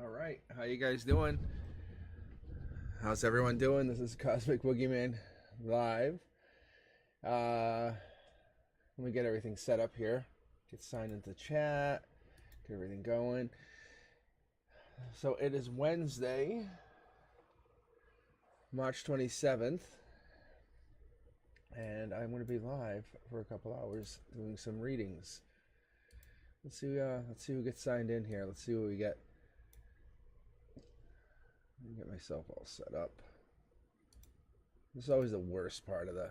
All right, how you guys doing? How's everyone doing? This is Cosmic Boogeyman live. Let me get everything set up here. Get signed into chat. Get everything going. So it is Wednesday, March 27th, and I'm going to be live for a couple hours doing some readings. Let's see who gets signed in here. Let's see what we get. Let me get myself all set up. This is always the worst part of the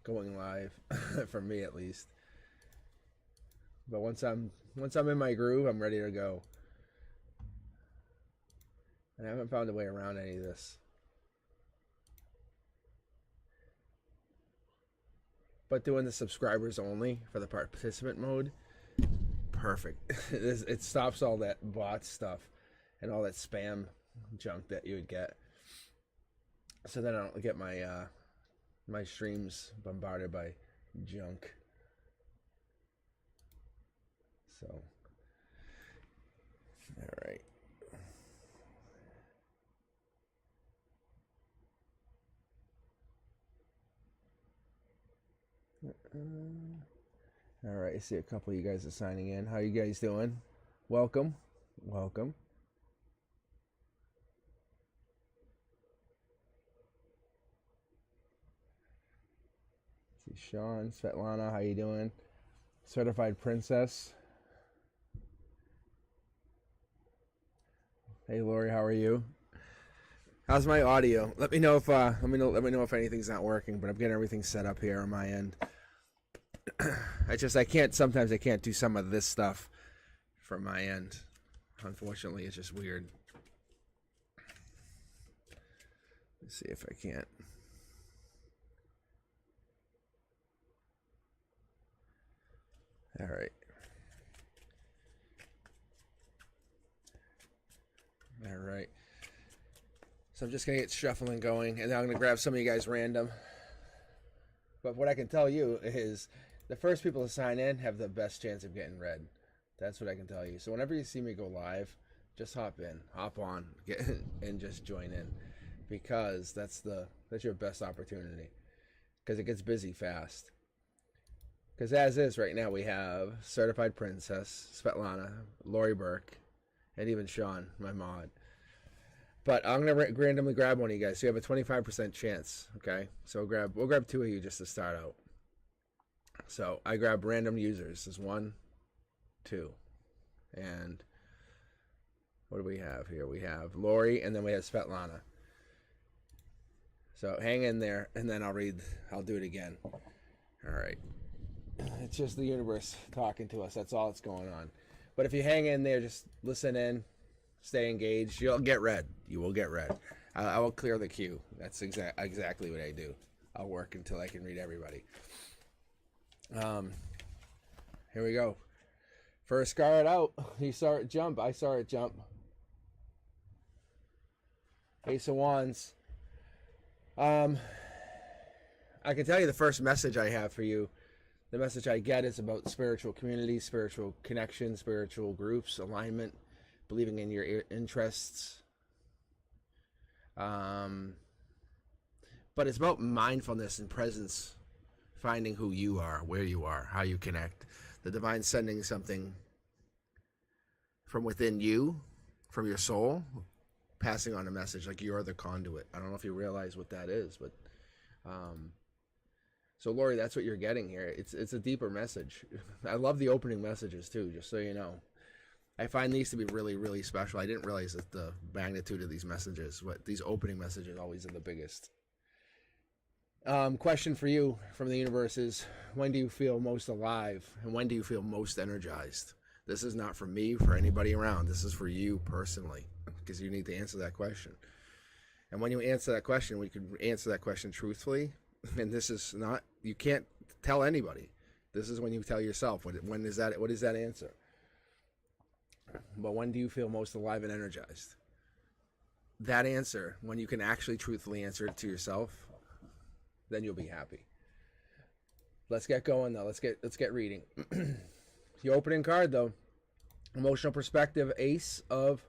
going live, for me at least. But once I'm in my groove, I'm ready to go. And I haven't found a way around any of this. But doing the subscribers only for the participant mode, perfect. It stops all that bot stuff and all that spam junk that you would get. So then I don't get my my streams bombarded by junk. So, all right. All right, I see a couple of you guys are signing in. How you guys doing? Welcome. Welcome. See Sean, Svetlana, how you doing? Certified Princess. Hey Lori, how are you? How's my audio? Let me know if let me know if anything's not working, but I'm getting everything set up here on my end. Sometimes I can't do some of this stuff from my end. Unfortunately, it's just weird. Let's see if I can't. All right. All right. So I'm just going to get shuffling going, and then I'm going to grab some of you guys random. But what I can tell you is the first people to sign in have the best chance of getting read. That's what I can tell you. So whenever you see me go live, just hop on, and just join in, because that's your best opportunity, because it gets busy fast. Because as is right now, we have Certified Princess, Svetlana, Lori Burke, and even Sean, my mod. But I'm going to randomly grab one of you guys. So you have a 25% chance, okay? So we'll grab two of you just to start out. So I grab random users. There's 1, 2. And what do we have here? We have Lori, and then we have Svetlana. So hang in there, and then I'll do it again. All right. It's just the universe talking to us. That's all that's going on. But if you hang in there, just listen in, stay engaged, you'll get read. You will get read. I will clear the queue. That's exactly what I do. I'll work until I can read everybody. Here we go. First card out. You saw it jump. I saw it jump. Ace of Wands. I can tell you the first message I have for you. The message I get is about spiritual community, spiritual connection, spiritual groups, alignment, believing in your interests. But it's about mindfulness and presence, finding who you are, where you are, how you connect. The divine sending something from within you, from your soul, passing on a message like you're the conduit. I don't know if you realize what that is, but so Lori, that's what you're getting here. It's a deeper message. I love the opening messages too, just so you know. I find these to be really, really special. I didn't realize that the magnitude of these messages, but these opening messages always are the biggest. Question for you from the universe is, when do you feel most alive, and when do you feel most energized? This is not for me, for anybody around. This is for you personally, because you need to answer that question. And when you answer that question, we can answer that question truthfully. And this is not, you can't tell anybody. This is when you tell yourself. What is that answer? But when do you feel most alive and energized? That answer, when you can actually truthfully answer it to yourself, then you'll be happy. Let's get going though. Let's get reading. The opening card though, emotional perspective, Ace of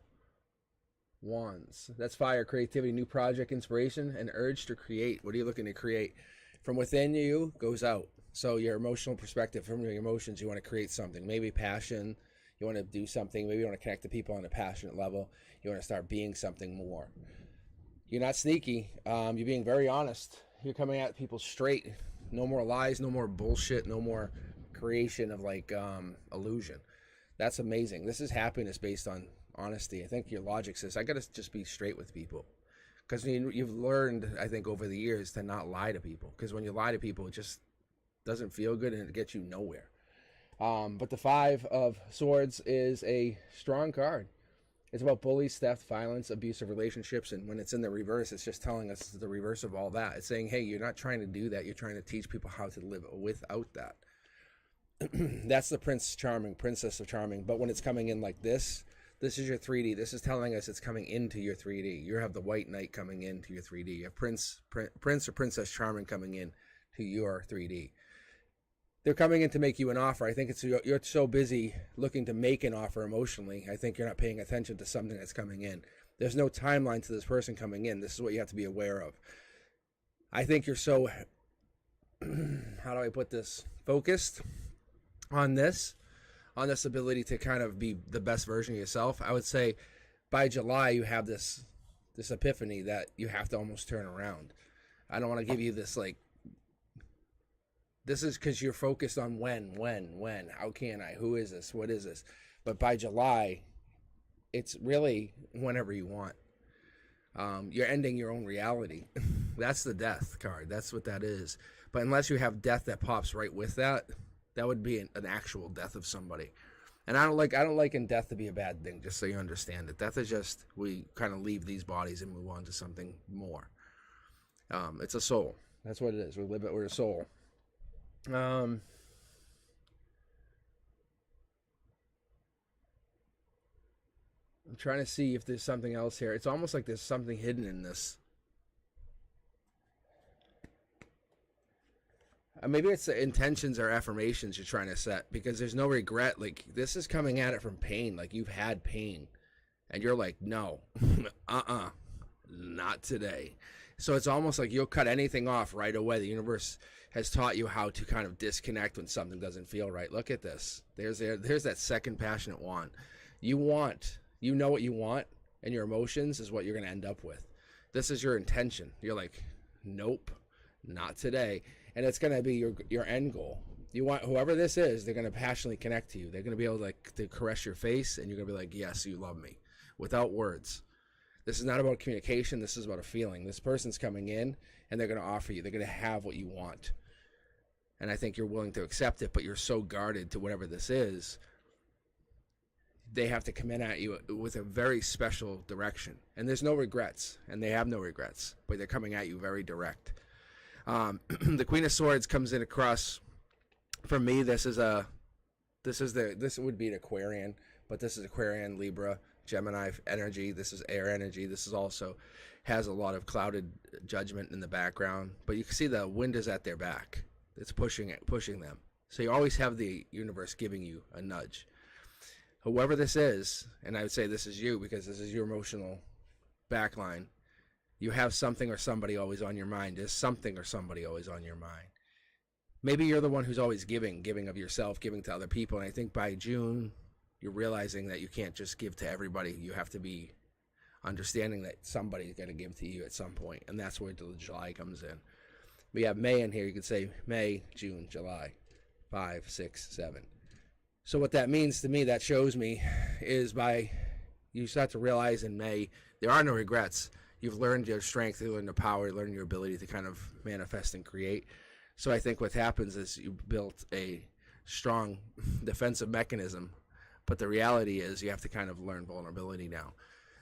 Wands. That's fire, creativity, new project, inspiration, and urge to create. What are you looking to create? From within you goes out. So your emotional perspective, from your emotions, you want to create something. Maybe passion. You want to do something. Maybe you want to connect to people on a passionate level. You want to start being something more. You're not sneaky. You're being very honest. You're coming at people straight. No more lies. No more bullshit. No more creation of like illusion. That's amazing. This is happiness based on honesty. I think your logic says I gotta just be straight with people, because you've learned, I think, over the years to not lie to people, because when you lie to people, it just doesn't feel good and it gets you nowhere. But the Five of Swords is a strong card. It's about bullies, theft, violence, abusive relationships, and when it's in the reverse, it's just telling us the reverse of all that. It's saying, hey, you're not trying to do that. You're trying to teach people how to live without that. That's the Prince Charming, Princess of Charming. But when it's coming in like this is your 3D. This is telling us it's coming into your 3D. You have the White Knight coming into your 3D. You have Prince or Princess Charming coming in to your 3D. They're coming in to make you an offer. I think you're so busy looking to make an offer emotionally. I think you're not paying attention to something that's coming in. There's no timeline to this person coming in. This is what you have to be aware of. I think you're so, how do I put this, focused on this ability to kind of be the best version of yourself. I would say by July you have this epiphany that you have to almost turn around. I don't want to give you this like, this is because you're focused on when, how can I, who is this, what is this? But by July, it's really whenever you want. You're ending your own reality. That's the death card. That's what that is. But unless you have death that pops right with that, that would be an actual death of somebody. And I don't like in death to be a bad thing, just so you understand it. Death is just, we kind of leave these bodies and move on to something more. It's a soul. That's what it is. We're a soul. I'm trying to see if there's something else here. It's almost like there's something hidden in this. Maybe it's the intentions or affirmations you're trying to set, because there's no regret. Like, this is coming at it from pain. Like, you've had pain and you're like, no, not today. So it's almost like you'll cut anything off right away. The universe has taught you how to kind of disconnect when something doesn't feel right. Look at this. There's that second passionate want. You know what you want, and your emotions is what you're going to end up with. This is your intention. You're like, nope, not today. And it's going to be your end goal. You want, whoever this is, they're going to passionately connect to you. They're going to be able to caress your face, and you're going to be like, yes, you love me, without words. This is not about communication. This is about a feeling. This person's coming in, and they're going to offer you. They're going to have what you want. And I think you're willing to accept it, but you're so guarded to whatever this is. They have to come in at you with a very special direction. And there's no regrets, and they have no regrets, but they're coming at you very direct. The Queen of Swords comes in across. For me, this would be an Aquarian, but this is Aquarian, Libra, Gemini energy. This is air energy. This is also has a lot of clouded judgment in the background, but you can see the wind is at their back. It's pushing them. So you always have the universe giving you a nudge. Whoever this is, and I would say this is you because this is your emotional backline, you have something or somebody always on your mind. There's something or somebody always on your mind. Maybe you're the one who's always giving of yourself, giving to other people. And I think by June, you're realizing that you can't just give to everybody. You have to be understanding that somebody's going to give to you at some point. And that's where the July comes in. We have May in here. You could say May, June, July, 5, 6, 7. So what that means to me, that shows me, is by you start to realize in May, there are no regrets. You've learned your strength, you learned your power, you learned your ability to kind of manifest and create. So I think what happens is you built a strong defensive mechanism, but the reality is you have to kind of learn vulnerability now.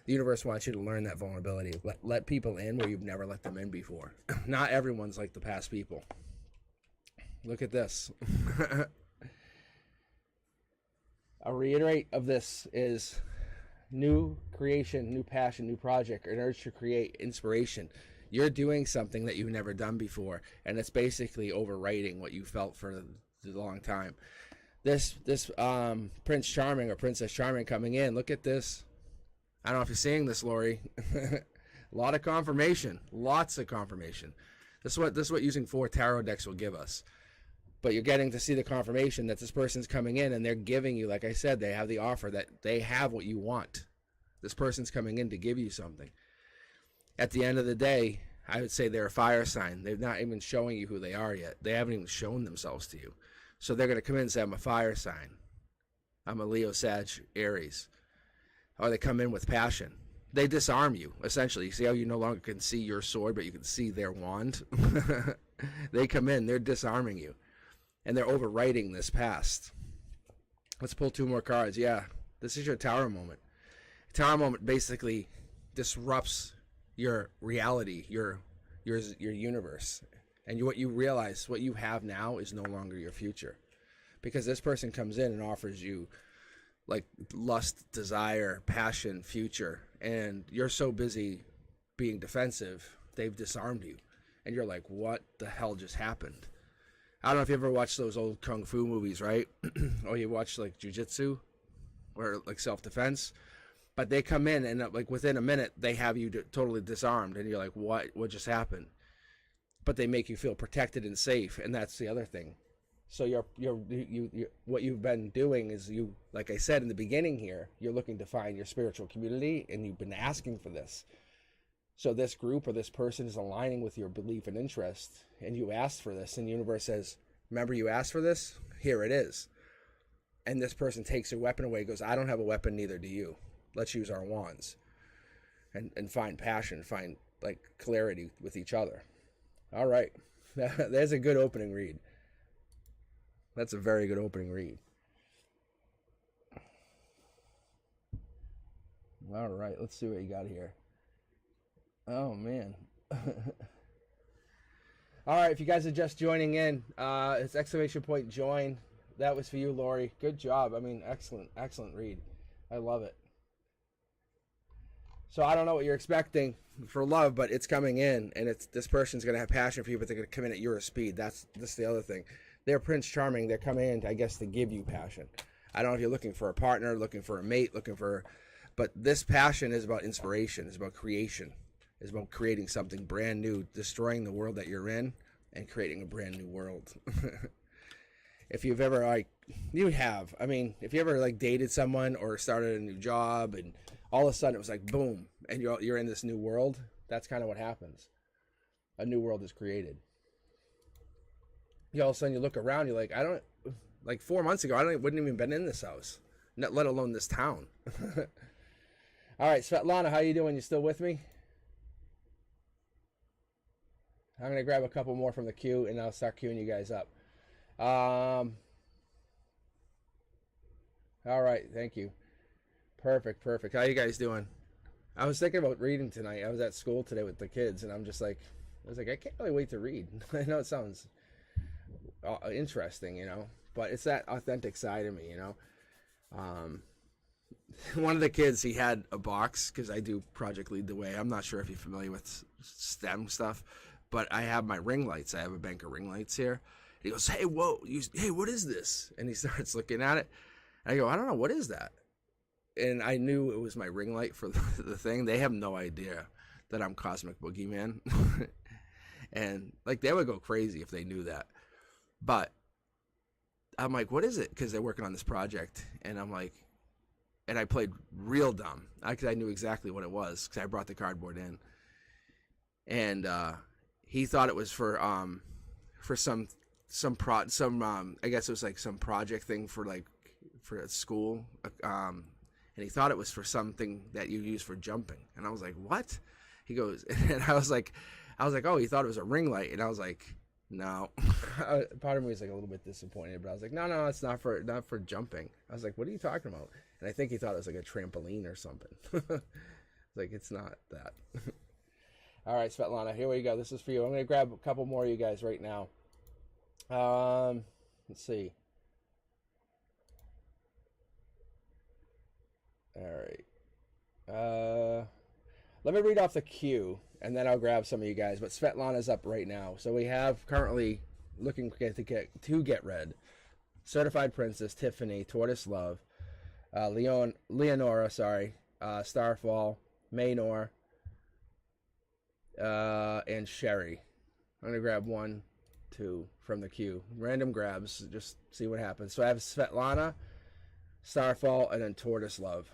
The universe wants you to learn that vulnerability. Let people in where you've never let them in before. Not everyone's like the past people. Look at this. A reiterate of this is new creation, new passion, new project, an urge to create, inspiration. You're doing something that you've never done before, and it's basically overwriting what you felt for a long time. This Prince Charming or Princess Charming coming in, look at this. I don't know if you're seeing this, Lori. A lot of confirmation. Lots of confirmation. This is what using 4 tarot decks will give us. But you're getting to see the confirmation that this person's coming in and they're giving you, like I said, they have the offer that they have what you want. This person's coming in to give you something. At the end of the day, I would say they're a fire sign. They're not even showing you who they are yet. They haven't even shown themselves to you. So they're going to come in and say, I'm a fire sign. I'm a Leo, Sag, Aries. Or they come in with passion. They disarm you, essentially. You see how you no longer can see your sword, but you can see their wand? They come in, they're disarming you. And they're overwriting this past. Let's pull 2 more cards. Yeah, this is your Tower moment. Tower moment basically disrupts your reality, your universe. And what you realize, what you have now is no longer your future. Because this person comes in and offers you like lust, desire, passion, future. And you're so busy being defensive, they've disarmed you. And you're like, what the hell just happened? I don't know if you ever watched those old kung fu movies, right? Or you watch like jujitsu or like self-defense. But they come in and like within a minute, they have you totally disarmed. And you're like, what just happened? But they make you feel protected and safe. And that's the other thing. So you what you've been doing is you, like I said in the beginning here, you're looking to find your spiritual community and you've been asking for this. So this group or this person is aligning with your belief and interest, and you asked for this, and the universe says, remember you asked for this? Here it is. And this person takes their weapon away, goes, I don't have a weapon, neither do you. Let's use our wands and find passion, find like clarity with each other. All right. There's a good opening read. That's a very good opening read. All right, let's see what you got here. Oh, man. All right, if you guys are just joining in, it's exclamation point join. That was for you, Lori. Good job. I mean, excellent read. I love it. So I don't know what you're expecting for love, but it's coming in, and it's this person's going to have passion for you, but they're going to come in at your speed. That's the other thing. They're Prince Charming. They're coming in, I guess, to give you passion. I don't know if you're looking for a partner, looking for a mate, but this passion is about inspiration. It's about creation. It's about creating something brand new, destroying the world that you're in, and creating a brand new world. If you've ever if you ever like dated someone or started a new job, and all of a sudden it was like boom, and you're in this new world, that's kind of what happens. A new world is created. All of a sudden you look around, you're like 4 months ago, wouldn't even been in this house, let alone this town. All right, Svetlana, how you doing? You still with me? I'm going to grab a couple more from the queue, and I'll start queuing you guys up. All right, thank you. Perfect. How you guys doing? I was thinking about reading tonight. I was at school today with the kids, and I can't really wait to read. I know it sounds interesting, but it's that authentic side of me, One of the kids, he had a box, because I do Project Lead the Way. I'm not sure if you're familiar with STEM stuff, but I have my ring lights. I have a bank of ring lights here. He goes, hey, whoa, hey, what is this? And he starts looking at it. And I go, I don't know, what is that? And I knew it was my ring light for the thing. They have no idea that I'm Cosmic Boogeyman. And like they would go crazy if they knew that. But I'm like, what is it? Because they're working on this project. And I'm like, and I played real dumb. Because I knew exactly what it was, because I brought the cardboard in. And he thought it was for some I guess it was like some project thing for a school. And he thought it was for something that you use for jumping. And I was like, what? He goes, and I was like, oh, he thought it was a ring light. And I was like, no. Part of me was like a little bit disappointed, but I was like, no, it's not for jumping. I was like, what are you talking about? And I think he thought it was like a trampoline or something. Like, it's not that. All right, Svetlana, here we go. This is for you. I'm going to grab a couple more of you guys right now. Let's see. All right. Let me read off the queue, and then I'll grab some of you guys. But Svetlana's up right now. So we have currently looking to get read. Certified Princess, Tiffany, Tortoise Love, Leonora, Starfall, Maynor, and Sherry. I'm going to grab 1, 2 from the queue. Random grabs, just see what happens. So I have Svetlana, Starfall, and then Tortoise Love.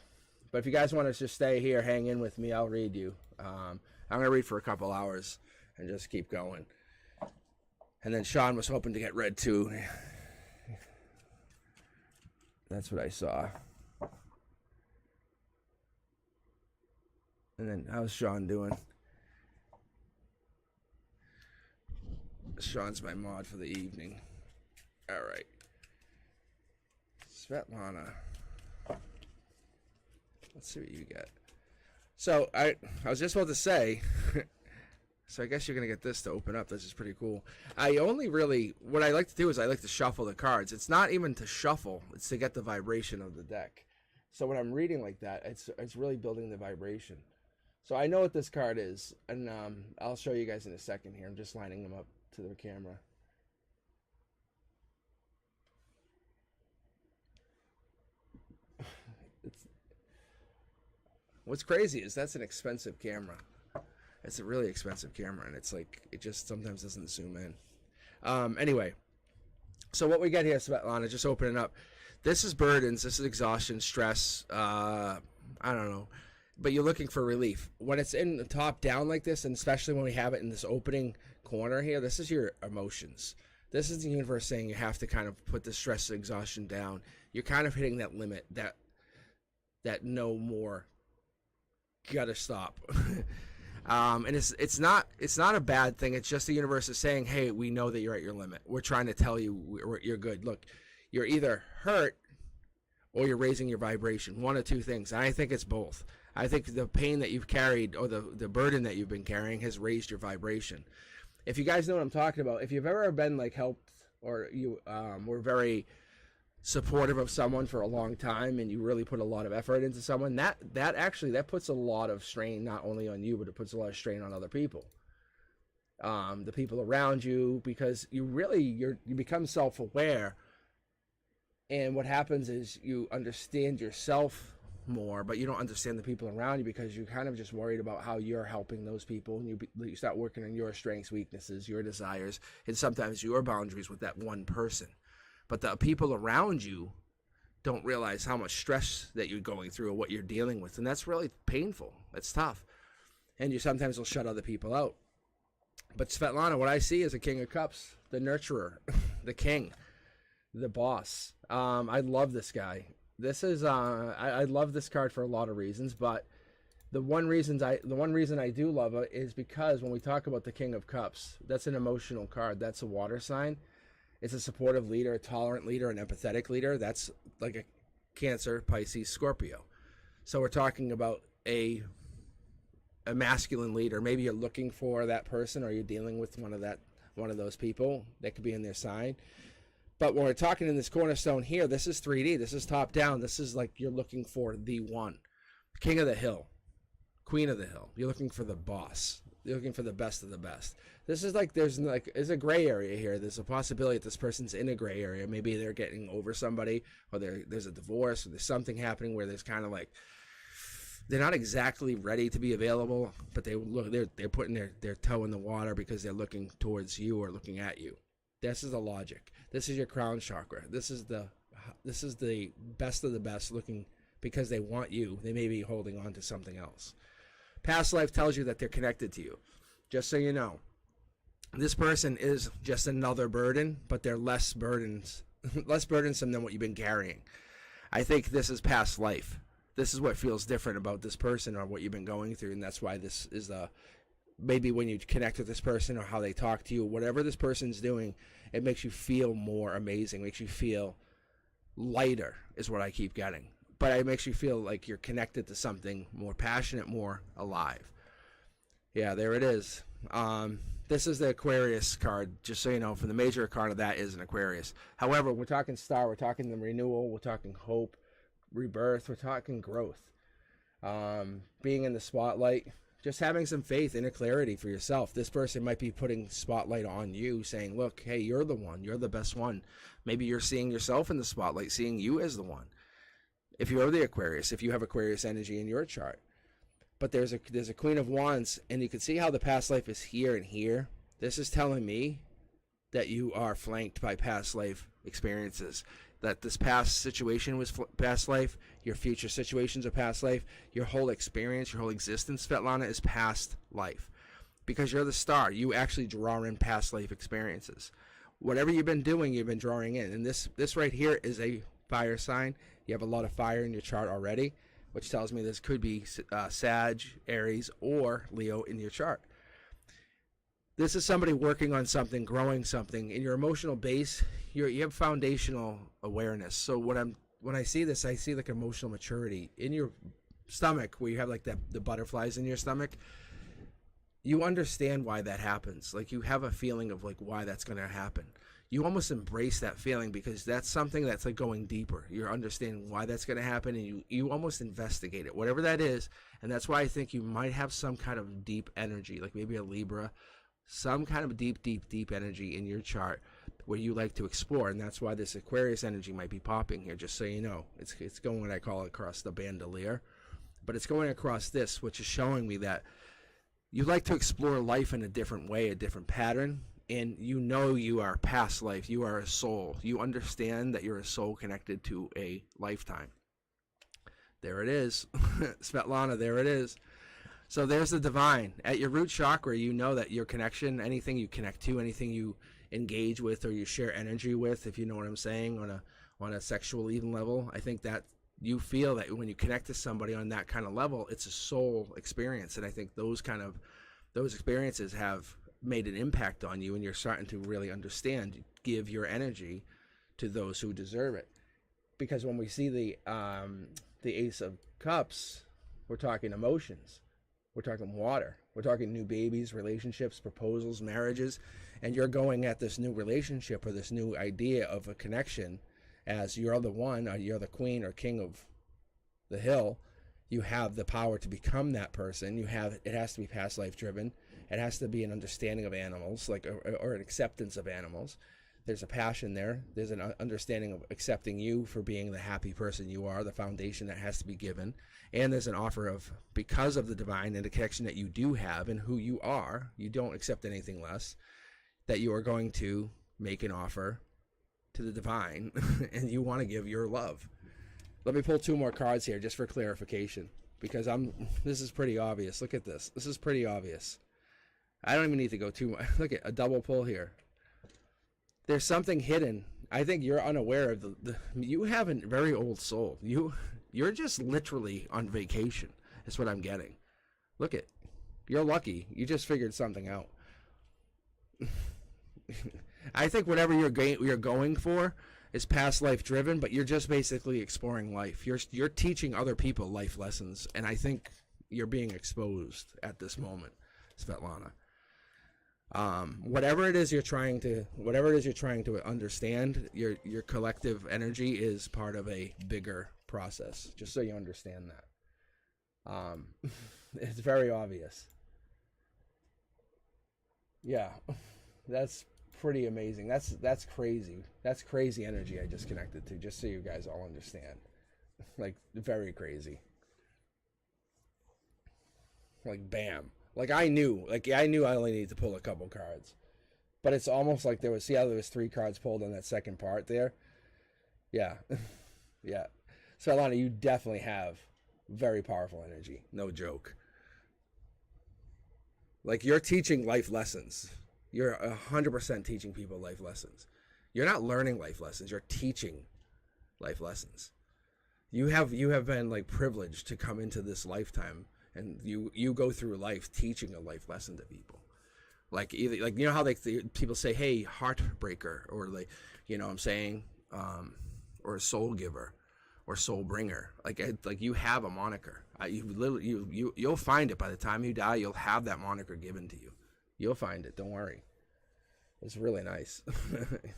But if you guys want to just stay here, hang in with me, I'll read you. I'm going to read for a couple hours and just keep going. And then Sean was hoping to get read too. That's what I saw. And then how's Sean doing? Sean's my mod for the evening. All right. Svetlana. Let's see what you get. So I was just about to say, so I guess you're going to get this to open up. This is pretty cool. I only really, what I like to do is I like to shuffle the cards. It's not even to shuffle. It's to get the vibration of the deck. So when I'm reading like that, it's really building the vibration. So I know what this card is, and I'll show you guys in a second here. I'm just lining them up to the camera. What's crazy is that's an expensive camera. It's a really expensive camera, and it's like it just sometimes doesn't zoom in. Anyway, so what we got here, Svetlana, just opening up. This is burdens. This is exhaustion, stress. I don't know, but you're looking for relief when it's in the top down like this, and especially when we have it in this opening corner here. This is your emotions. This is the universe saying you have to kind of put the stress and exhaustion down. You're kind of hitting that limit, that no more. Gotta stop. And it's not a bad thing. It's just the universe is saying, hey, we know that you're at your limit. We're trying to tell you you're good. Look, you're either hurt or you're raising your vibration. One of two things. And I think it's both. I think the pain that you've carried or the burden that you've been carrying has raised your vibration. If you guys know what I'm talking about, if you've ever been like helped or you were very supportive of someone for a long time and you really put a lot of effort into someone, that puts a lot of strain not only on you, but it puts a lot of strain on other people, the people around you, because you become self-aware, and what happens is you understand yourself more, but you don't understand the people around you because you're kind of just worried about how you're helping those people, and you start working on your strengths, weaknesses, your desires, and sometimes your boundaries with that one person. But the people around you don't realize how much stress that you're going through or what you're dealing with. And that's really painful. That's tough. And you sometimes will shut other people out. But Svetlana, what I see is a King of Cups, the nurturer, the king, the boss. I love this guy. This is I love this card for a lot of reasons, but the one reason I do love it is because when we talk about the King of Cups, that's an emotional card. That's a water sign. It's a supportive leader, a tolerant leader, an empathetic leader. That's like a Cancer, Pisces, Scorpio. So we're talking about a masculine leader. Maybe you're looking for that person, or you're dealing with one of those people that could be in their sign. But when we're talking in this cornerstone here, this is 3D. This is top down. This is like you're looking for the one. King of the hill. Queen of the hill. You're looking for the boss. You're looking for the best of the best. This is like there's a gray area here. There's a possibility that this person's in a gray area. Maybe they're getting over somebody, or there's a divorce, or there's something happening where there's kind of like they're not exactly ready to be available, but they're putting their toe in the water because they're looking towards you or looking at you. This is the logic. This is your crown chakra. This is the best of the best looking because they want you. They may be holding on to something else. Past life tells you that they're connected to you. Just so you know, this person is just another burden, but they're less burdensome than what you've been carrying. I think this is past life. This is what feels different about this person or what you've been going through, and that's why this is maybe when you connect with this person or how they talk to you, whatever this person's doing, it makes you feel more amazing, makes you feel lighter is what I keep getting. But it makes you feel like you're connected to something more passionate, more alive. Yeah, there it is. This is the Aquarius card, just so you know, for the major arcana, that is an Aquarius. However, we're talking star, we're talking the renewal, we're talking hope, rebirth, we're talking growth. Being in the spotlight, just having some faith, inner clarity for yourself. This person might be putting spotlight on you, saying, look, hey, you're the one, you're the best one. Maybe you're seeing yourself in the spotlight, seeing you as the one. if you're the Aquarius, if you have Aquarius energy in your chart. But there's a Queen of Wands, and you can see how the past life is here and here. This is telling me that you are flanked by past life experiences, that this past situation was past life, your future situations are past life, your whole experience, your whole existence, Svetlana, is past life. Because you're the star, you actually draw in past life experiences. Whatever you've been doing, you've been drawing in. And this right here is a fire sign. You have a lot of fire in your chart already, which tells me this could be Sag, Aries, or Leo in your chart. This is somebody working on something, growing something. In your emotional base, you have foundational awareness. So when I see this, I see like emotional maturity. In your stomach, where you have like the butterflies in your stomach, you understand why that happens. Like, you have a feeling of like why that's going to happen. You almost embrace that feeling because that's something that's like going deeper. You're understanding why that's going to happen, and you almost investigate it, whatever that is. And that's why I think you might have some kind of deep energy, like maybe a Libra, some kind of deep energy in your chart where you like to explore. And that's why this Aquarius energy might be popping here, just so you know. It's going, what I call it, across the bandolier. But it's going across this, which is showing me that you like to explore life in a different way, a different pattern. And you know you are past life. You are a soul. You understand that you're a soul connected to a lifetime. There it is. Svetlana, there it is. So there's the divine. At your root chakra, you know that your connection, anything you connect to, anything you engage with or you share energy with, if you know what I'm saying, on a sexual even level, I think that you feel that when you connect to somebody on that kind of level, it's a soul experience. And I think those experiences have made an impact on you, and you're starting to really understand, give your energy to those who deserve it. Because when we see the Ace of Cups, we're talking emotions. We're talking water. We're talking new babies, relationships, proposals, marriages. And you're going at this new relationship or this new idea of a connection as you're the one, or you're the queen or king of the hill. You have the power to become that person. It has to be past life driven. It has to be an understanding of animals, like or an acceptance of animals. There's a passion there. There's an understanding of accepting you for being the happy person you are, the foundation that has to be given. And there's an offer of, because of the divine and the connection that you do have and who you are, you don't accept anything less, that you are going to make an offer to the divine and you want to give your love. Let me pull two more cards here just for clarification, because this is pretty obvious. Look at this. This is pretty obvious. I don't even need to go too much. Look at a double pull here. There's something hidden. I think you're unaware of you have a very old soul. You're just literally on vacation. Is what I'm getting. Look at, you're lucky. You just figured something out. I think whatever you're going for is past life driven, but you're just basically exploring life. You're teaching other people life lessons, and I think you're being exposed at this moment, Svetlana. Whatever it is you're trying to understand, your collective energy is part of a bigger process, just so you understand that. It's very obvious. Yeah, that's pretty amazing. That's crazy. That's crazy energy I just connected to, just so you guys all understand. Like, very crazy. Like, bam. Like, I knew I only needed to pull a couple cards. But it's almost like there was 3 cards pulled on that second part there. Yeah. Yeah. So, Alana, you definitely have very powerful energy. No joke. Like, you're teaching life lessons. You're 100% teaching people life lessons. You're not learning life lessons. You're teaching life lessons. You have been, like, privileged to come into this lifetime, and you go through life teaching a life lesson to people. Like, either, like, you know how people say, hey, heartbreaker, or, like, you know what I'm saying, or soul giver, or soul bringer. Like you have a moniker. You'll find it by the time you die. You'll have that moniker given to you. You'll find it. Don't worry. It's really nice.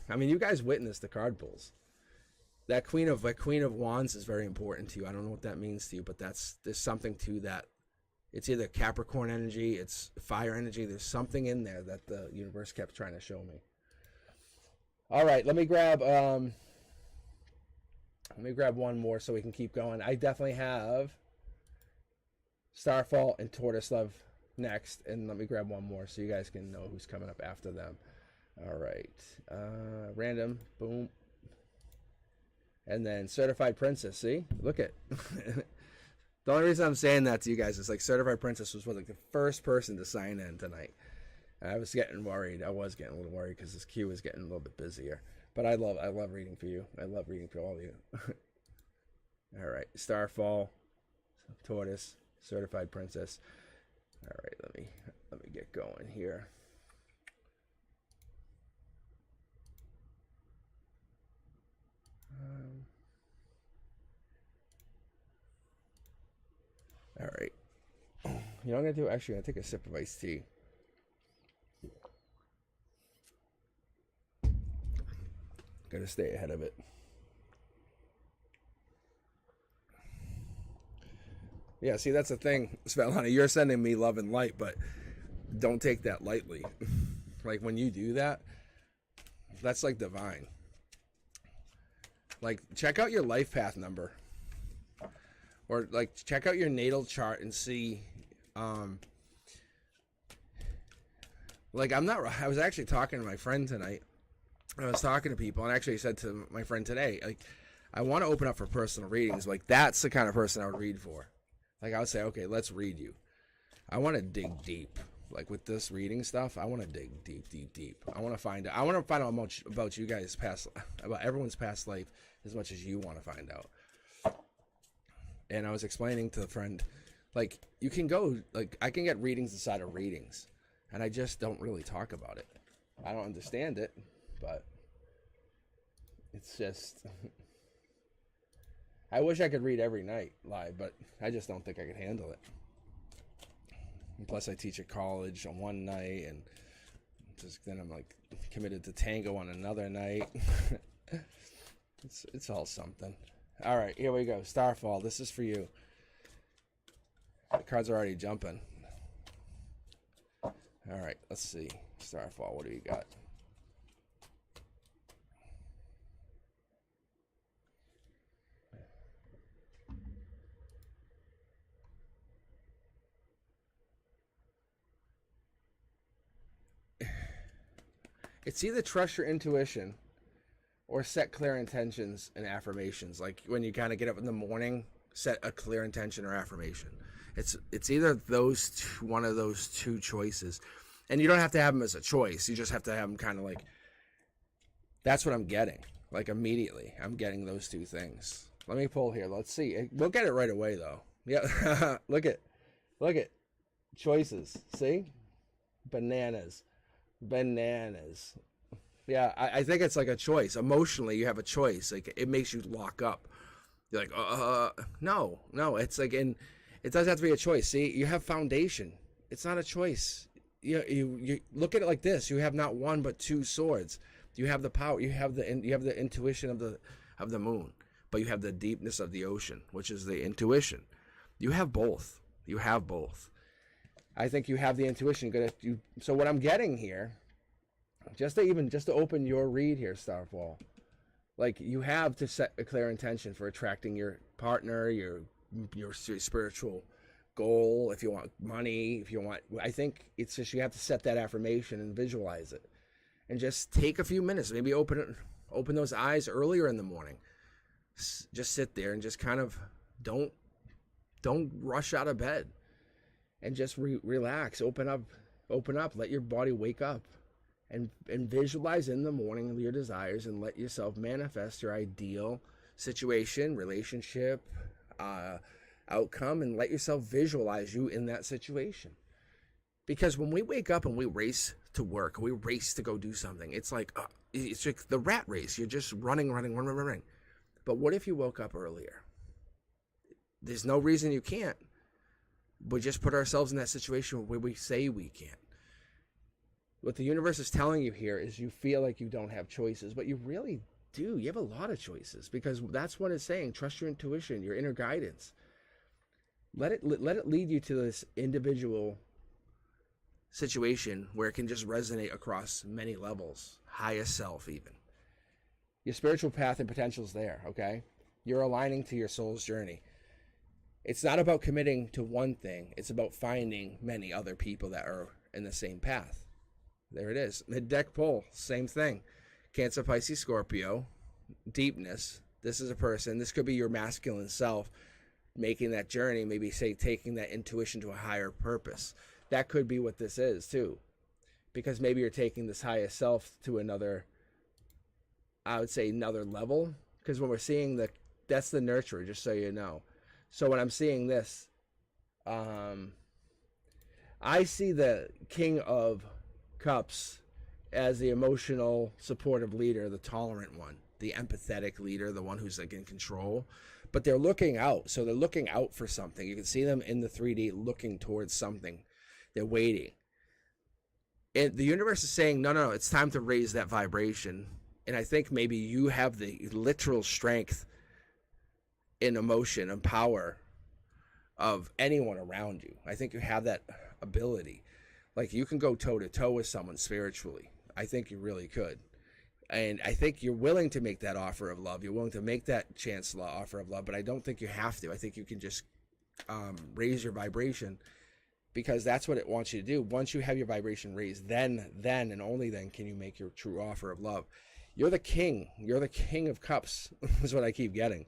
I mean, you guys witnessed the card pulls. That Queen of Wands is very important to you. I don't know what that means to you, but there's something to that. It's either Capricorn energy, it's fire energy. There's something in there that the universe kept trying to show me. All right, let me grab Let me grab one more so we can keep going. I definitely have Starfall and Tortoise Love next, and let me grab one more so you guys can know who's coming up after them. All right, random, boom, and then Certified Princess. See, look at. The only reason I'm saying that to you guys is like Certified Princess was like the first person to sign in tonight. I was getting worried. I was getting a little worried because this queue was getting a little bit busier. But I love reading for you. I love reading for all of you. All right, Starfall, Tortoise, Certified Princess. All right, let me get going here. All right. You know what I'm gonna do? Actually, I'm gonna take a sip of iced tea. Gotta stay ahead of it. Yeah, see, that's the thing, Svetlana. You're sending me love and light, but don't take that lightly. Like, when you do that, that's like divine. Like, check out your life path number. Or, like, check out your natal chart and see, like, I was actually talking to my friend tonight. I was talking to people, and actually said to my friend today, like, I want to open up for personal readings. Like, that's the kind of person I would read for. Like, I would say, okay, let's read you. I want to dig deep. Like, with this reading stuff, I want to dig deep. I want to find out much about you guys' about everyone's past life as much as you want to find out. And I was explaining to the friend, like, you can go, like, I can get readings inside of readings, and I just don't really talk about it. I don't understand it. But it's just, I wish I could read every night live, but I just don't think I could handle it. And plus, I teach at college on one night, and then I'm like committed to tango on another night. It's all something. All right, here we go. Starfall. This is for you. The cards are already jumping. All right, let's see. Starfall. What do you got? It's either trust your intuition or set clear intentions and affirmations. Like when you kind of get up in the morning, set a clear intention or affirmation. It's either those two, one of those two choices. And you don't have to have them as a choice. You just have to have them kind of like, that's what I'm getting. Like immediately, I'm getting those two things. Let me pull here. Let's see. We'll get it right away though. Yeah, look at choices. See? Bananas. Yeah, I think it's like a choice. Emotionally, you have a choice. Like it makes you lock up. You're like, no. It's like, and it doesn't have to be a choice. See, you have foundation. It's not a choice. You look at it like this. You have not one but two swords. You have the power. You have the intuition of the moon, but you have the deepness of the ocean, which is the intuition. You have both. I think you have the intuition. So what I'm getting here, just to open your read here, Starfall, like you have to set a clear intention for attracting your partner, your spiritual goal. If you want money, I think it's just you have to set that affirmation and visualize it, and just take a few minutes. Maybe open those eyes earlier in the morning. Just sit there and just kind of don't rush out of bed. And just relax, open up, let your body wake up and visualize in the morning your desires and let yourself manifest your ideal situation, relationship, outcome, and let yourself visualize you in that situation. Because when we wake up and we race to work, we race to go do something, it's like the rat race. You're just running. But what if you woke up earlier? There's no reason you can't. We just put ourselves in that situation where we say we can't. What the universe is telling you here is you feel like you don't have choices, but you really do. You have a lot of choices because that's what it's saying. Trust your intuition, your inner guidance. Let it lead you to this individual situation where it can just resonate across many levels, highest self even. Your spiritual path and potential is there, okay? You're aligning to your soul's journey. It's not about committing to one thing. It's about finding many other people that are in the same path. There it is. Mid-deck pull, same thing. Cancer, Pisces, Scorpio, deepness. This is a person. This could be your masculine self making that journey, maybe say taking that intuition to a higher purpose. That could be what this is too. Because maybe you're taking this highest self to another, I would say another level. Because when we're seeing that's the nurturer, just so you know. So when I'm seeing this, I see the King of Cups as the emotional, supportive leader, the tolerant one, the empathetic leader, the one who's like in control. But they're looking out. So they're looking out for something. You can see them in the 3D looking towards something. They're waiting. And the universe is saying, no, it's time to raise that vibration. And I think maybe you have the literal strength in emotion and power of anyone around you. I think you have that ability. Like you can go toe to toe with someone spiritually. I think you really could. And I think you're willing to make that offer of love. You're willing to make that chance offer of love, but I don't think you have to. I think you can just raise your vibration, because that's what it wants you to do. Once you have your vibration raised, then and only then can you make your true offer of love. You're the king. You're the King of Cups is what I keep getting.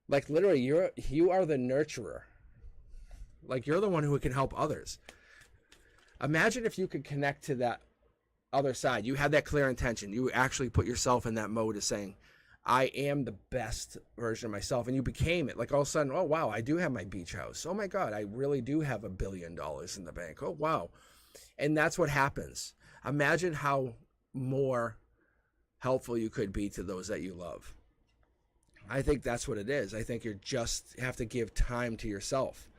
Like literally, you are the nurturer. Like you're the one who can help others. Imagine if you could connect to that other side. You had that clear intention. You actually put yourself in that mode of saying, I am the best version of myself. And you became it. Like all of a sudden, oh, wow, I do have my beach house. Oh, my God, I really do have $1 billion in the bank. Oh, wow. And that's what happens. Imagine how more helpful you could be to those that you love. I think that's what it is. I think you just have to give time to yourself.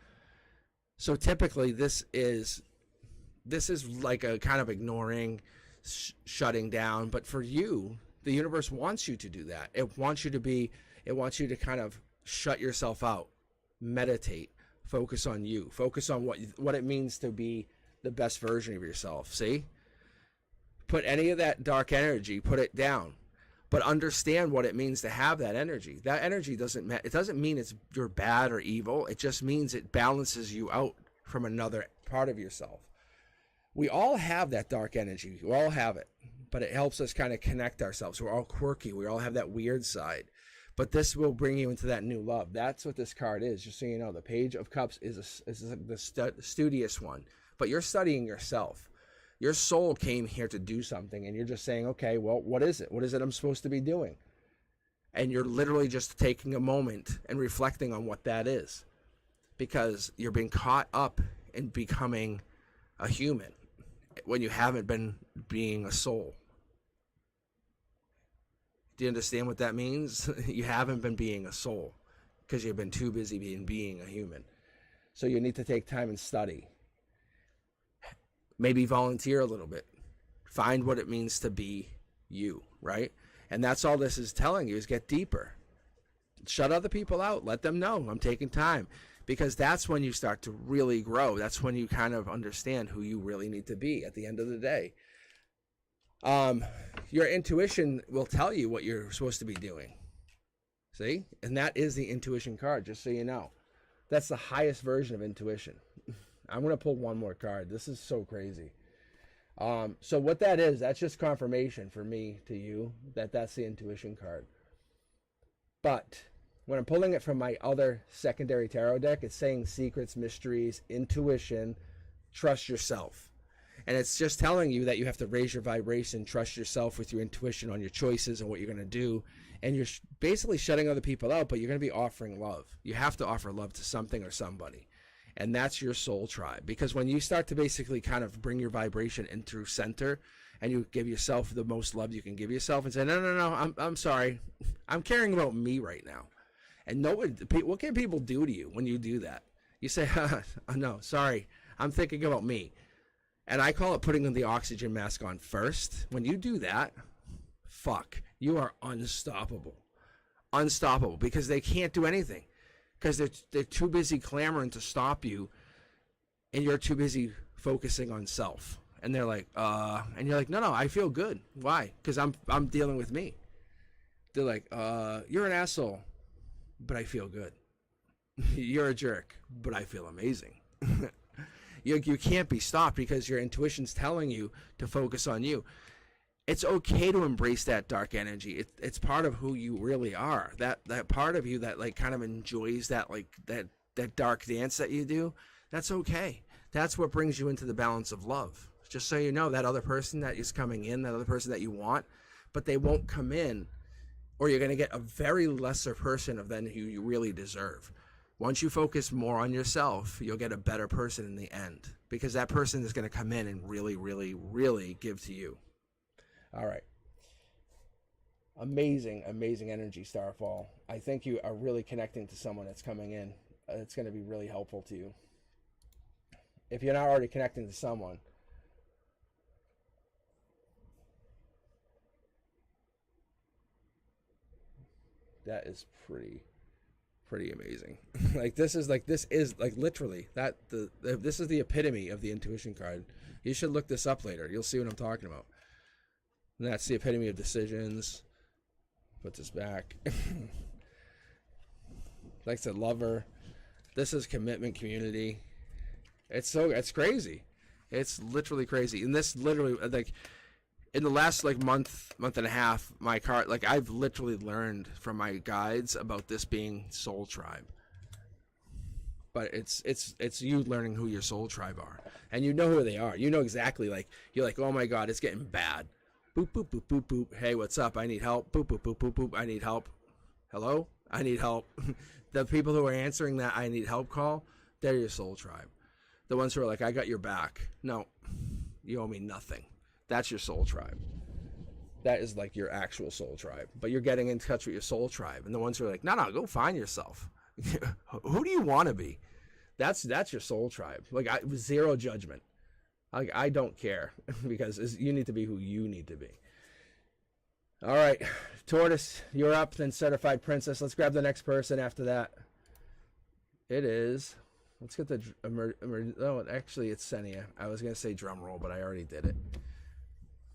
So typically this is like a kind of ignoring, shutting down. But for you, the universe wants you to do that. It wants you to kind of shut yourself out, meditate, focus on you, focus on what it means to be the best version of yourself. See? Put any of that dark energy, put it down. But understand what it means to have that energy. That energy doesn't mean you're bad or evil. It just means it balances you out from another part of yourself. We all have that dark energy. We all have it. But it helps us kind of connect ourselves. We're all quirky. We all have that weird side. But this will bring you into that new love. That's what this card is. Just so you know, the Page of Cups is the studious one. But you're studying yourself. Your soul came here to do something, and you're just saying, okay, well, what is it? What is it I'm supposed to be doing? And you're literally just taking a moment and reflecting on what that is, because you're being caught up in becoming a human when you haven't been being a soul. Do you understand what that means? You haven't been being a soul because you've been too busy being a human. So you need to take time and study. Maybe volunteer a little bit. Find what it means to be you, right? And that's all this is telling you, is get deeper. Shut other people out. Let them know I'm taking time. Because that's when you start to really grow. That's when you kind of understand who you really need to be at the end of the day. Your intuition will tell you what you're supposed to be doing. See? And that is the intuition card, just so you know. That's the highest version of intuition. I'm going to pull one more card. This is so crazy. So what that is, that's just confirmation for me to you that that's the intuition card. But when I'm pulling it from my other secondary tarot deck, it's saying secrets, mysteries, intuition, trust yourself. And it's just telling you that you have to raise your vibration, trust yourself with your intuition on your choices and what you're going to do. And you're basically shutting other people out, but you're going to be offering love. You have to offer love to something or somebody. And that's your soul tribe. Because when you start to basically kind of bring your vibration into center and you give yourself the most love you can give yourself and say, no, I'm sorry. I'm caring about me right now. And what can people do to you when you do that? You say, no, sorry, I'm thinking about me. And I call it putting the oxygen mask on first. When you do that, you are unstoppable. Unstoppable, because they can't do anything. Because they're too busy clamoring to stop you, and you're too busy focusing on self. And they're like, and you're like, no, I feel good. Why? Because I'm dealing with me. They're like, you're an asshole. but I feel good. You're a jerk, but I feel amazing. You can't be stopped because your intuition's telling you to focus on you. It's okay to embrace that dark energy. It's part of who you really are. That part of you that like kind of enjoys that like that dark dance that you do. That's okay. That's what brings you into the balance of love. Just so you know, that other person that is coming in, that other person that you want, but they won't come in, or you're going to get a very lesser person of than who you really deserve. Once you focus more on yourself, you'll get a better person in the end, because that person is going to come in and really, really, really give to you. All right. Amazing, amazing energy, Starfall. I think you are really connecting to someone that's coming in. It's going to be really helpful to you. If you're not already connecting to someone, that is pretty amazing. this is literally that this is the epitome of the intuition card. You should look this up later. You'll see what I'm talking about. And that's the epitome of decisions. Put this back. Like I said, lover. This is commitment, community. It's crazy. It's literally crazy. And this literally, like, in the last like month and a half, my card, like, I've literally learned from my guides about this being soul tribe. But it's you learning who your soul tribe are, and you know who they are. You know exactly, like, you're like, oh my god, it's getting bad. Boop boop boop boop boop. Hey, what's up? I need help. Boop boop boop boop boop. I need help. Hello? I need help. The people who are answering that I need help call, they're your soul tribe. The ones who are like, I got your back. No, you owe me nothing. That's your soul tribe. That is like your actual soul tribe. But you're getting in touch with your soul tribe. And the ones who are like, no, go find yourself. Who do you want to be? That's your soul tribe. Like, zero judgment. Like, I don't care, because you need to be who you need to be. All right, Tortoise, you're up. Then Certified Princess. Let's grab the next person after that. It is. Let's get the oh, actually, it's Senia. I was gonna say drum roll, but I already did it.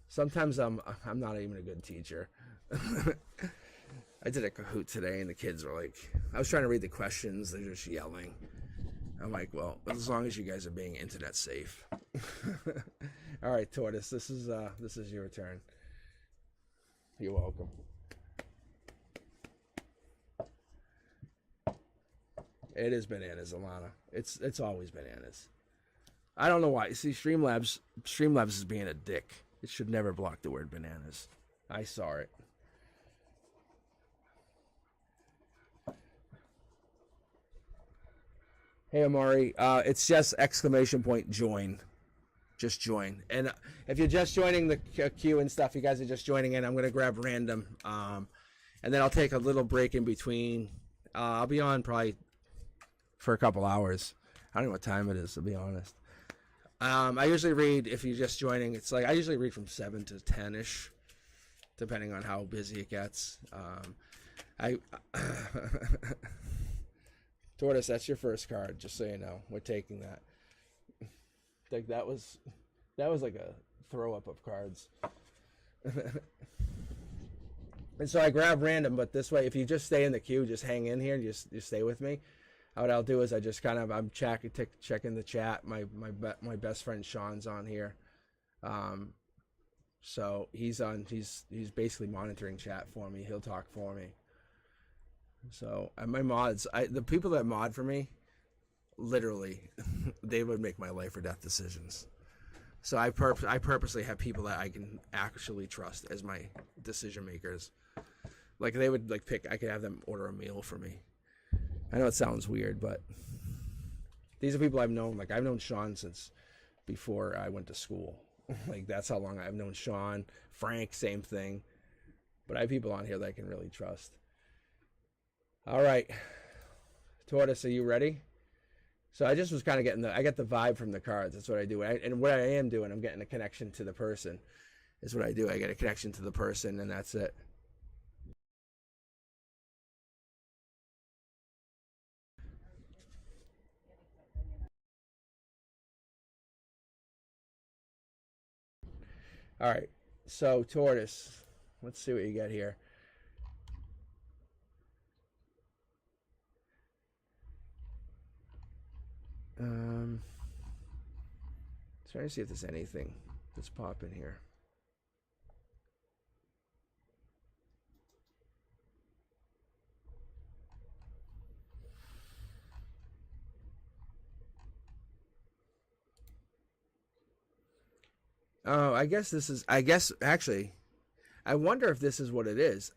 Sometimes I'm not even a good teacher. I did a Kahoot today, and the kids were like, I was trying to read the questions. They're just yelling. I'm like, well, as long as you guys are being internet safe. All right, Tortoise, this is your turn. You're welcome. It is bananas, Alana. It's always bananas. I don't know why. You see, Streamlabs is being a dick. It should never block the word bananas. I saw it. Hey, Amari. It's just ! Join. Just join. And if you're just joining the queue and stuff, you guys are just joining in, I'm going to grab random. And then I'll take a little break in between. I'll be on probably for a couple hours. I don't know what time it is, to be honest. I usually read, if you're just joining, it's like I usually read from 7 to 10-ish, depending on how busy it gets. Tortoise, that's your first card, just so you know. We're taking that. Like, that was like a throw up of cards. And so I grab random, but this way, if you just stay in the queue, just hang in here and just stay with me. What I'll do is I just kind of, I'm checking the chat. My best friend Sean's on here. So he's basically monitoring chat for me. He'll talk for me. So, and my mods, the people that mod for me, literally, they would make my life or death decisions. So I purposely have people that I can actually trust as my decision makers. Like, they would like pick, I could have them order a meal for me. I know it sounds weird, but these are people I've known. Like, I've known Sean since before I went to school. Like, that's how long I've known Sean. Frank, same thing. But I have people on here that I can really trust. All right, Tortoise, are you ready? So I just was kind of getting I get the vibe from the cards. That's what I do. And what I am doing, I'm getting a connection to the person. Is what I do. I get a connection to the person, and that's it. All right, so Tortoise, let's see what you get here. Trying to see if there's anything that's popping here. Oh, I guess this is. I guess actually, I wonder if this is what it is.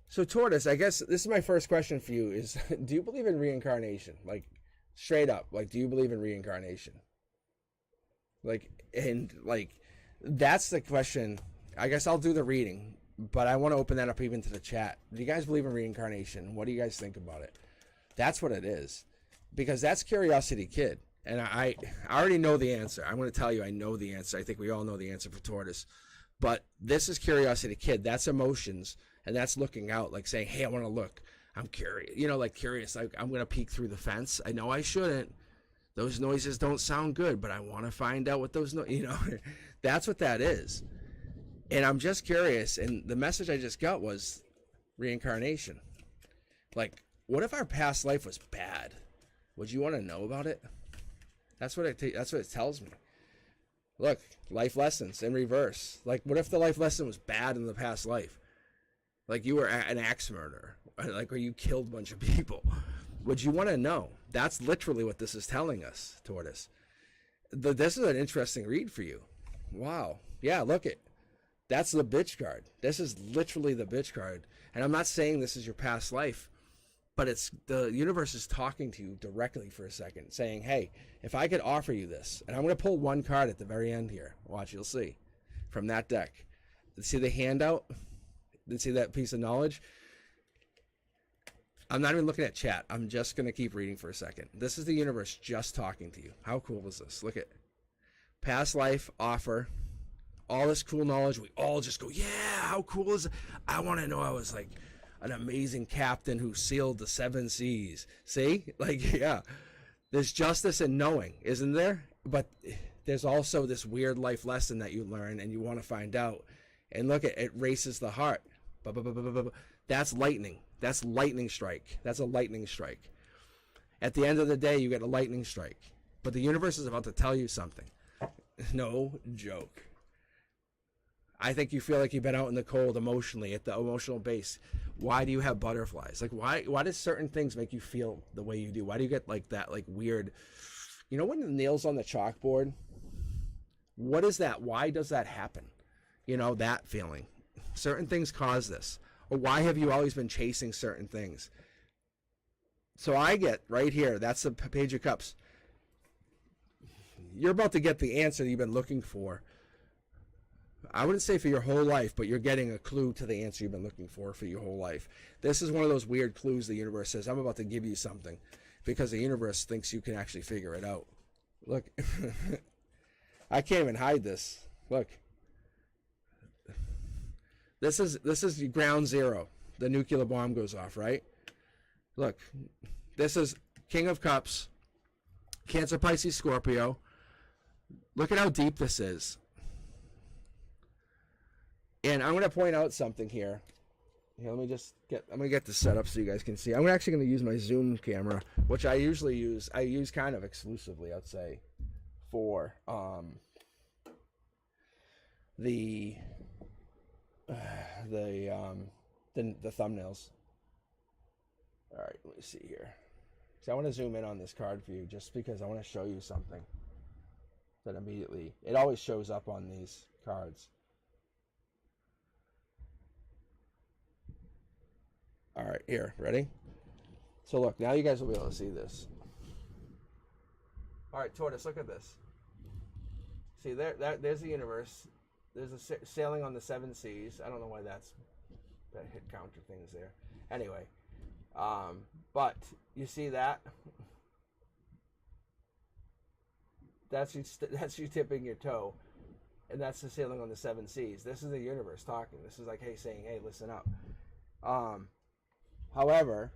So Tortoise, I guess this is my first question for you: is do you believe in reincarnation? Like straight up, like do you believe in reincarnation? Like and like that's the question. I guess I'll do the reading, but I want to open that up even to the chat. Do you guys believe in reincarnation? What do you guys think about it? That's what it is, because that's Curiosity Kid. And I already know the answer. I'm going to tell you I know the answer. I think we all know the answer for Tortoise. But this is Curiosity Kid. That's emotions. And that's looking out, like saying, hey, I want to look. I'm curious. You know, like curious. Like, I'm going to peek through the fence. I know I shouldn't. Those noises don't sound good, but I want to find out what those you know, that's what that is. And I'm just curious. And the message I just got was reincarnation. Like, what if our past life was bad? Would you want to know about it? That's what it tells me. Look, life lessons in reverse. Like, what if the life lesson was bad in the past life? Like you were an axe murderer, like, or you killed a bunch of people. Would you want to know? That's literally what this is telling us, Tortoise. This is an interesting read for you. Wow. Yeah, look it. That's the bitch card. This is literally the bitch card. And I'm not saying this is your past life, but it's the universe is talking to you directly for a second, saying, hey, if I could offer you this, and I'm going to pull one card at the very end here. Watch, you'll see. From that deck. See the handout? See that piece of knowledge? I'm not even looking at chat. I'm just going to keep reading for a second. This is the universe just talking to you. How cool is this? Look at past life offer. All this cool knowledge. We all just go, yeah, how cool is it? I want to know I was like an amazing captain who sailed the 7 seas. See? Like, yeah. There's justice in knowing, isn't there? But there's also this weird life lesson that you learn and you want to find out. And look, it races the heart. That's lightning. That's lightning strike. That's a lightning strike. At the end of the day, you get a lightning strike. But the universe is about to tell you something. No joke. I think you feel like you've been out in the cold emotionally, at the emotional base. Why do you have butterflies? Like, why does certain things make you feel the way you do? Why do you get like that, like weird, you know, when the nails on the chalkboard? What is that? Why does that happen? You know, that feeling. Certain things cause this. Or why have you always been chasing certain things? So I get right here, that's the Page of Cups. You're about to get the answer you've been looking for. I wouldn't say for your whole life, but you're getting a clue to the answer you've been looking for your whole life. This is one of those weird clues the universe says, I'm about to give you something, because the universe thinks you can actually figure it out. Look, I can't even hide this. Look, this is ground zero. The nuclear bomb goes off, right? Look, this is King of Cups, Cancer, Pisces, Scorpio. Look at how deep this is. And I'm going to point out something here. Here, I'm going to get this set up so you guys can see. I'm actually going to use my Zoom camera, which I usually use. I use kind of exclusively, I'd say, for the thumbnails. All right, let me see here. So I want to zoom in on this card for you, just because I want to show you something that immediately, it always shows up on these cards. All right, here, ready? So look, now you guys will be able to see this. All right, Tortoise, look at this. See, there's the universe. There's a sailing on the 7 seas. I don't know why that hit counter things there. Anyway, but you see that? That's you tipping your toe, and that's the sailing on the 7 seas. This is the universe talking. This is like, hey, saying, hey, listen up. However,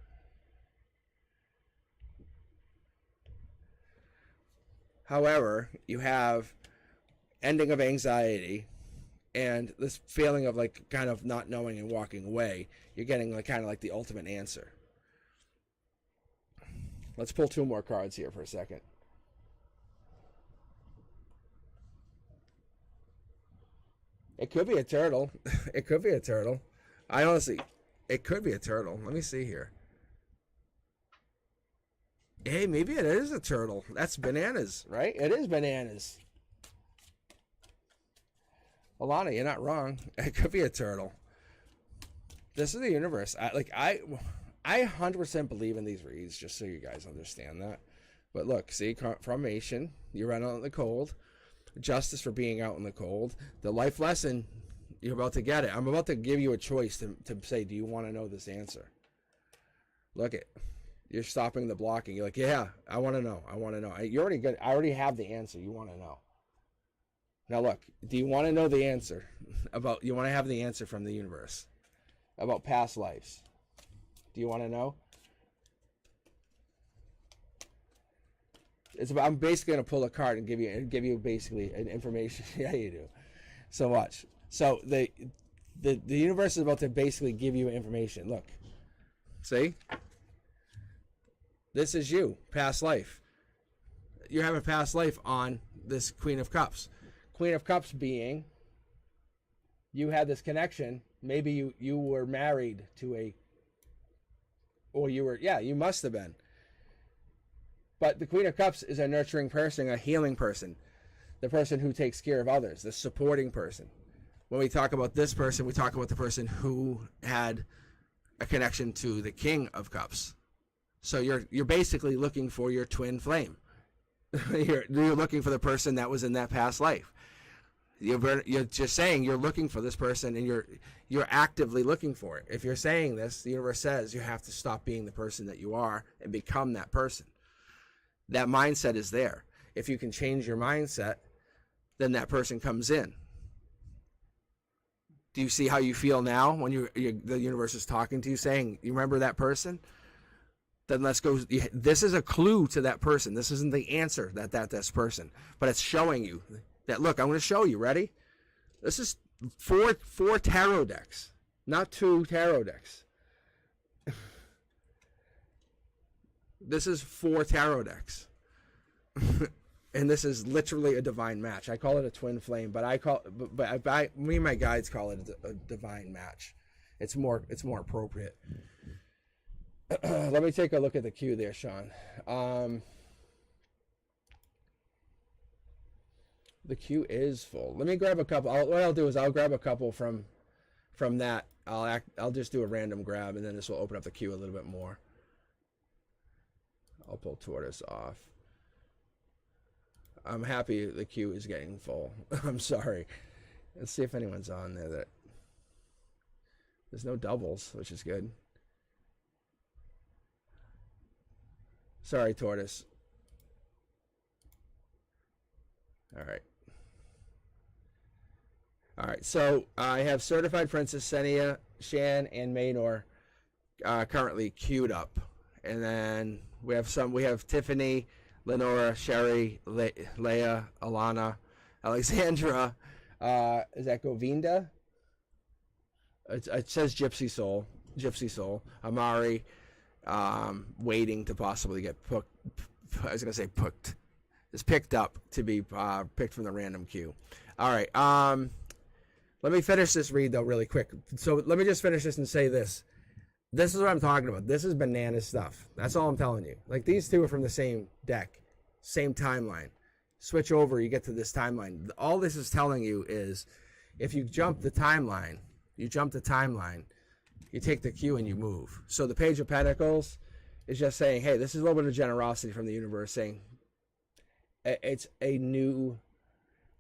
you have ending of anxiety and this feeling of like kind of not knowing and walking away. You're getting like kind of like the ultimate answer. Let's pull 2 more cards here for a second. It could be a turtle. It could be a turtle. I honestly, it could be a turtle. Let me see here. Hey, maybe it is a turtle. That's bananas, right? It is bananas. Alana, you're not wrong. It could be a turtle. This is the universe. I 100% believe in these reads, just so you guys understand that. But look, see, confirmation. You run out in the cold. Justice for being out in the cold. The life lesson, you're about to get it. I'm about to give you a choice to say, do you want to know this answer? Look it. You're stopping the blocking. You're like, yeah, I want to know. I want to know. I already have the answer. You want to know. Now look, do you want to know the answer you want to have the answer from the universe about past lives? Do you want to know? I'm basically going to pull a card and give you basically an information. Yeah, you do. So watch. So the universe is about to basically give you information. Look. See? This is you, past life. You're having a past life on this Queen of Cups. Queen of Cups being you had this connection. Maybe you were married to you must have been. But the Queen of Cups is a nurturing person, a healing person, the person who takes care of others, the supporting person. When we talk about this person, we talk about the person who had a connection to the King of Cups. So you're basically looking for your twin flame. you're looking for the person that was in that past life. You're just saying you're looking for this person, and you're actively looking for it. If you're saying this, the universe says you have to stop being the person that you are and become that person. That mindset is there. If you can change your mindset, then that person comes in. Do you see how you feel now when the universe is talking to you, saying, you remember that person? Then let's go. This is a clue to that person. This isn't the answer that's person, but it's showing you that, look, I'm going to show you. Ready? This is four tarot decks, not 2 tarot decks. This is 4 tarot decks. And this is literally a divine match. I call it a twin flame, but me and my guides call it a divine match. It's more appropriate. Let me take a look at the queue there, Sean. The queue is full. Let me grab a couple. What I'll do is I'll grab a couple from that. I'll just do a random grab, and then this will open up the queue a little bit more. I'll pull Tortoise off. I'm happy the queue is getting full. I'm sorry. Let's see if anyone's on there. There's no doubles, which is good. Sorry, Tortoise. All right. So I have Certified Princess Senia, Shan, and Maynor currently queued up, and then we have Tiffany, Lenora, Sherry, Leia, Alana, Alexandra. Is that Govinda? It says Gypsy Soul, Amari, waiting to possibly get picked up to be picked from the random queue. All right. Let me finish this read though really quick. So let me just finish this and say this. This is what I'm talking about. This is banana stuff. That's all I'm telling you. Like, these 2 are from the same deck, same timeline. Switch over, you get to this timeline. All this is telling you is, if you jump the timeline, you take the cue and you move. So the Page of Pentacles is just saying, hey, this is a little bit of generosity from the universe, saying it's a new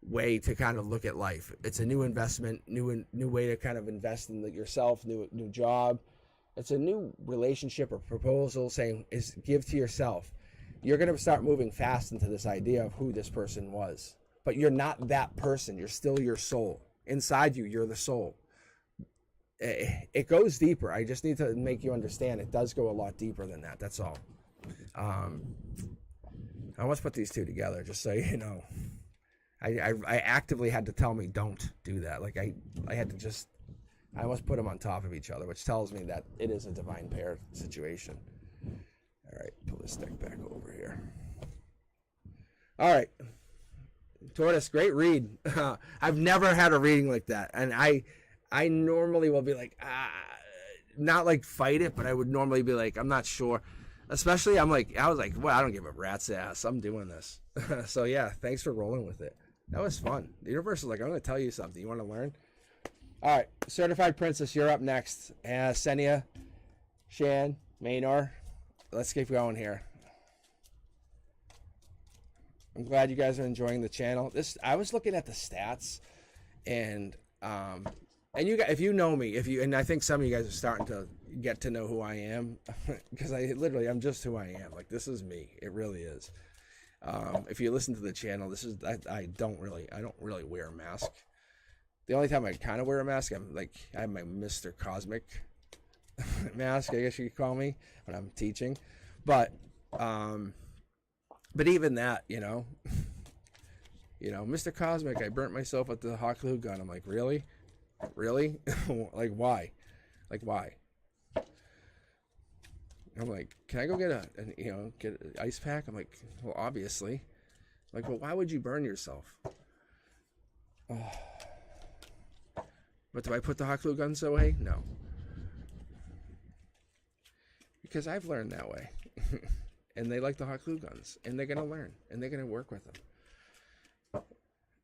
way to kind of look at life. It's a new investment, new way to kind of invest in yourself, new job. It's a new relationship or proposal, saying is give to yourself. You're going to start moving fast into this idea of who this person was. But you're not that person. You're still your soul. Inside you, you're the soul. It goes deeper. I just need to make you understand it does go a lot deeper than that. That's all. I almost put these 2 together just so you know. I actively had to tell me don't do that. Like I had to just, I almost put them on top of each other, which tells me that it is a divine pair situation. All right, pull this deck back over here. All right. Tortoise, great read. I've never had a reading like that. And I normally will be like, not like fight it, but I would normally be like, I'm not sure. Especially, I was like, well, I don't give a rat's ass. I'm doing this. So yeah, thanks for rolling with it. That was fun. The universe is like, I'm going to tell you something. You want to learn? All right, Certified Princess, you're up next. Senia, Shan, Maynor. Let's keep going here. I'm glad you guys are enjoying the channel. I was looking at the stats, and you guys, if you know me, and I think some of you guys are starting to get to know who I am, because I'm just who I am. Like, this is me. It really is. If you listen to the channel, I don't really wear a mask. The only time I kind of wear a mask, I have my Mr. Cosmic mask, I guess you could call me, when I'm teaching. But even that, Mr. Cosmic, I burnt myself with the hot glue gun. I'm like, really? Like, why? I'm like, can I go get get an ice pack? I'm like, well, obviously. Like, well, why would you burn yourself? Oh. But do I put the hot glue guns away? No. Because I've learned that way. And they like the hot glue guns. And they're going to learn. And they're going to work with them.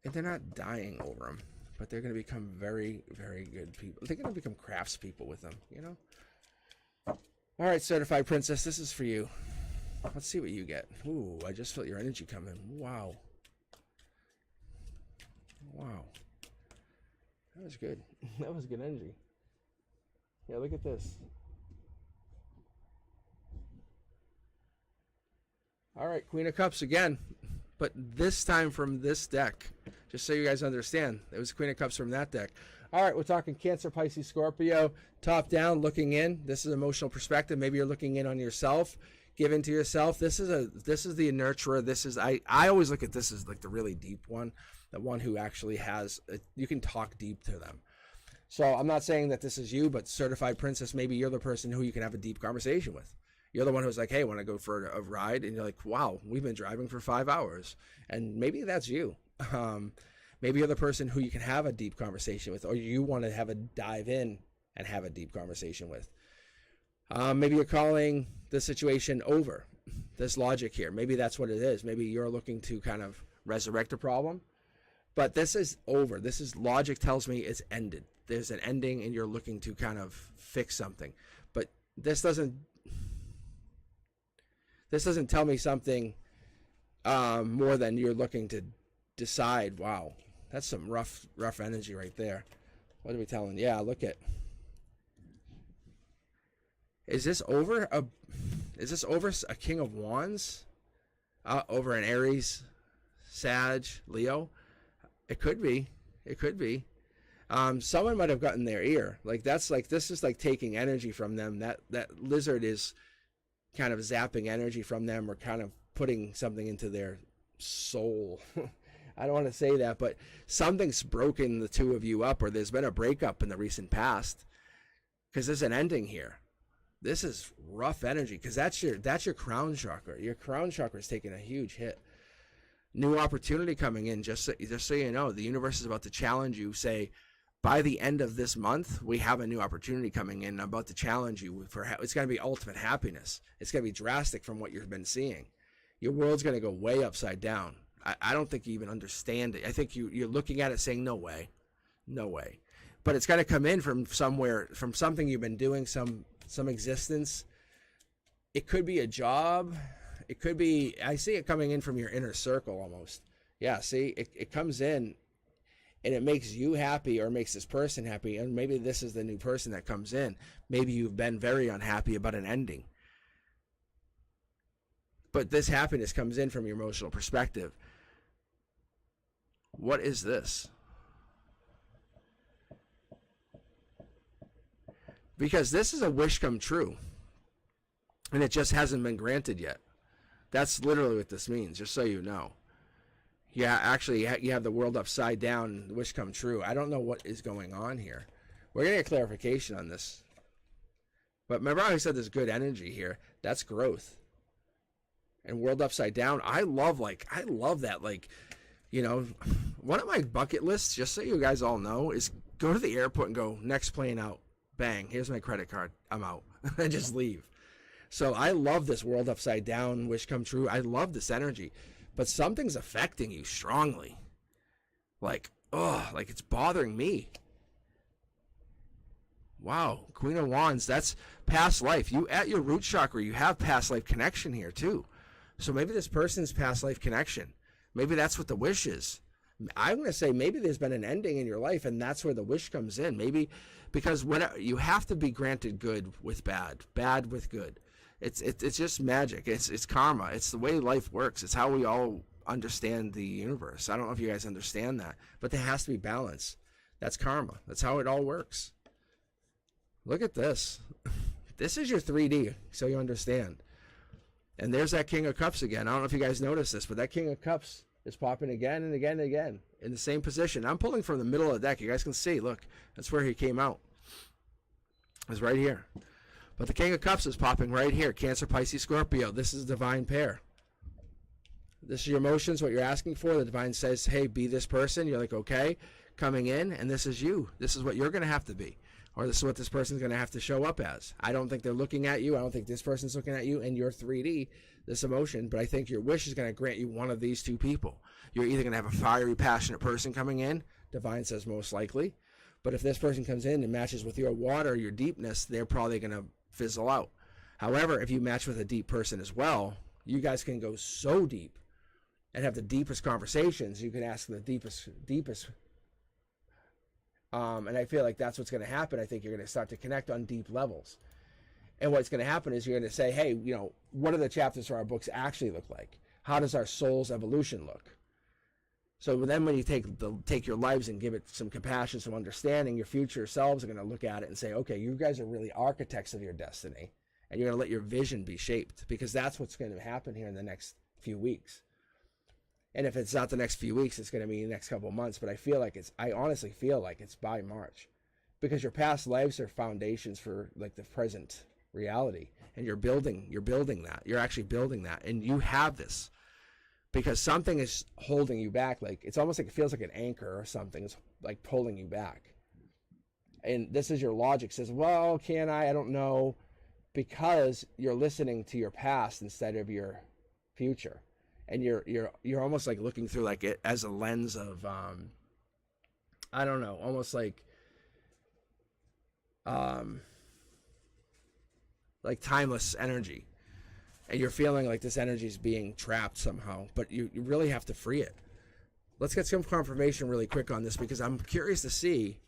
And they're not dying over them. But they're going to become very, very good people. They're going to become craftspeople with them, All right, Certified Princess, this is for you. Let's see what you get. Ooh, I just felt your energy come in. Wow. That was good. That was good energy. Yeah, look at this. All right, Queen of Cups again. But this time from this deck. Just so you guys understand. It was Queen of Cups from that deck. All right, we're talking Cancer, Pisces, Scorpio. Top down, looking in. This is emotional perspective. Maybe you're looking in on yourself. Give in to yourself. This is the nurturer. I always look at this as like the really deep one. The one who actually has, you can talk deep to them. So I'm not saying that this is you, but Certified Princess, maybe you're the person who you can have a deep conversation with. You're the one who's like, hey, want to go for a ride? And you're like, wow, we've been driving for 5 hours. And maybe that's you. Maybe you're the person who you can have a deep conversation with, or you want to have a dive in and have a deep conversation with. Maybe you're calling the situation over. There's logic here. Maybe that's what it is. Maybe you're looking to kind of resurrect a problem. But this is over. Logic tells me it's ended. There's an ending and you're looking to kind of fix something. But this doesn't tell me something more than you're looking to decide. Wow, that's some rough energy right there. What are we telling? Yeah, look at. Is this over a King of Wands? Over an Aries, Sag, Leo? It could be. Someone might have gotten their ear. This is like taking energy from them. That lizard is kind of zapping energy from them, or kind of putting something into their soul. I don't want to say that, but something's broken the two of you up, or there's been a breakup in the recent past, because there's an ending here. This is rough energy, because that's your crown chakra. Your crown chakra is taking a huge hit. New opportunity coming in. Just so you know, the universe is about to challenge you. Say, by the end of this month, we have a new opportunity coming in. I'm about to challenge you it's going to be ultimate happiness. It's going to be drastic from what you've been seeing. Your world's going to go way upside down. I don't think you even understand it. I think you're looking at it saying, no way. But it's going to come in from somewhere, from something you've been doing, some existence. It could be a job. It could be, I see it coming in from your inner circle almost. Yeah, see, it comes in and it makes you happy, or makes this person happy. And maybe this is the new person that comes in. Maybe you've been very unhappy about an ending. But this happiness comes in from your emotional perspective. What is this? Because this is a wish come true. And it just hasn't been granted yet. That's literally what this means, just so you know. Yeah, actually, you have the world upside down and the wish come true. I don't know what is going on here. We're going to get clarification on this. But remember how I said there's good energy here? That's growth. And world upside down, I love that. Like, you know, one of my bucket lists, just so you guys all know, is go to the airport and go, next plane out. Bang, here's my credit card. I'm out. And just leave. So I love this world upside down, wish come true. I love this energy. But something's affecting you strongly. Like, like it's bothering me. Wow, Queen of Wands, that's past life. You, at your root chakra, you have past life connection here too. So maybe this person's past life connection. Maybe that's what the wish is. I'm going to say maybe there's been an ending in your life, and that's where the wish comes in. Maybe because when you have to be granted good with bad, bad with good. It's just magic. It's karma. It's the way life works. It's how we all understand the universe. I don't know if you guys understand that, but there has to be balance. That's karma. That's how it all works. Look at this. This is your 3D, so you understand. And there's that King of Cups again. I don't know if you guys noticed this, but that King of Cups is popping again and again and again in the same position. I'm pulling from the middle of the deck. You guys can see, look, that's where he came out. It's right here. But the King of Cups is popping right here. Cancer, Pisces, Scorpio. This is a divine pair. This is your emotions, what you're asking for. The divine says, hey, be this person. You're like, okay, coming in, and this is you. This is what you're going to have to be. Or this is what this person's going to have to show up as. I don't think they're looking at you. I don't think this person's looking at you in your 3D, this emotion. But I think your wish is going to grant you one of these two people. You're either going to have a fiery, passionate person coming in. Divine says most likely. But if this person comes in and matches with your water, your deepness, they're probably going to fizzle out. However, if you match with a deep person as well, you guys can go so deep and have the deepest conversations. You can ask the deepest. And I feel like that's what's going to happen. I think you're going to start to connect on deep levels. And what's going to happen is you're going to say, hey, you know, what do the chapters for our books actually look like? How does our soul's evolution look? So then when you take your lives and give it some compassion, some understanding, your future selves are going to look at it and say, okay, you guys are really architects of your destiny. And you're going to let your vision be shaped, because that's what's going to happen here in the next few weeks. And if it's not the next few weeks, it's going to be the next couple of months. But I honestly feel like it's by March, because your past lives are foundations for like the present reality. And you're building that. You're actually building that. And you have this because something is holding you back. Like it's almost like it feels like an anchor or something is like pulling you back. And this is your logic says, well, can I don't know, because you're listening to your past instead of your future. And you're almost like looking through like it as a lens of I don't know, almost like timeless energy. And you're feeling like this energy is being trapped somehow, but you really have to free it. Let's get some confirmation really quick on this, because I'm curious to see.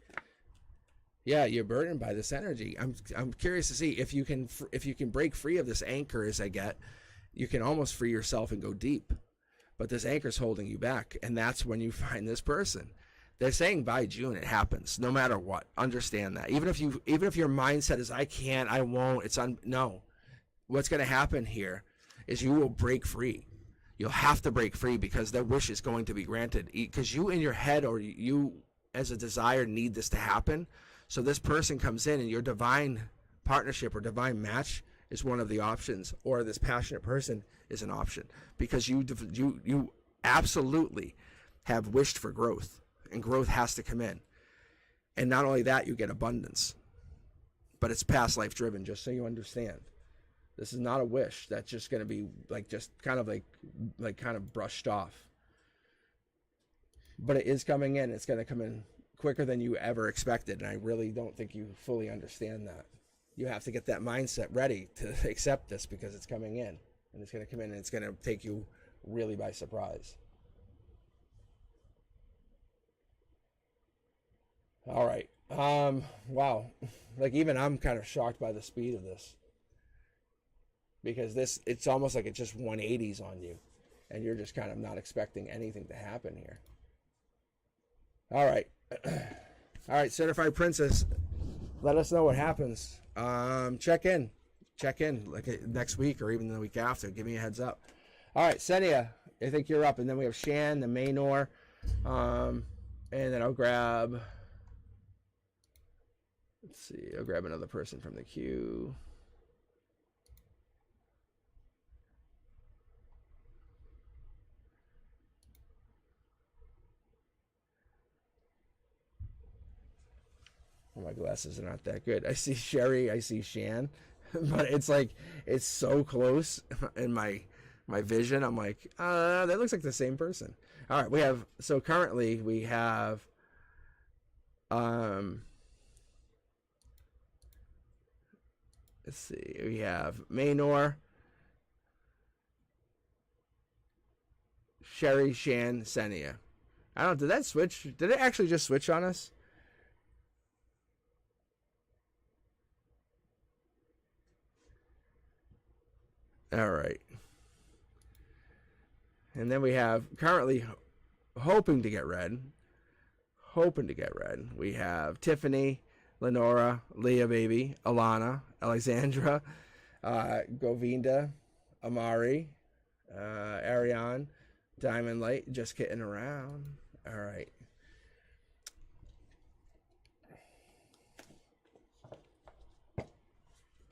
Yeah, you're burdened by this energy. I'm curious to see if you can break free of this anchor. As I get, you can almost free yourself and go deep, but this anchor's holding you back, and that's when you find this person. They're saying by June it happens, no matter what. Understand that. Even if your mindset is I can't, I won't, no. What's going to happen here is you will break free. You'll have to break free, because their wish is going to be granted, because you in your head, or you as a desire, need this to happen. So this person comes in, and your divine partnership or divine match is one of the options, or this passionate person is an option, because you absolutely have wished for growth, and growth has to come in. And not only that, you get abundance, but it's past life driven, just so you understand. This is not a wish that's just going to be like just kind of brushed off, but it is coming in. It's going to come in quicker than you ever expected, and I really don't think you fully understand that. You have to get that mindset ready to accept this, because it's coming in, and it's going to come in, and it's going to take you really by surprise. All right. Wow. Like even I'm kind of shocked by the speed of this, because it's almost like it just 180s on you, and you're just kind of not expecting anything to happen here. All right. All right, Certified Princess, let us know what happens. Check in like next week or even the week after. Give me a heads up. All right, Senia, I think you're up, and then we have Shan, the Maynor, and then I'll grab, I'll grab another person from the queue. My glasses are not that good. I see Sherry, I see Shan, but it's like it's so close in my vision. I'm like, that looks like the same person. All right, we have currently we have let's see, we have Maynor, Sherry, Shan, Senia. I don't know, did that switch? Did it actually just switch on us? All right. And then we have currently hoping to get red. We have Tiffany, Lenora, Leah Baby, Alana, Alexandra, Govinda, Amari, Ariane, Diamond Light, just kidding around. All right.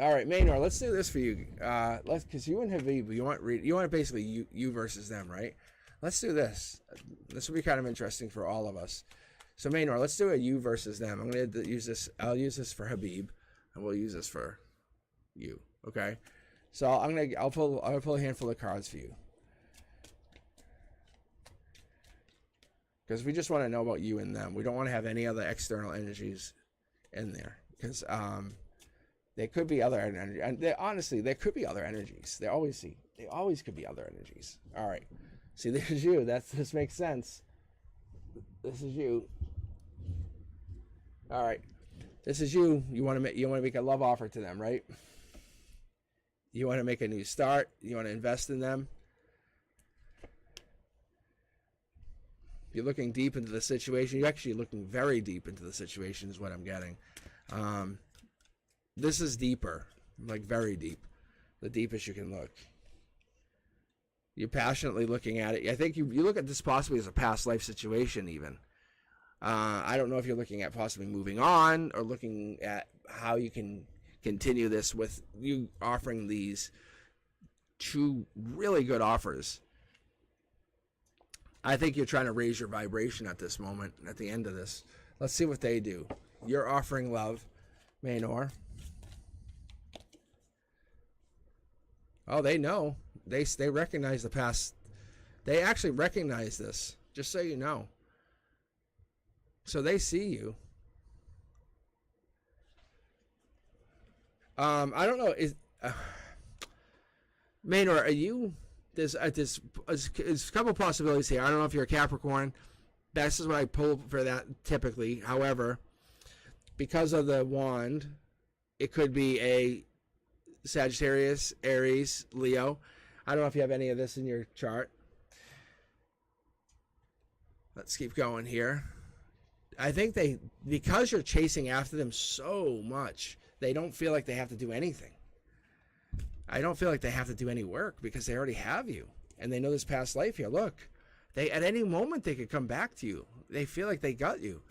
All right, Maynor, let's do this for you. Because you and Habib, you want basically you versus them, right? Let's do this. This will be kind of interesting for all of us. So Maynor, let's do a you versus them. I'm gonna use this. I'll use this for Habib, and we'll use this for you. Okay. So I'll pull a handful of cards for you. Because we just want to know about you and them. We don't want to have any other external energies in there. Because there could be other energy, and honestly, there could be other energies. They always could be other energies. All right, see, this is you. This makes sense. This is you. All right, this is you. You want to make a love offer to them, right? You want to make a new start. You want to invest in them. You're looking deep into the situation. You're actually looking very deep into the situation, is what I'm getting. This is deeper, like very deep, the deepest you can look. You're passionately looking at it. I think you look at this possibly as a past life situation even. I don't know if you're looking at possibly moving on or looking at how you can continue this with you offering these two really good offers. I think you're trying to raise your vibration at this moment, at the end of this. Let's see what they do. You're offering love, Maynor. Oh, they know. They recognize the past. They actually recognize this, just so you know. So they see you. I don't know. Maynor, are you? There's a couple possibilities here. I don't know if you're a Capricorn. This is what I pull for that typically. However, because of the wand, it could be a Sagittarius, Aries, Leo. I don't know if you have any of this in your chart. Let's keep going here. I think because you're chasing after them so much, they don't feel like they have to do anything. I don't feel like they have to do any work because they already have you. And they know this past life here. Look, at any moment they could come back to you. They feel like they got you.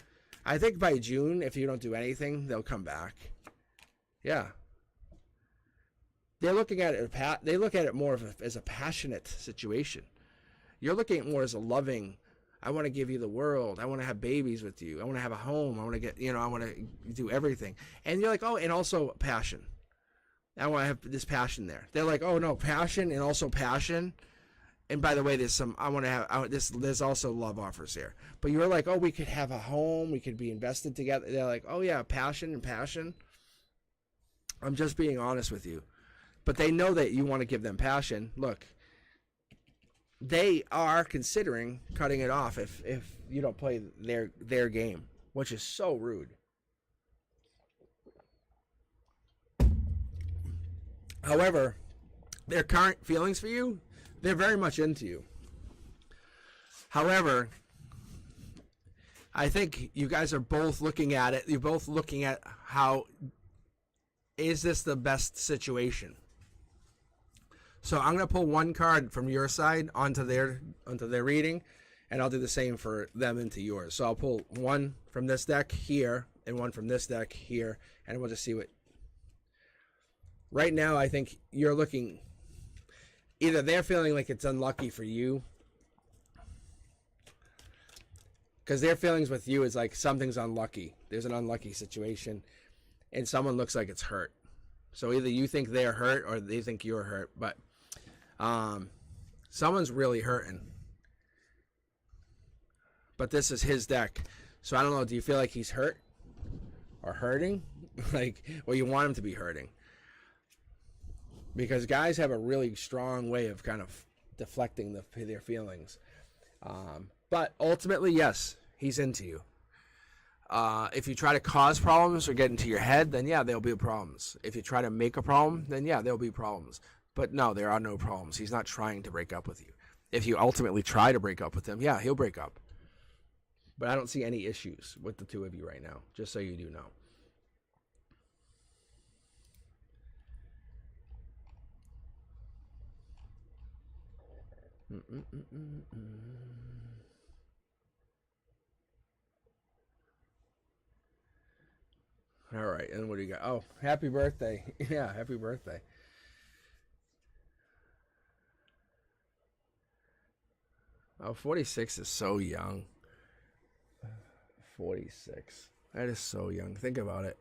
I think by June, if you don't do anything, they'll come back. Yeah. They're looking at it. They look at it more as a passionate situation. You're looking at it more as a loving. I want to give you the world. I want to have babies with you. I want to have a home. I want to get. I want to do everything. And you're like, oh, and also passion. I want to have this passion there. They're like, oh no, passion and also passion. And by the way, there's also love offers here. But you're like, oh, we could have a home. We could be invested together. They're like, oh yeah, passion and passion. I'm just being honest with you. But they know that you want to give them passion. Look, they are considering cutting it off if you don't play their game, which is so rude. However, their current feelings for you, they're very much into you. However, I think you guys are both looking at it. You're both looking at how is this the best situation? So I'm going to pull one card from your side onto their reading, and I'll do the same for them into yours. So I'll pull one from this deck here and one from this deck here, and we'll just see what. Right now, I think you're looking, either they're feeling like it's unlucky for you, Because their feelings with you is like something's unlucky. There's an unlucky situation, and someone looks like it's hurt. So either you think they're hurt or they think you're hurt, but someone's really hurting. But this is his deck. So I don't know, do you feel like he's hurt or hurting? Like, or you want him to be hurting? Because guys have a really strong way of kind of deflecting their feelings. But ultimately, yes, he's into you. If you try to cause problems or get into your head, then yeah, there'll be problems. If you try to make a problem, then yeah, there'll be problems. But no, there are no problems. He's not trying to break up with you. If you ultimately try to break up with him, yeah, he'll break up. But I don't see any issues with the two of you right now, just so you do know. All right, and what do you got? Oh, happy birthday. Yeah, happy birthday. Oh, 46 is so young. 46. That is so young. Think about it.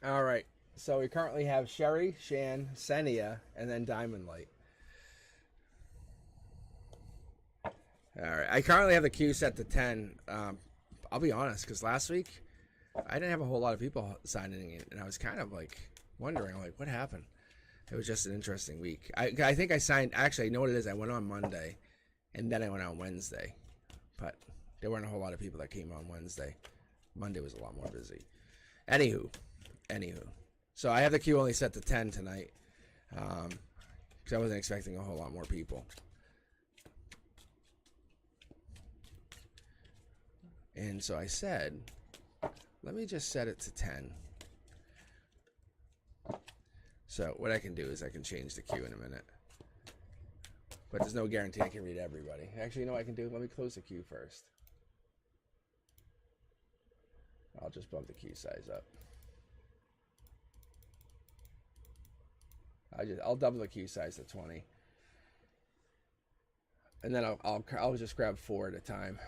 All right. So we currently have Sherry, Shan, Senia, and then Diamond Light. All right. I currently have the queue set to 10. I'll be honest, because last week I didn't have a whole lot of people signing in, and I was kind of like wondering, like, what happened? It was just an interesting week. I think I signed. Actually, I know what it is. I went on Monday, and then I went on Wednesday, but there weren't a whole lot of people that came on Wednesday. Monday was a lot more busy. Anywho. So I have the queue only set to 10 tonight, because I wasn't expecting a whole lot more people. And so I said, let me just set it to 10. So what I can do is I can change the queue in a minute. But there's no guarantee I can read everybody. Actually, you know what I can do? Let me close the queue first. I'll just bump the queue size up. I'll double the queue size to 20. And then I'll just grab 4 at a time.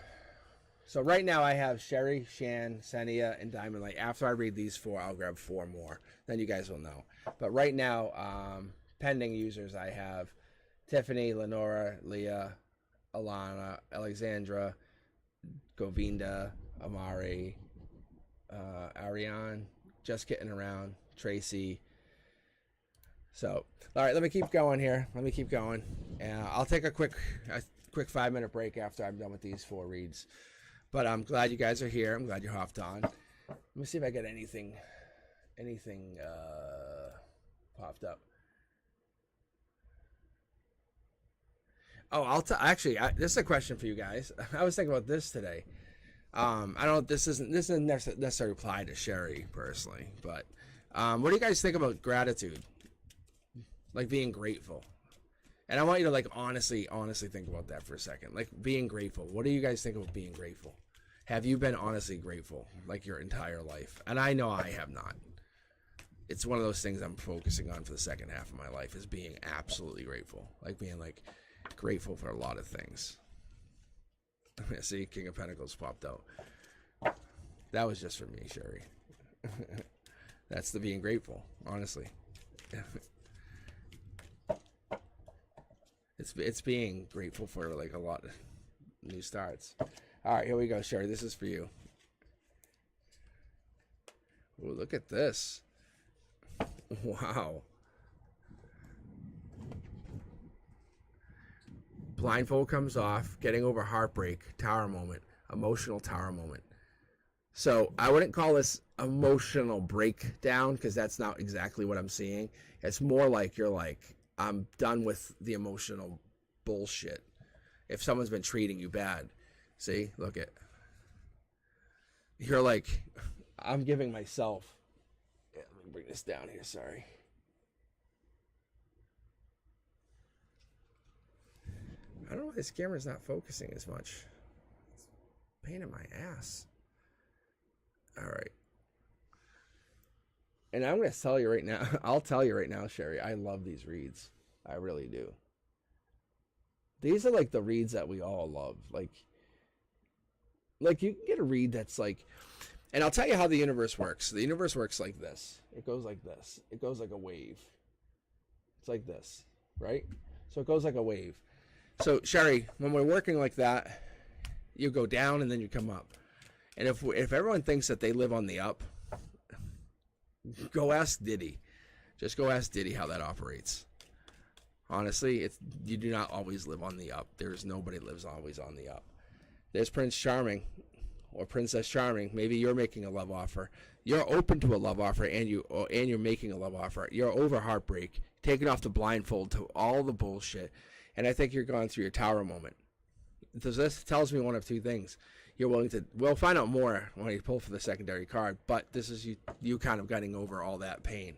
So right now I have Sherry, Shan, Senia, and Diamond Light. After I read these 4, I'll grab 4 more. Then you guys will know. But right now, pending users, I have Tiffany, Lenora, Leah, Alana, Alexandra, Govinda, Amari, Ariane, Just Getting Around, Tracy. So, all right, let me keep going here. I'll take a quick 5-minute break after I'm done with these 4 reads. But I'm glad you guys are here. I'm glad you hopped on. Let me see if I get anything popped up. Oh, actually, this is a question for you guys. I was thinking about this today. I don't. This isn't necessarily apply to Sherry personally, but what do you guys think about gratitude? Like being grateful. And I want you to like honestly think about that for a second. Like being grateful. What do you guys think about being grateful? Have you been honestly grateful like your entire life? And I know I have not. It's one of those things I'm focusing on for the second half of my life is being absolutely grateful. Like being like grateful for a lot of things. See, King of Pentacles popped out. That was just for me, Sherry. That's the being grateful, honestly. It's being grateful for like a lot of new starts. All right, here we go, Sherry. This is for you. Oh, look at this. Wow. Blindfold comes off, getting over heartbreak, tower moment, emotional tower moment. So I wouldn't call this emotional breakdown because that's not exactly what I'm seeing. It's more like you're like, I'm done with the emotional bullshit. If someone's been treating you bad, see, look at, you're like, I'm giving myself, let me bring this down here, sorry. I don't know why this camera's not focusing as much. It's a pain in my ass. All right. And I'm going to tell you right now, I'll tell you right now, Sherry, I love these reads. I really do. These are like the reads that we all love. Like you can get a read that's like, and I'll tell you how the universe works. The universe works like this. It goes like this. It goes like a wave. It's like this, right? So it goes like a wave. So Sherry, when we're working like that, you go down and then you come up. And if everyone thinks that they live on the up, go ask Diddy. Just go ask Diddy how that operates. Honestly, you do not always live on the up. There's nobody lives always on the up. There's Prince Charming or Princess Charming. Maybe you're making a love offer. You're open to a love offer, and you're making a love offer. You're over heartbreak, taking off the blindfold to all the bullshit. And I think you're going through your tower moment. This tells me one of two things. You're willing to, we'll find out more when you pull for the secondary card, but this is you kind of getting over all that pain.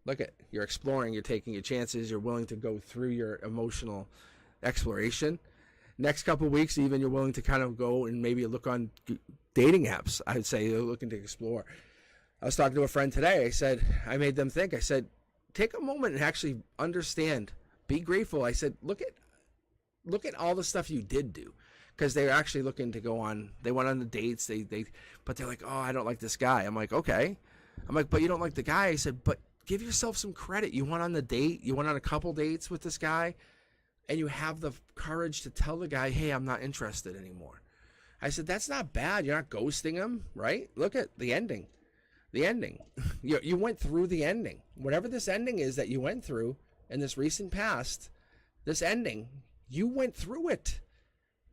Look at, you're exploring, you're taking your chances, you're willing to go through your emotional exploration. Next couple of weeks, even, you're willing to kind of go and maybe look on dating apps. I'd say you're looking to explore. I was talking to a friend today. I made them think. I said, take a moment and actually understand, be grateful. I said, look at all the stuff you did do. Because they're actually looking to go on, they went on the dates, but they're like, oh, I don't like this guy. I'm like, okay. I'm like, but you don't like the guy? I said, but give yourself some credit. You went on the date, you went on a couple dates with this guy, and you have the courage to tell the guy, hey, I'm not interested anymore. I said, that's not bad. You're not ghosting him, right? Look at the ending. The ending. You went through the ending. Whatever this ending is that you went through in this recent past, this ending, you went through it.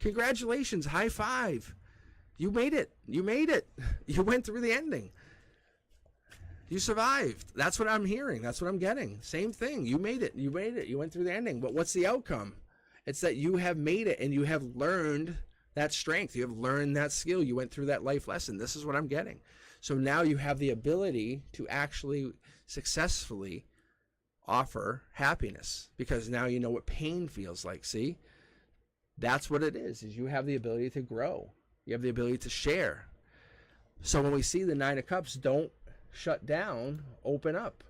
Congratulations, high five. You made it. You made it. You went through the ending. You survived. That's what I'm hearing. That's what I'm getting. Same thing. You made it. You made it. You went through the ending. But what's the outcome? It's that you have made it and you have learned that strength. You have learned that skill. You went through that life lesson. This is what I'm getting. So now you have the ability to actually successfully offer happiness because now you know what pain feels like. See? That's what it is you have the ability to grow. You have the ability to share. So when we see the Nine of Cups, don't shut down, open up.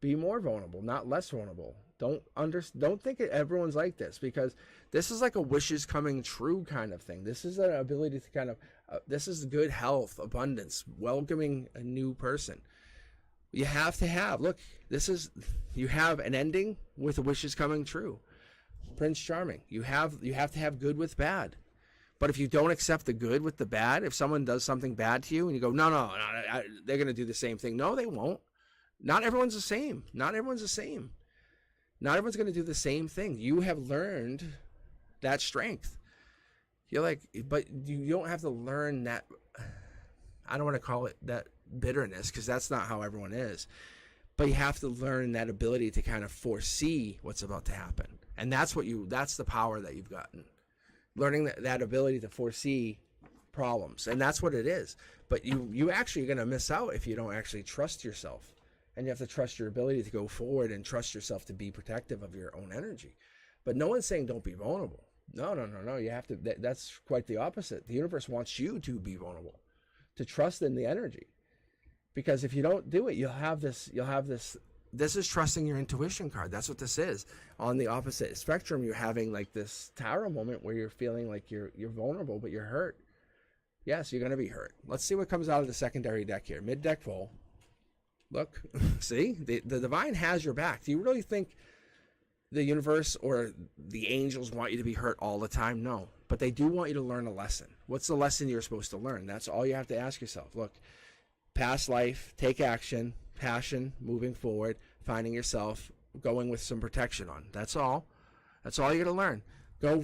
Be more vulnerable, not less vulnerable. Don't think everyone's like this because this is like a wishes coming true kind of thing. This is an ability to kind of, this is good health, abundance, welcoming a new person. You have to have, look, you have an ending with wishes coming true. Prince Charming. You have to have good with bad. But if you don't accept the good with the bad, if someone does something bad to you and you go, no, they're going to do the same thing. No, they won't. Not everyone's the same. Not everyone's the same. Not everyone's going to do the same thing. You have learned that strength. You're like, but you don't have to learn that. I don't want to call it that bitterness because that's not how everyone is. But you have to learn that ability to kind of foresee what's about to happen. And that's the power that you've gotten. Learning that ability to foresee problems. And that's what it is. But you actually are going to miss out if you don't actually trust yourself. And you have to trust your ability to go forward and trust yourself to be protective of your own energy. But no one's saying don't be vulnerable. No. You have to, that's quite the opposite. The universe wants you to be vulnerable, to trust in the energy. Because if you don't do it, you'll have this, this is trusting your intuition card. That's what this is. On the opposite spectrum, you're having like this tower moment where you're feeling like you're vulnerable, but you're hurt. Yes, you're going to be hurt. Let's see what comes out of the secondary deck here. Mid-deck pull. Look, see? The divine has your back. Do you really think the universe or the angels want you to be hurt all the time? No. But they do want you to learn a lesson. What's the lesson you're supposed to learn? That's all you have to ask yourself. Look, past life, take action, passion, moving forward, finding yourself, going with some protection on. That's all. That's all you're going to learn.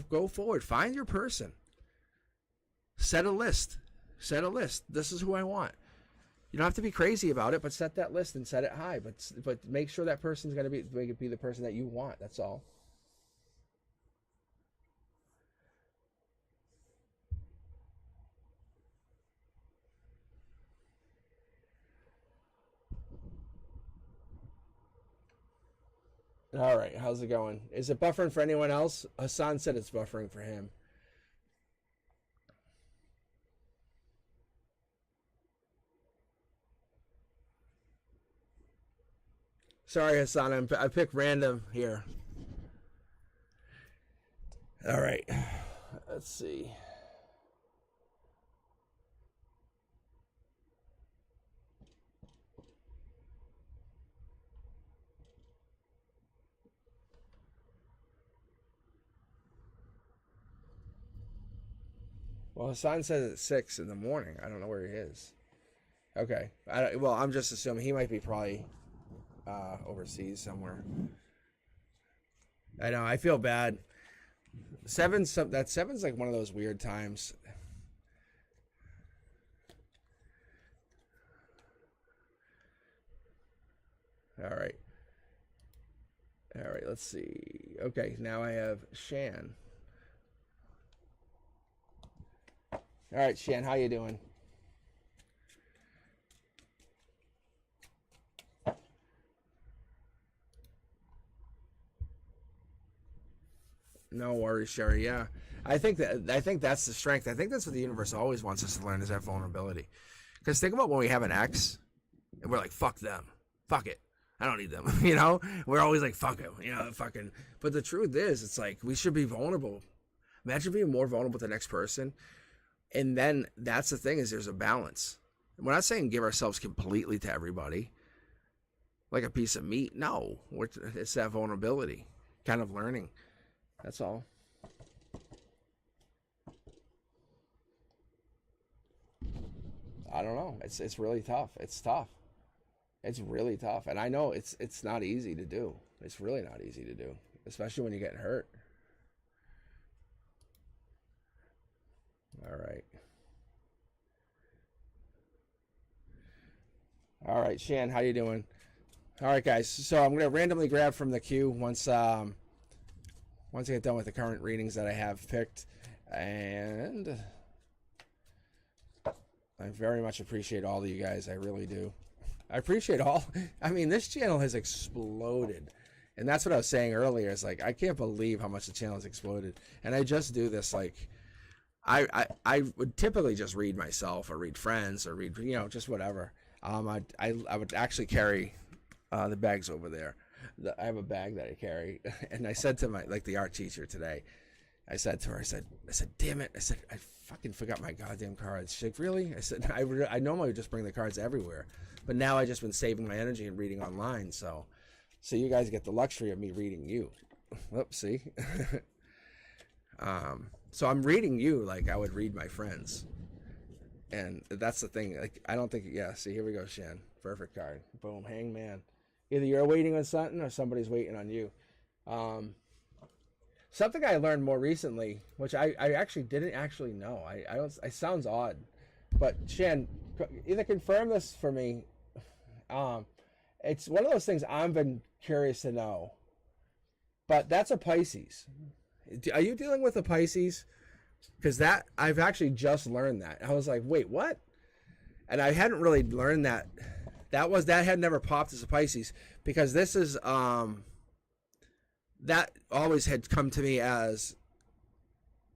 Go forward. Find your person. Set a list. This is who I want. You don't have to be crazy about it, but set that list and set it high. But make sure that person's going to be the person that you want. That's all. All right, how's it going? Is it buffering for anyone else? Hassan said it's buffering for him. Sorry, Hassan, I picked random here. All right, let's see. Well, Hassan says it's 6 in the morning. I don't know where he is. Okay. Well, I'm just assuming he might be probably overseas somewhere. I know. I feel bad. Seven's like one of those weird times. All right. All right. Let's see. Okay. Now I have Shan. All right, Shan, how you doing? No worries, Sherry. Yeah, I think that's the strength. I think that's what the universe always wants us to learn is that vulnerability. Because think about when we have an ex, and we're like, "Fuck them, fuck it, I don't need them." You know, we're always like, "Fuck them," you know, fucking. But the truth is, it's like we should be vulnerable. Imagine being more vulnerable to the next person. And then that's the thing is there's a balance. We're not saying give ourselves completely to everybody like a piece of meat. No, it's that vulnerability kind of learning. That's all. I don't know. It's really tough. It's tough. It's really tough. And I know it's not easy to do. It's really not easy to do, especially when you get hurt. All right. All right, Shan, how you doing? All right, guys. So I'm gonna randomly grab from the queue once I get done with the current readings that I have picked, and I very much appreciate all of you guys. I really do. I appreciate all. I mean, this channel has exploded, and that's what I was saying earlier. It's like I can't believe how much the channel has exploded, and I just do this like. I would typically just read myself or read friends or read, you know, just whatever. I would actually carry the bags over there. I have a bag that I carry, and I said to the art teacher today, I said to her, I said, damn it, I said I fucking forgot my goddamn cards. She's like, really? I said I normally would just bring the cards everywhere, but now I just been saving my energy and reading online. So you guys get the luxury of me reading you. Oops, see. So I'm reading you like I would read my friends. And that's the thing. Like, I don't think, yeah, see, here we go, Shan. Perfect card. Boom, Hangman. Either you're waiting on something or somebody's waiting on you. Something I learned more recently, which I actually didn't actually know. It sounds odd. But, Shan, either confirm this for me. It's one of those things I've been curious to know. But that's a Pisces. Are you dealing with a Pisces? Because that I've actually just learned that. I was like, wait, what? And I hadn't really learned that. That had never popped as a Pisces, because this is that always had come to me as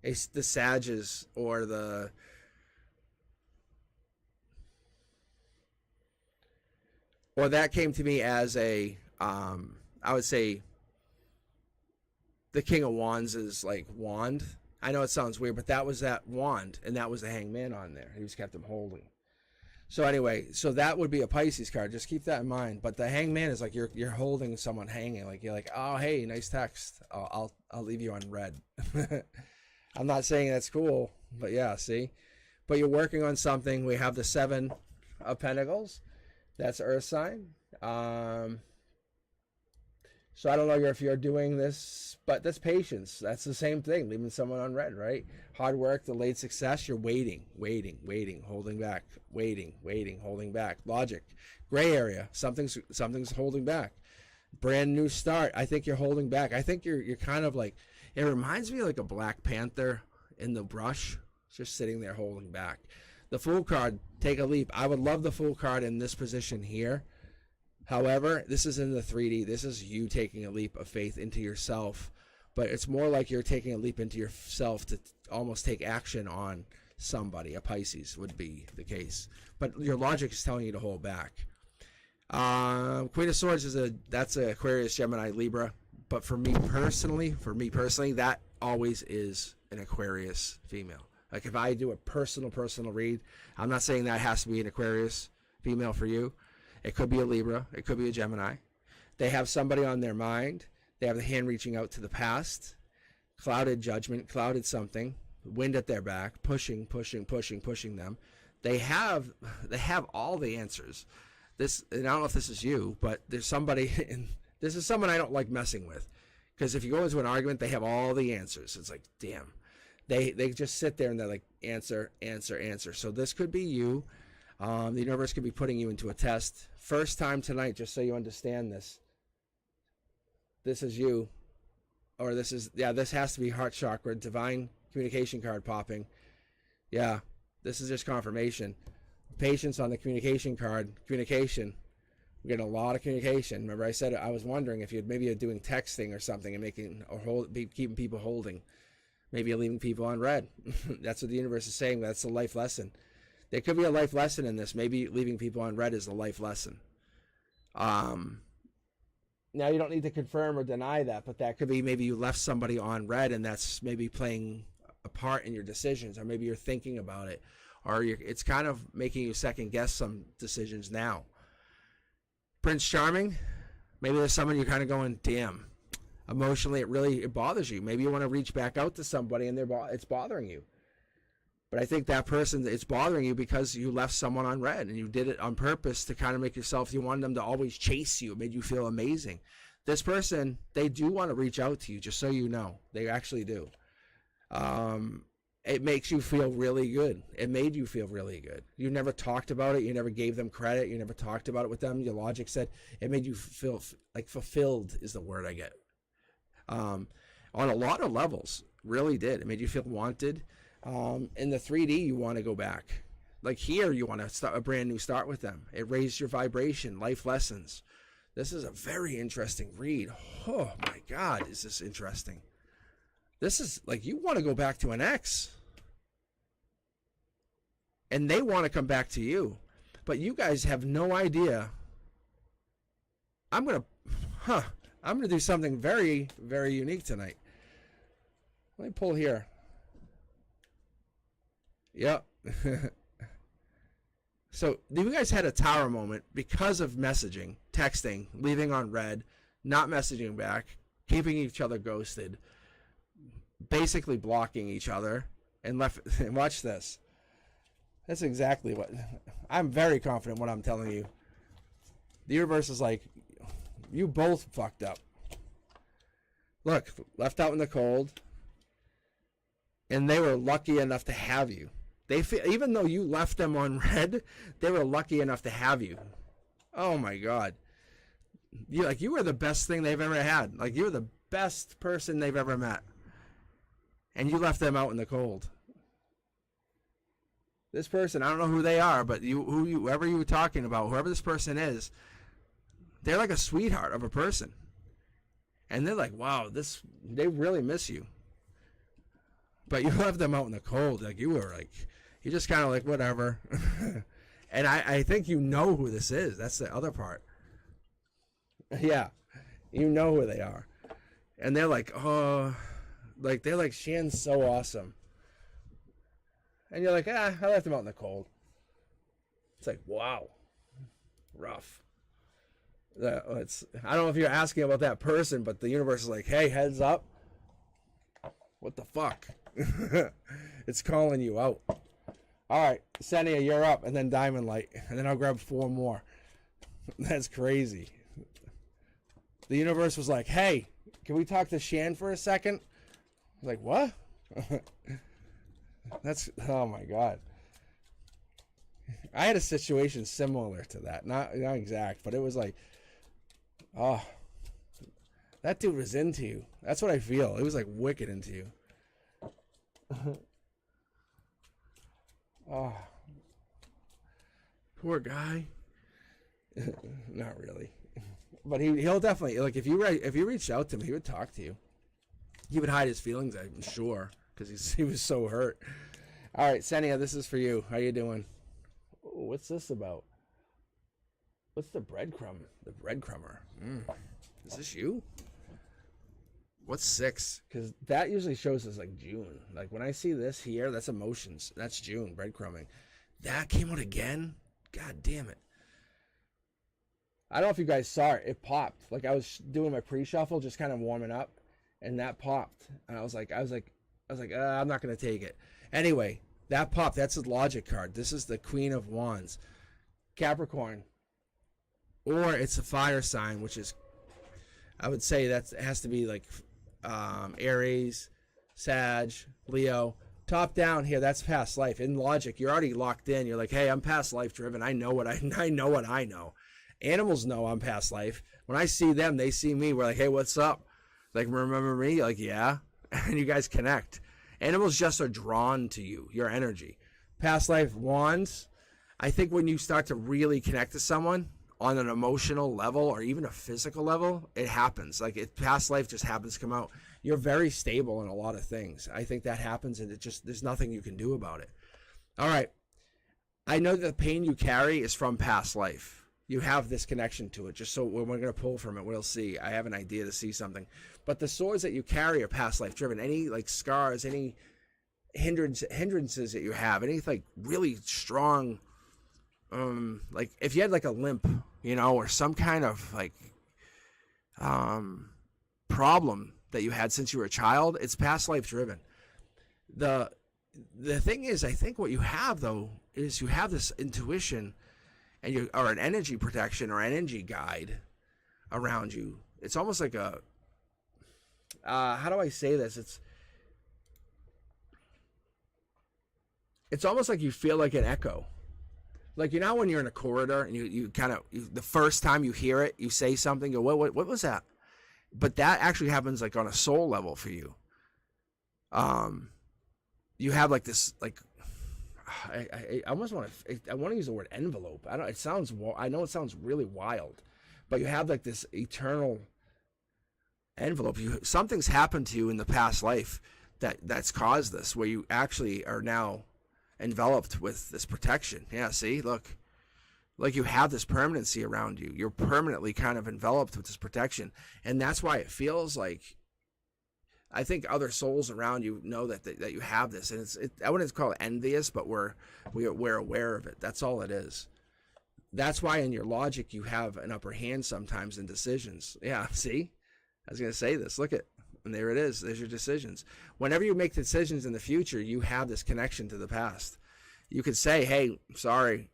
the Sages or that came to me as I would say the King of Wands is like wand. I know it sounds weird, but that was that wand, and that was the Hangman on there. He just kept him holding. So anyway, so that would be a Pisces card. Just keep that in mind. But the Hangman is like you're holding someone hanging. Like you're like, oh hey, nice text. I'll leave you on red. I'm not saying that's cool, but yeah, see. But you're working on something. We have the 7 of Pentacles. That's Earth sign. So I don't know if you're doing this, but that's patience. That's the same thing, leaving someone on red, right? Hard work, delayed success, you're waiting, holding back, waiting, holding back. Logic, gray area, something's holding back. Brand new start, I think you're holding back. I think you're kind of like, it reminds me of like a Black Panther in the brush, just sitting there holding back. The Fool card, take a leap. I would love the Fool card in this position here. However, this is in the 3D. This is you taking a leap of faith into yourself, but it's more like you're taking a leap into yourself to almost take action on somebody. A Pisces would be the case, but your logic is telling you to hold back. Queen of Swords that's a Aquarius, Gemini, Libra, but for me personally, that always is an Aquarius female. Like if I do a personal read, I'm not saying that has to be an Aquarius female for you. It could be a Libra. It could be a Gemini. They have somebody on their mind. They have the hand reaching out to the past. Clouded judgment, clouded something. Wind at their back, pushing them. They have all the answers. And I don't know if this is you, but there's somebody, and this is someone I don't like messing with. Because if you go into an argument, they have all the answers. It's like, damn. They just sit there and they're like, answer. So this could be you. The universe could be putting you into a test. First time tonight, just so you understand this. This is you. Or this has to be heart chakra, divine communication card popping. Yeah, this is just confirmation. Patience on the communication card. Communication. We're getting a lot of communication. Remember I said I was wondering if you're doing texting or something and keeping people holding. Maybe you're leaving people on red. That's what the universe is saying. That's a life lesson. There could be a life lesson in this. Maybe leaving people on red is a life lesson. Now, you don't need to confirm or deny that, but that could be maybe you left somebody on red and that's maybe playing a part in your decisions, or maybe you're thinking about it, or it's kind of making you second guess some decisions now. Prince Charming, maybe there's someone you're kind of going, damn, emotionally it bothers you. Maybe you want to reach back out to somebody and it's bothering you. But I think that person, it's bothering you because you left someone on red and you did it on purpose to kind of make yourself, you wanted them to always chase you. It made you feel amazing. This person, they do want to reach out to you, just so you know. They actually do. It makes you feel really good. It made you feel really good. You never talked about it. You never gave them credit. You never talked about it with them. Your logic said it made you feel like fulfilled is the word I get. On a lot of levels, really did. It made you feel wanted. In the 3D, you want to go back. Like here, you want to start a brand new start with them. It raised your vibration, life lessons. This is a very interesting read. Oh my God, is this interesting? This is like you want to go back to an ex. And they want to come back to you. But you guys have no idea. I'm going to do something very, very unique tonight. Let me pull here. Yep. So you guys had a tower moment because of messaging, texting, leaving on red, not messaging back, keeping each other ghosted, basically blocking each other, and left. And watch this. That's exactly what I'm very confident what I'm telling you. The universe is like, you both fucked up. Look, left out in the cold, and they were lucky enough to have you. Even though you left them on red, they were lucky enough to have you. Oh my God. You were the best thing they've ever had. Like you were the best person they've ever met. And you left them out in the cold. This person, I don't know who they are, but whoever you were talking about, whoever this person is, they're like a sweetheart of a person. And they're like, wow, they really miss you. But you left them out in the cold. Like you were like, you just kind of like, whatever. And I think you know who this is. That's the other part. Yeah. You know who they are. And they're like, oh, like, they're like, Shan's so awesome. And you're like, I left them out in the cold. It's like, wow. Rough. I don't know if you're asking about that person, but the universe is like, hey, heads up. What the fuck? It's calling you out. All right, Senia, you're up, and then Diamond Light, and then I'll grab 4 more. That's crazy. The universe was like, hey, can we talk to Shan for a second? I was like, what? Oh my God. I had a situation similar to that. Not exact, but it was like, oh, that dude was into you. That's what I feel. It was like wicked into you. Oh, poor guy. Not really. But he'll definitely, like, if you reached out to him, he would talk to you. He would hide his feelings, I'm sure, because he was so hurt. All right, Senia, this is for you. How you doing? Ooh, what's this about? What's the breadcrumb? The breadcrumber. Is this you? What's 6? Because that usually shows us like June. Like when I see this here, that's emotions. That's June, breadcrumbing. That came out again? God damn it. I don't know if you guys saw it. It popped. Like I was doing my pre-shuffle, just kind of warming up, and that popped. And I was like, I'm not gonna take it. Anyway, that popped. That's a logic card. This is the Queen of Wands, Capricorn, or it's a fire sign, which is, I would say that it has to be like Aries, Sag, Leo. Top down here, that's past life. In logic, you're already locked in. You're like, hey, I'm past life driven. I know what I know what I know. Animals know I'm past life. When I see them, they see me. We're like, hey, what's up? Like, remember me? You're like, yeah. And you guys connect. Animals just are drawn to you, your energy. Past life wands, I think when you start to really connect to someone on an emotional level or even a physical level, it happens. Like, past life just happens to come out. You're very stable in a lot of things. I think that happens, and there's nothing you can do about it. All right. I know that the pain you carry is from past life. You have this connection to it. Just so when we're going to pull from it, we'll see. I have an idea to see something. But the swords that you carry are past life driven. Any like scars, any hindrances that you have, any like really strong, like if you had like a limp, or some kind of like problem that you had since you were a child, it's past life driven. The thing is, I think what you have though is you have this intuition and or an energy protection or an energy guide around you. It's almost like a how do I say this? It's almost like you feel like an echo. Like, when you're in a corridor and you kind of, the first time you hear it, you say something, go, what was that? But that actually happens like on a soul level for you. You have like this, like, I almost want to use the word envelope. I know it sounds really wild, but you have like this eternal envelope. Something's happened to you in the past life that's caused this, where you actually are now enveloped with this protection. Yeah, see, look, like you have this permanency around you. You're permanently kind of enveloped with this protection, and that's why it feels like, I think other souls around you know that you have this, and I wouldn't call it envious, but we're aware of it. That's all it is. That's why in your logic you have an upper hand sometimes in decisions. Yeah, see, I was gonna say this. Look at, and there it is. There's your decisions. Whenever you make decisions in the future, you have this connection to the past. You could say, "Hey, sorry,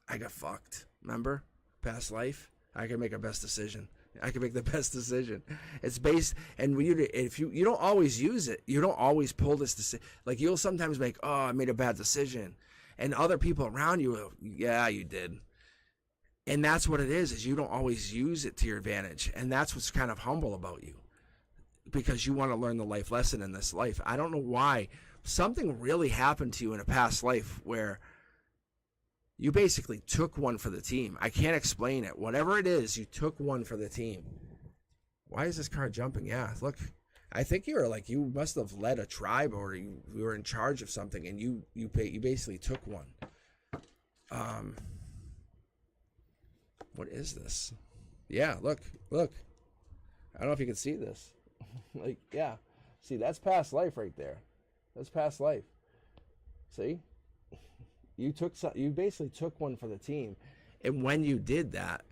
I got fucked. Remember, past life. I can make a best decision." I can make the best decision. It's based, and when if you don't always use it, you don't always pull this decision. Like you'll sometimes make, oh, I made a bad decision, and other people around you will, yeah, you did. And that's what it is you don't always use it to your advantage, and that's what's kind of humble about you, because you want to learn the life lesson in this life. I don't know why. Something really happened to you in a past life where you basically took one for the team. I can't explain it. Whatever it is, you took one for the team. Why is this card jumping? Yeah, look. I think you must have led a tribe, or you were in charge of something, and you basically took one. What is this? Yeah, look. I don't know if you can see this. Like, yeah. See, that's past life right there. That's past life. See? You basically took one for the team, and when you did that,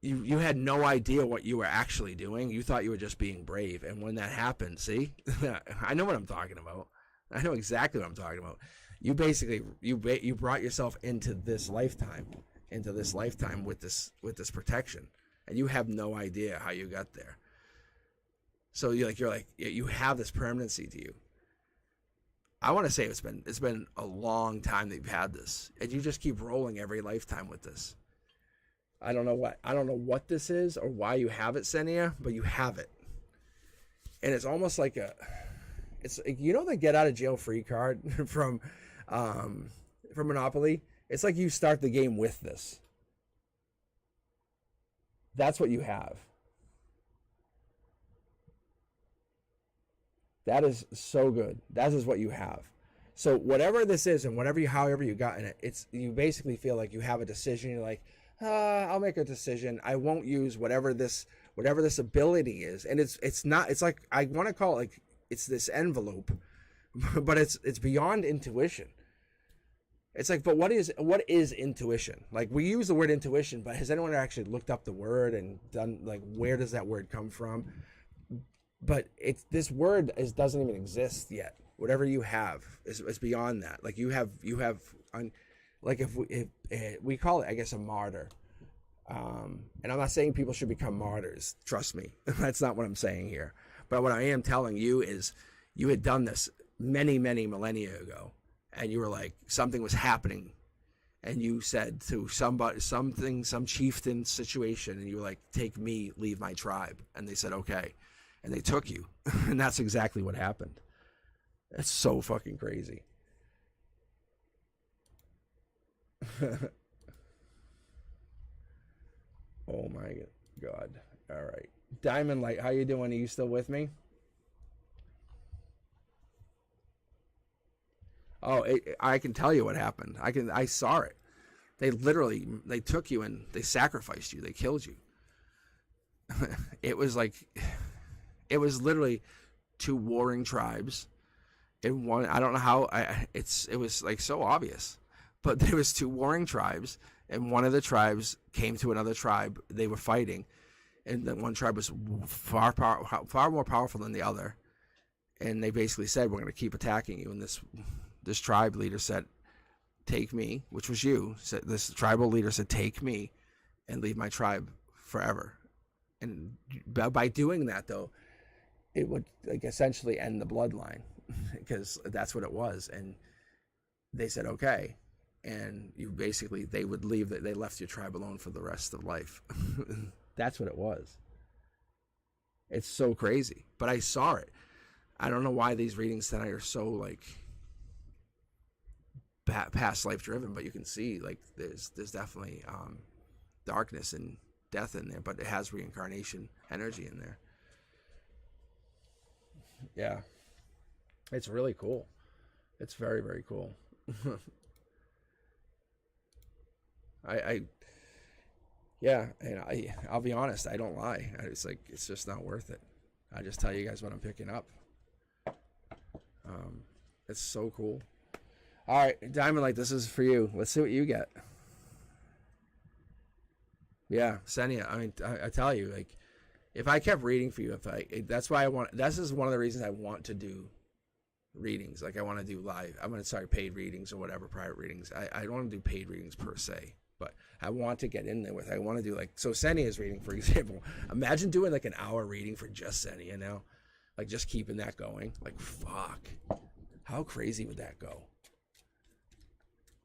you had no idea what you were actually doing. You thought you were just being brave, and when that happened, see, I know what I'm talking about. I know exactly what I'm talking about. You basically you brought yourself into this lifetime with this protection, and you have no idea how you got there. So you have this permanency to you. I want to say it's been a long time that you've had this, and you just keep rolling every lifetime with this. I don't know what this is or why you have it, Senia, but you have it, and it's almost like the get out of jail free card from Monopoly. It's like you start the game with this. That's what you have. That is so good. That is what you have. So whatever this is, and however you got in it, it's you basically feel like you have a decision. You're like, I'll make a decision. I won't use whatever this ability is, and it's not. It's like I want to call it like it's this envelope, but it's beyond intuition. It's like, but what is intuition? Like we use the word intuition, but has anyone actually looked up the word and done like where does that word come from? But this word doesn't even exist yet. Whatever you have is beyond that. Like you have like if we call it, I guess, a martyr. And I'm not saying people should become martyrs. Trust me, that's not what I'm saying here. But what I am telling you is, you had done this many millennia ago, and you were like, something was happening, and you said to somebody, some chieftain situation, and you were like, take me, leave my tribe, and they said okay. And they took you. And that's exactly what happened. That's so fucking crazy. Oh my God. All right. Diamond Light, how you doing? Are you still with me? Oh, I can tell you what happened. I saw it. They took you and they sacrificed you. They killed you. It was literally two warring tribes in one. I don't know how it was like so obvious, but there was two warring tribes, and one of the tribes came to another tribe. They were fighting, and the one tribe was far more powerful than the other, and they basically said, we're going to keep attacking you. And this tribe leader said, take me, which was you. Said this tribal leader said, take me and leave my tribe forever. And by doing that, though, it would like essentially end the bloodline, because that's what it was. And they said okay, and they would leave. They left your tribe alone for the rest of life. That's what it was. It's so crazy, but I saw it. I don't know why these readings tonight are so like past life driven, but you can see like there's definitely darkness and death in there, but it has reincarnation energy in there. Yeah, it's really cool. It's very, very cool. Yeah, and I'll be honest, I don't lie. It's just not worth it. I just tell you guys what I'm picking up. It's so cool. All right, Diamond Light, this is for you. Let's see what you get. Yeah, Senia, I mean, I tell you, like, if I kept reading for you, that's why this is one of the reasons I want to do readings. Like, I want to do live, paid readings or whatever, private readings. I don't want to do paid readings per se, but I want to get in there I want to do, like, so Senia's reading, for example. Imagine doing, like, an hour reading for just Senia now. Like, just keeping that going. Like, fuck. How crazy would that go?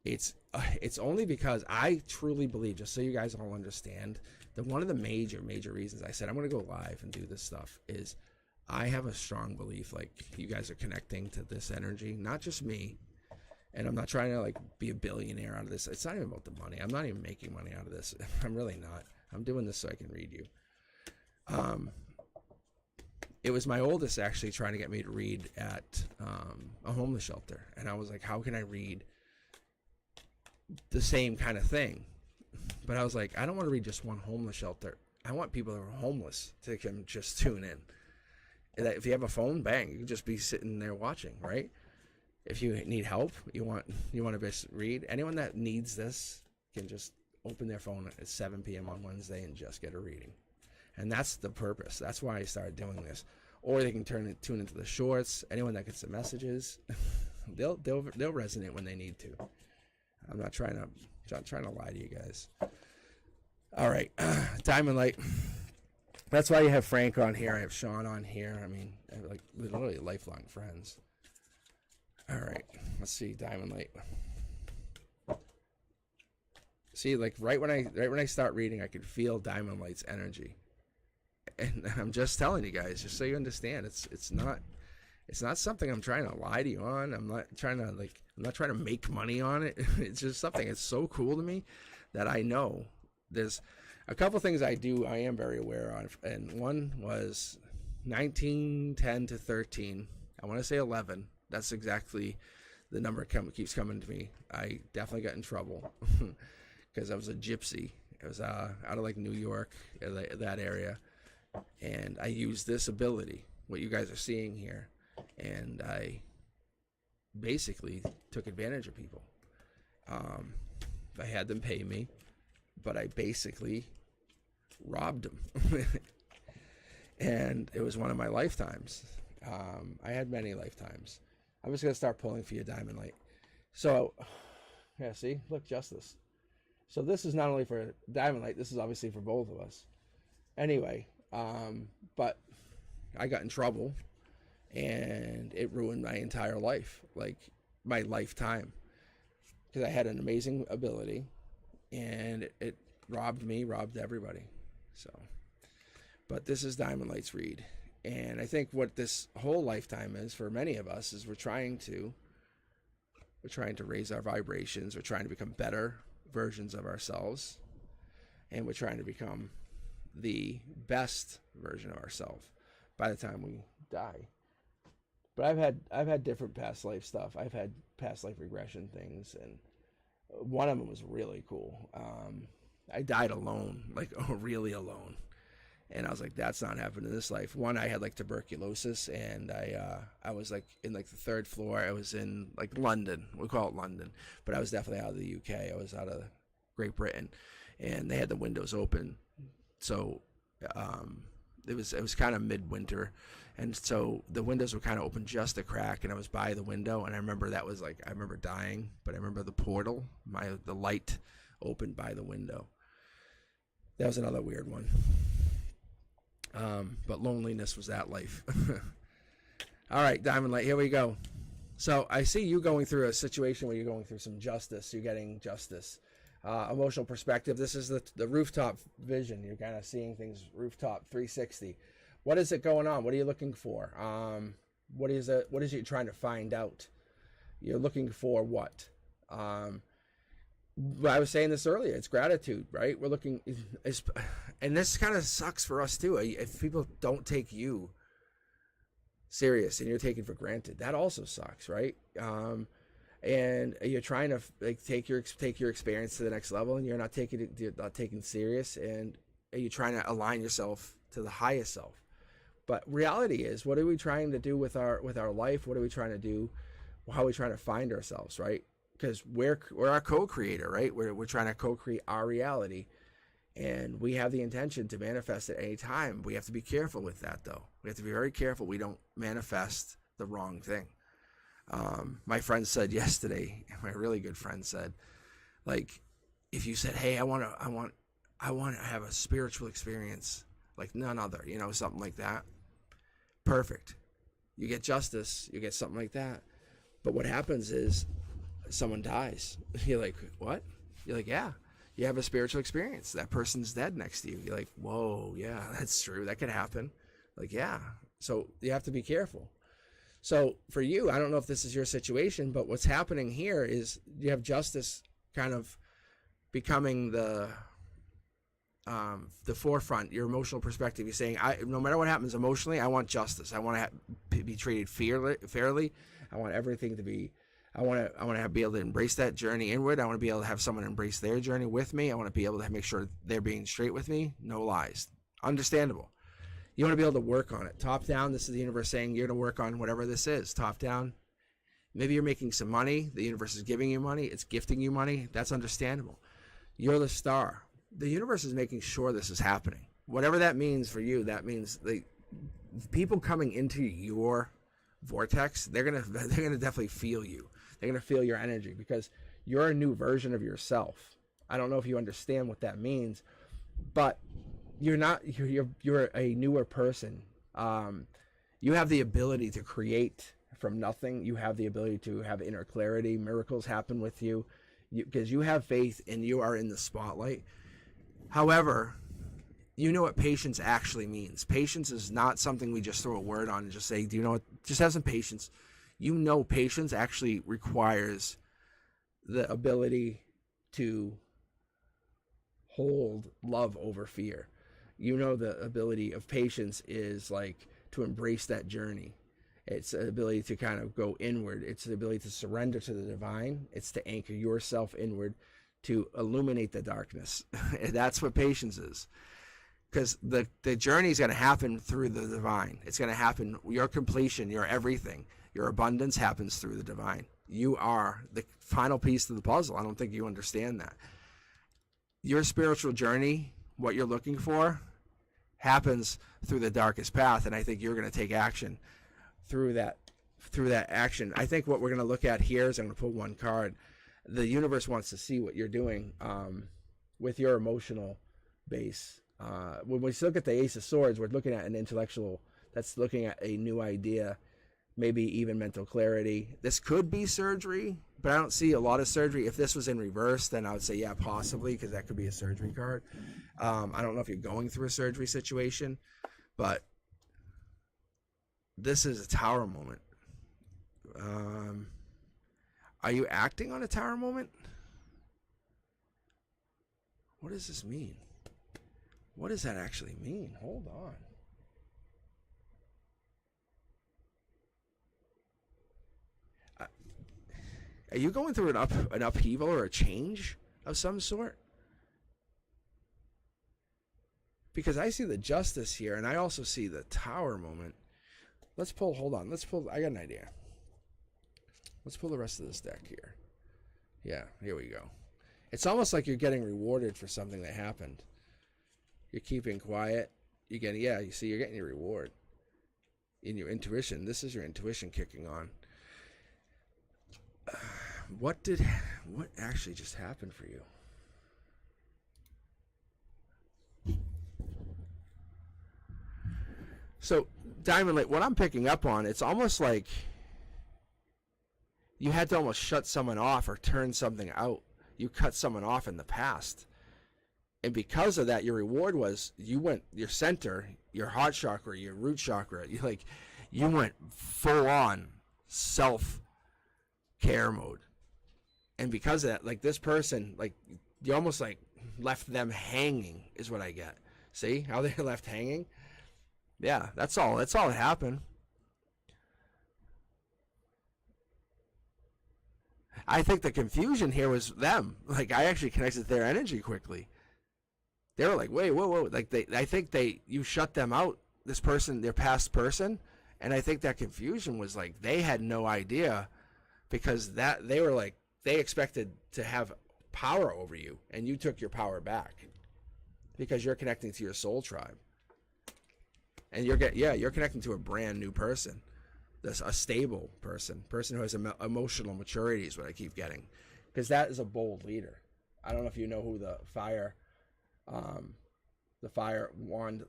It's only because I truly believe, just so you guys all understand, that one of the major reasons I said I'm going to go live and do this stuff is I have a strong belief, like, you guys are connecting to this energy, not just me. And I'm not trying to, like, be a billionaire out of this. It's not even about the money. I'm not even making money out of this. I'm really not. I'm doing this so I can read you. It was my oldest actually trying to get me to read at a homeless shelter. And I was like, how can I read the same kind of thing? But I was like, I don't want to read just one homeless shelter. I want people that are homeless to come just tune in. And if you have a phone, bang, you can just be sitting there watching, right? If you need help, you want to just read. Anyone that needs this can just open their phone at 7 p.m. on Wednesday and just get a reading. And that's the purpose. That's why I started doing this. Or they can tune into the shorts. Anyone that gets the messages, they'll resonate when they need to. I'm not trying to lie to you guys. All right, Diamond Light. That's why you have Frank on here. I have Sean on here. I mean, I have, like, literally lifelong friends. All right, let's see, Diamond Light. See, like right when I start reading, I can feel Diamond Light's energy, and I'm just telling you guys, just so you understand, it's not something I'm trying to lie to you on. I'm not trying to make money on it. It's just something that's so cool to me that I know A couple things I am very aware of, and one was 1910 to 13. I want to say 11. That's exactly the number keeps coming to me. I definitely got in trouble because I was a gypsy. It was out of like New York, that area, and I used this ability, what you guys are seeing here, and I basically took advantage of people. I had them pay me, but I basically robbed them. And it was one of my lifetimes. I had many lifetimes. I'm just going to start pulling for you, Diamond Light. So, yeah, see? Look, justice. So this is not only for Diamond Light, this is obviously for both of us. Anyway, but I got in trouble, and it ruined my entire life, like my lifetime. Because I had an amazing ability, and it robbed me, robbed everybody. So, but this is Diamond Light's read. And I think what this whole lifetime is for many of us is we're trying to raise our vibrations. We're trying to become better versions of ourselves, and we're trying to become the best version of ourselves by the time we die. But I've had different past life stuff. I've had past life regression things, and one of them was really cool. I died alone, like really alone. And I was like, that's not happening in this life. One, I had like tuberculosis, and I was like in like the third floor. I was in like London. We call it London, but I was definitely out of the UK. I was out of Great Britain, and they had the windows open. So it was kind of midwinter, and so the windows were kind of open just a crack, and I was by the window, and I remember that was like, I remember dying, but I remember the portal, the light opened by the window. That was another weird one. But loneliness was that life. All right, Diamond Light, here we go. So I see you going through a situation where you're going through some justice. You're getting justice. Emotional perspective. This is the rooftop vision. You're kind of seeing things rooftop 360. What is it going on? What are you looking for? What is it trying to find out? You're looking for what? I was saying this earlier. It's gratitude, right? We're looking, and this kind of sucks for us too. If people don't take you serious and you're taken for granted, that also sucks, right? And you're trying to like take your experience to the next level, and you're not taking serious, and you're trying to align yourself to the highest self. But reality is, what are we trying to do with our life? What are we trying to do? How are we trying to find ourselves, right? Because we're our co-creator, right? We're trying to co-create our reality, and we have the intention to manifest at any time. We have to be careful with that, though. We have to be very careful we don't manifest the wrong thing. My friend said yesterday, my really good friend said, like, if you said, hey, I want to have a spiritual experience like none other, something like that, perfect. You get justice, you get something like that. But what happens is someone dies. You're like, what? You're like, yeah, you have a spiritual experience. That person's dead next to you. You're like, whoa, yeah, that's true. That could happen. Like, yeah. So you have to be careful. So for you, I don't know if this is your situation, but what's happening here is you have justice kind of becoming the forefront, your emotional perspective. You're saying, no matter what happens emotionally, I want justice. I want to be treated fairly. I want everything to be, I want to be able to embrace that journey inward. I want to be able to have someone embrace their journey with me. I want to be able to make sure they're being straight with me. No lies. Understandable. You want to be able to work on it. Top down, this is the universe saying you're going to work on whatever this is. Top down, maybe you're making some money. The universe is giving you money. It's gifting you money. That's understandable. You're the star. The universe is making sure this is happening. Whatever that means for you, that means people coming into your vortex, they're gonna definitely feel you. They're gonna feel your energy because you're a new version of yourself. I don't know if you understand what that means, but you're a newer person. You have the ability to create from nothing. You have the ability to have inner clarity. Miracles happen with you because you have faith and you are in the spotlight. However, you know what patience actually means. Patience is not something we just throw a word on and just say, do you know what? Just have some patience. Patience actually requires the ability to hold love over fear. You know, the ability of patience is like to embrace that journey. It's the ability to kind of go inward. It's the ability to surrender to the divine. It's to anchor yourself inward, to illuminate the darkness. And that's what patience is. Because the journey is going to happen through the divine. It's going to happen, your completion, your everything, your abundance happens through the divine. You are the final piece of the puzzle. I don't think you understand that. Your spiritual journey, what you're looking for, happens through the darkest path, and I think you're going to take action through that action. I think what we're going to look at here is I'm going to pull one card. The universe wants to see what you're doing with your emotional base. When we look at the Ace of Swords, we're looking at an intellectual, that's looking at a new idea, maybe even mental clarity. This could be surgery, but I don't see a lot of surgery. If this was in reverse, then I would say, yeah, possibly, because that could be a surgery card. I don't know if you're going through a surgery situation, but this is a Tower moment. Are you acting on a Tower moment? What does this mean? What does that actually mean? Hold on. Are you going through an upheaval or a change of some sort? Because I see the Justice here, and I also see the Tower moment. Let's pull, hold on. Let's pull, I got an idea. Let's pull the rest of this deck here. Yeah, here we go. It's almost like you're getting rewarded for something that happened. You're keeping quiet. You're getting, yeah, you see, you're getting your reward in your intuition. This is your intuition kicking on. What actually just happened for you? So, Diamond Lake, what I'm picking up on, it's almost like you had to almost shut someone off or turn something out. You cut someone off in the past. And because of that, your reward was you went, your center, your heart chakra, your root chakra, you went full on self-care mode. And because of that, like this person, like you almost like left them hanging is what I get. See how they're left hanging? Yeah, that's all that happened. I think the confusion here was them. Like I actually connected their energy quickly. They were like, wait, whoa. Like I think you shut them out, this person, their past person. And I think that confusion was like, they had no idea because they were like, they expected to have power over you and you took your power back because you're connecting to your soul tribe. And you're connecting to a brand new person. A stable person who has emotional maturity is what I keep getting. Because that is a bold leader. I don't know if you know who the fire wand,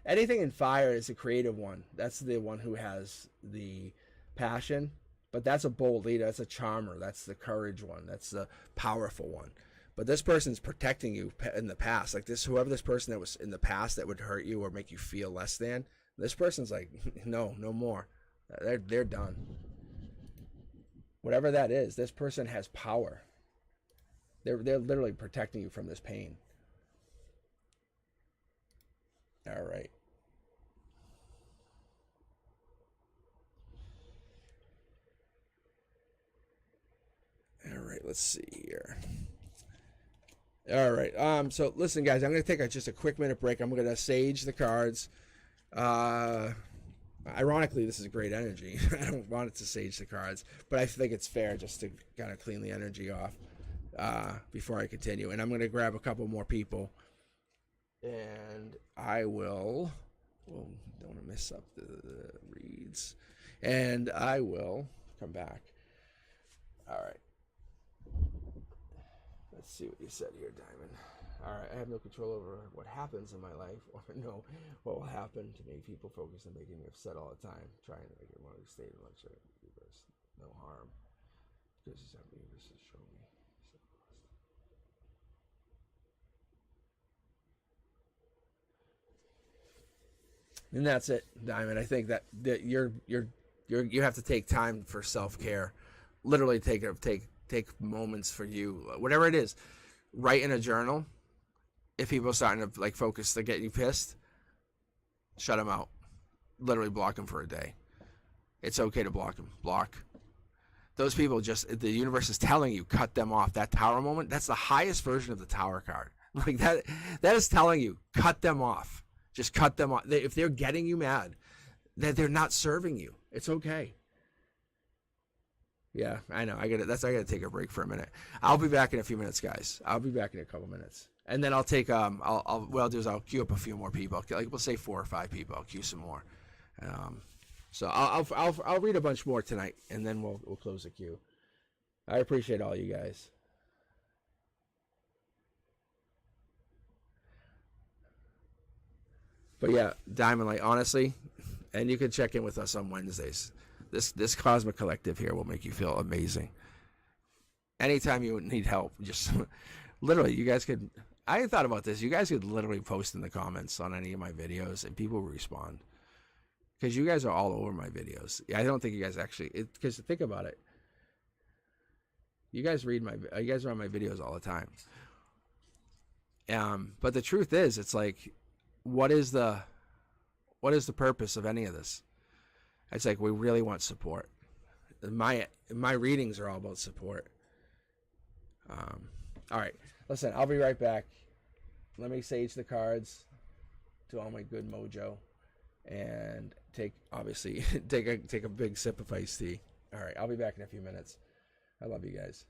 anything in fire is a creative one. That's the one who has the passion, but that's a bold leader. That's a charmer. That's the courage one. That's the powerful one. But this person's protecting you in the past. Like whoever this person that was in the past that would hurt you or make you feel less than, this person's like, no more. They're done. Whatever that is, this person has power. They're literally protecting you from this pain. All right. All right, let's see here. All right. So listen, guys, I'm going to take just a quick minute break. I'm going to sage the cards. Ironically, this is great energy. I don't want it to sage the cards, but I think it's fair just to kind of clean the energy off before I continue. And I'm going to grab a couple more people, and I will. Whoa, don't want to mess up the reads. And I will come back. All right. Let's see what you said here, Diamond. All right, I have no control over what happens in my life or know what will happen to me. People focus on making me upset all the time, trying to make it more state of lecture. There's no harm. Because it's not me, this is show me. And that's it, Diamond. I think that you have to take time for self-care. Literally take moments for you, whatever it is. write in a journal. If people are starting to like focus to get you pissed, shut them out. Literally block them for a day. It's okay to block them. Block. Those people the universe is telling you, cut them off. That tower moment, that's the highest version of the tower card. Like that is telling you, cut them off. Just cut them off. If they're getting you mad, that they're not serving you. It's okay. Yeah, I know. I gotta take a break for a minute. I'll be back in a few minutes, guys. I'll be back in a couple minutes. And then I'll take what I'll do is I'll queue up a few more people. Like we'll say 4 or 5 people. I'll queue some more. So I'll read a bunch more tonight, and then we'll close the queue. I appreciate all you guys. But yeah, Diamond Light, honestly, and you can check in with us on Wednesdays. This Cosmic Collective here will make you feel amazing. Anytime you need help, just literally, you guys could. I thought about this. You guys could literally post in the comments on any of my videos, and people will respond. Because you guys are all over my videos. I don't think you guys actually. Because think about it. You guys are on my videos all the time. But the truth is, it's like, what is the purpose of any of this? It's like, we really want support. My readings are all about support. All right, listen, I'll be right back. Let me sage the cards to all my good mojo, and take a big sip of iced tea. All right, I'll be back in a few minutes. I love you guys.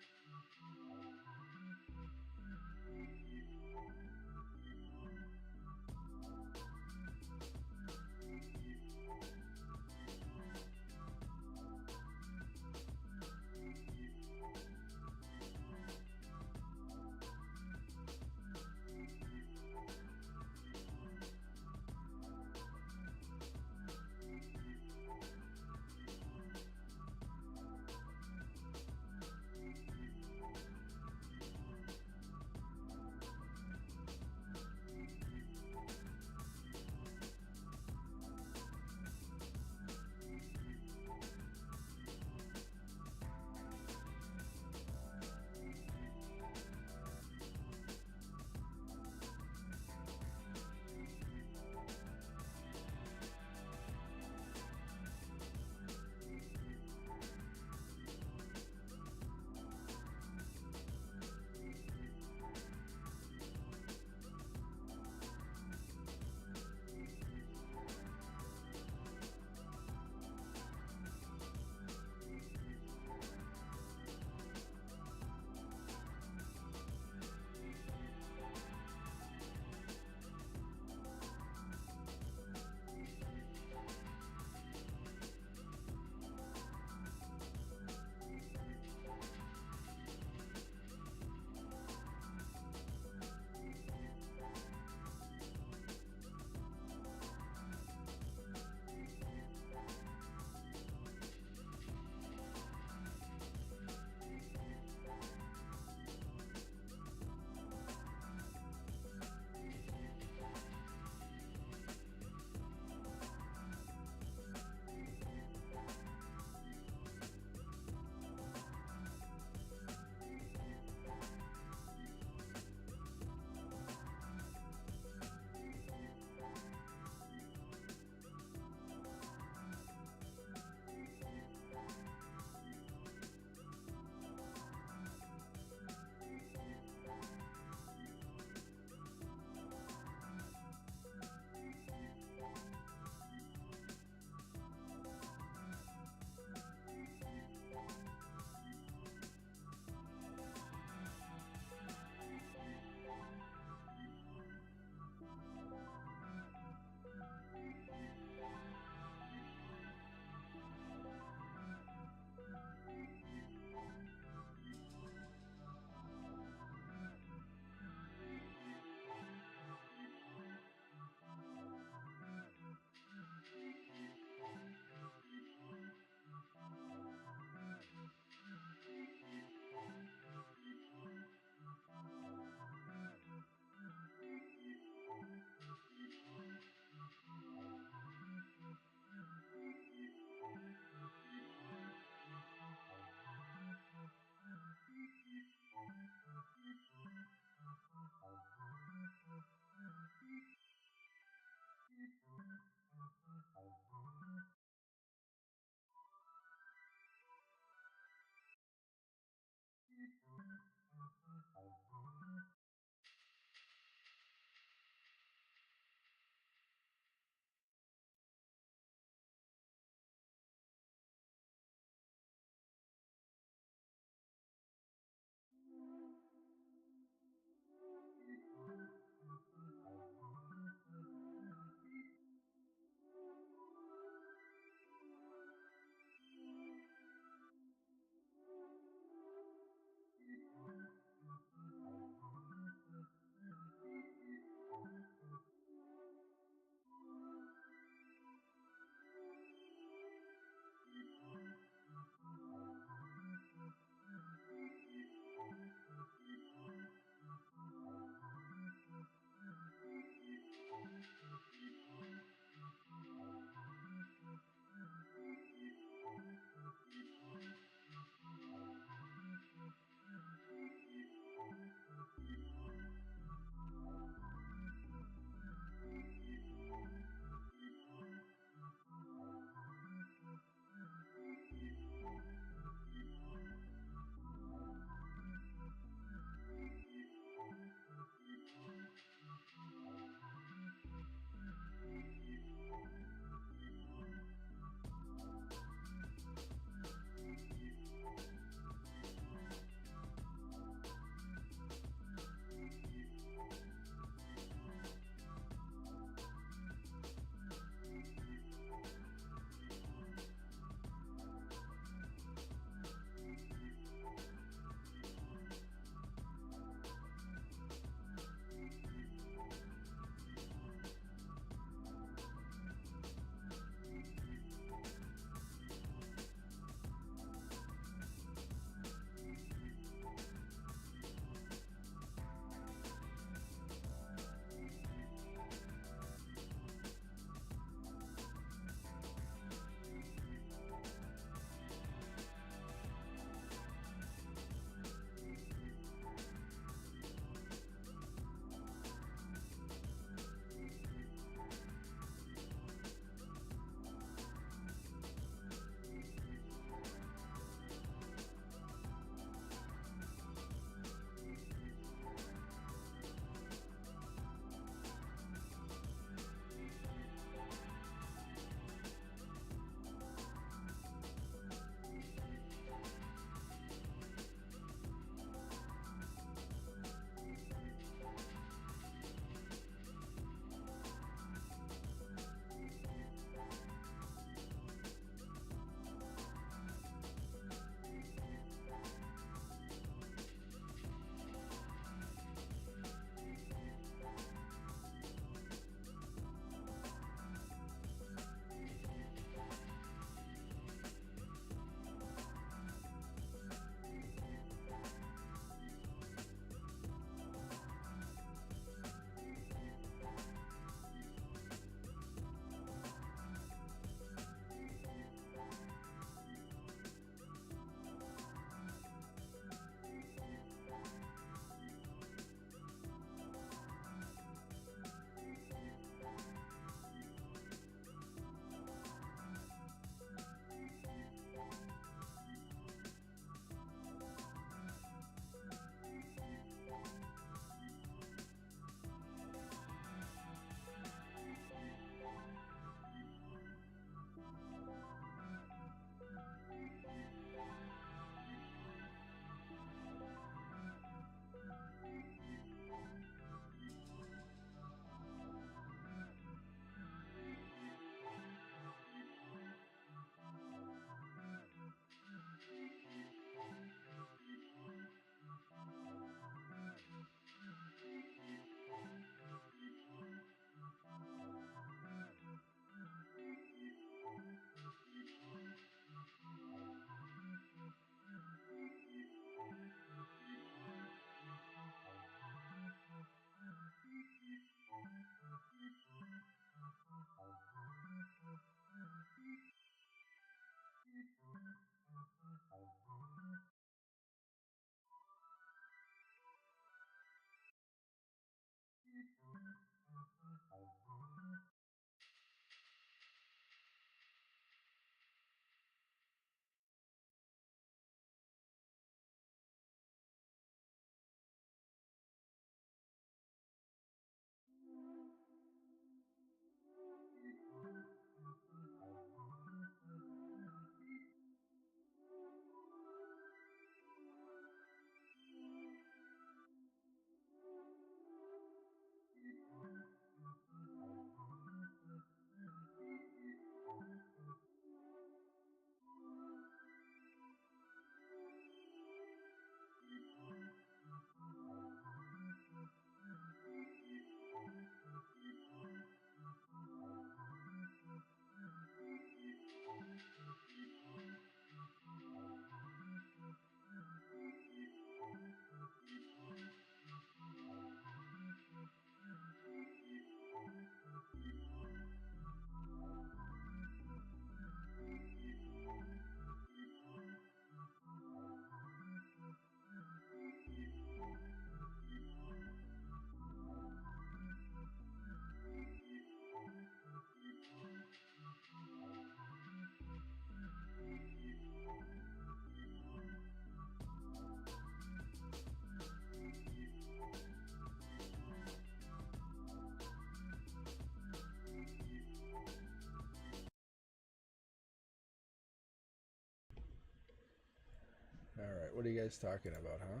What are you guys talking about, huh?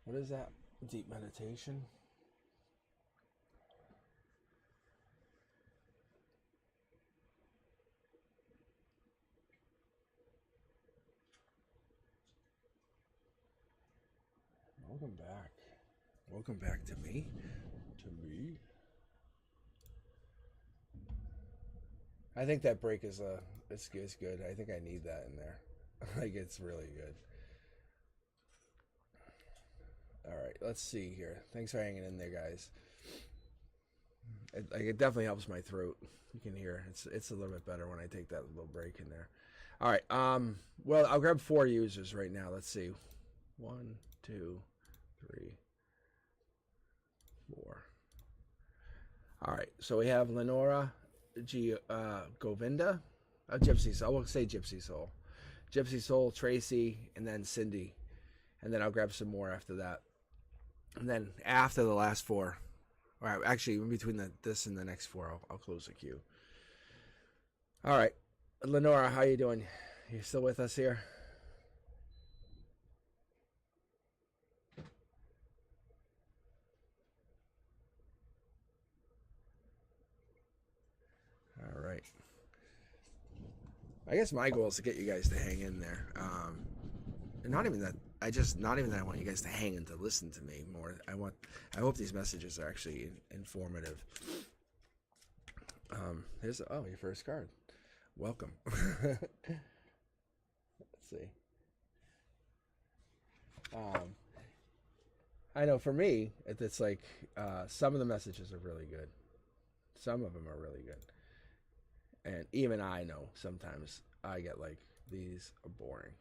What is that? Deep meditation? Welcome back. Welcome back to me. To me. I think that break is it's good. I think I need that in there. Like, it's really good. All right, let's see here. Thanks for hanging in there, guys. It definitely helps my throat. You can hear it's a little bit better when I take that little break in there. All right. Well, I'll grab 4 users right now. Let's see. 1, 2, 3, 4. All right. So we have Lenora, Govinda, Gypsy Soul. I will say Gypsy Soul, Gypsy Soul, Tracy, and then Cindy, and then I'll grab some more after that. And then after the last 4, all right, actually in between this and the next 4, I'll close the queue. All right, Lenora, how you doing? You still with us here? All right. I guess my goal is to get you guys to hang in there. And not even that. Not even that I want you guys to hang and to listen to me more. I hope these messages are actually informative. Here's your first card. Welcome. Let's see. I know for me, it's like some of the messages are really good. Some of them are really good. And even I know sometimes I get like, these are boring.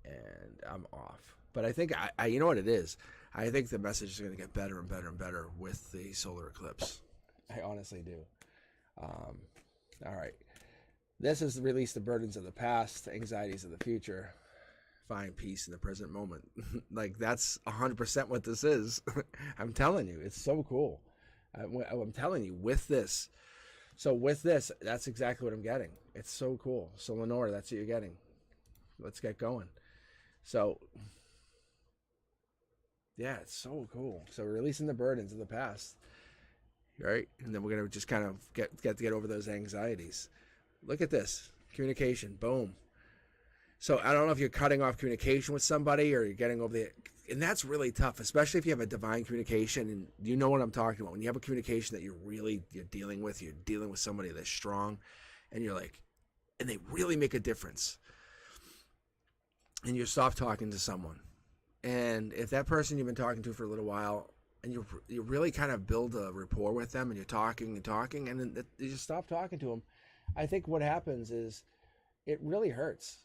And I'm off. But I think, you know what it is? I think the message is going to get better and better and better with the solar eclipse. I honestly do. All right. This is release the burdens of the past, anxieties of the future, find peace in the present moment. Like, that's 100% what this is. I'm telling you, it's so cool. I'm telling you, with this. So with this, that's exactly what I'm getting. It's so cool. So Lenore, that's what you're getting. Let's get going. So, yeah, it's so cool. So we're releasing the burdens of the past, right? And then we're going to just kind of get over those anxieties. Look at this. Communication. Boom. So I don't know if you're cutting off communication with somebody or you're getting over the... And that's really tough, especially if you have a divine communication, and you know what I'm talking about. When you have a communication that you're dealing with somebody that's strong, and you're like, and they really make a difference. And you're soft talking to someone. And if that person you've been talking to for a little while, and you really kind of build a rapport with them, and you're talking, and then you just stop talking to them, I think what happens is it really hurts.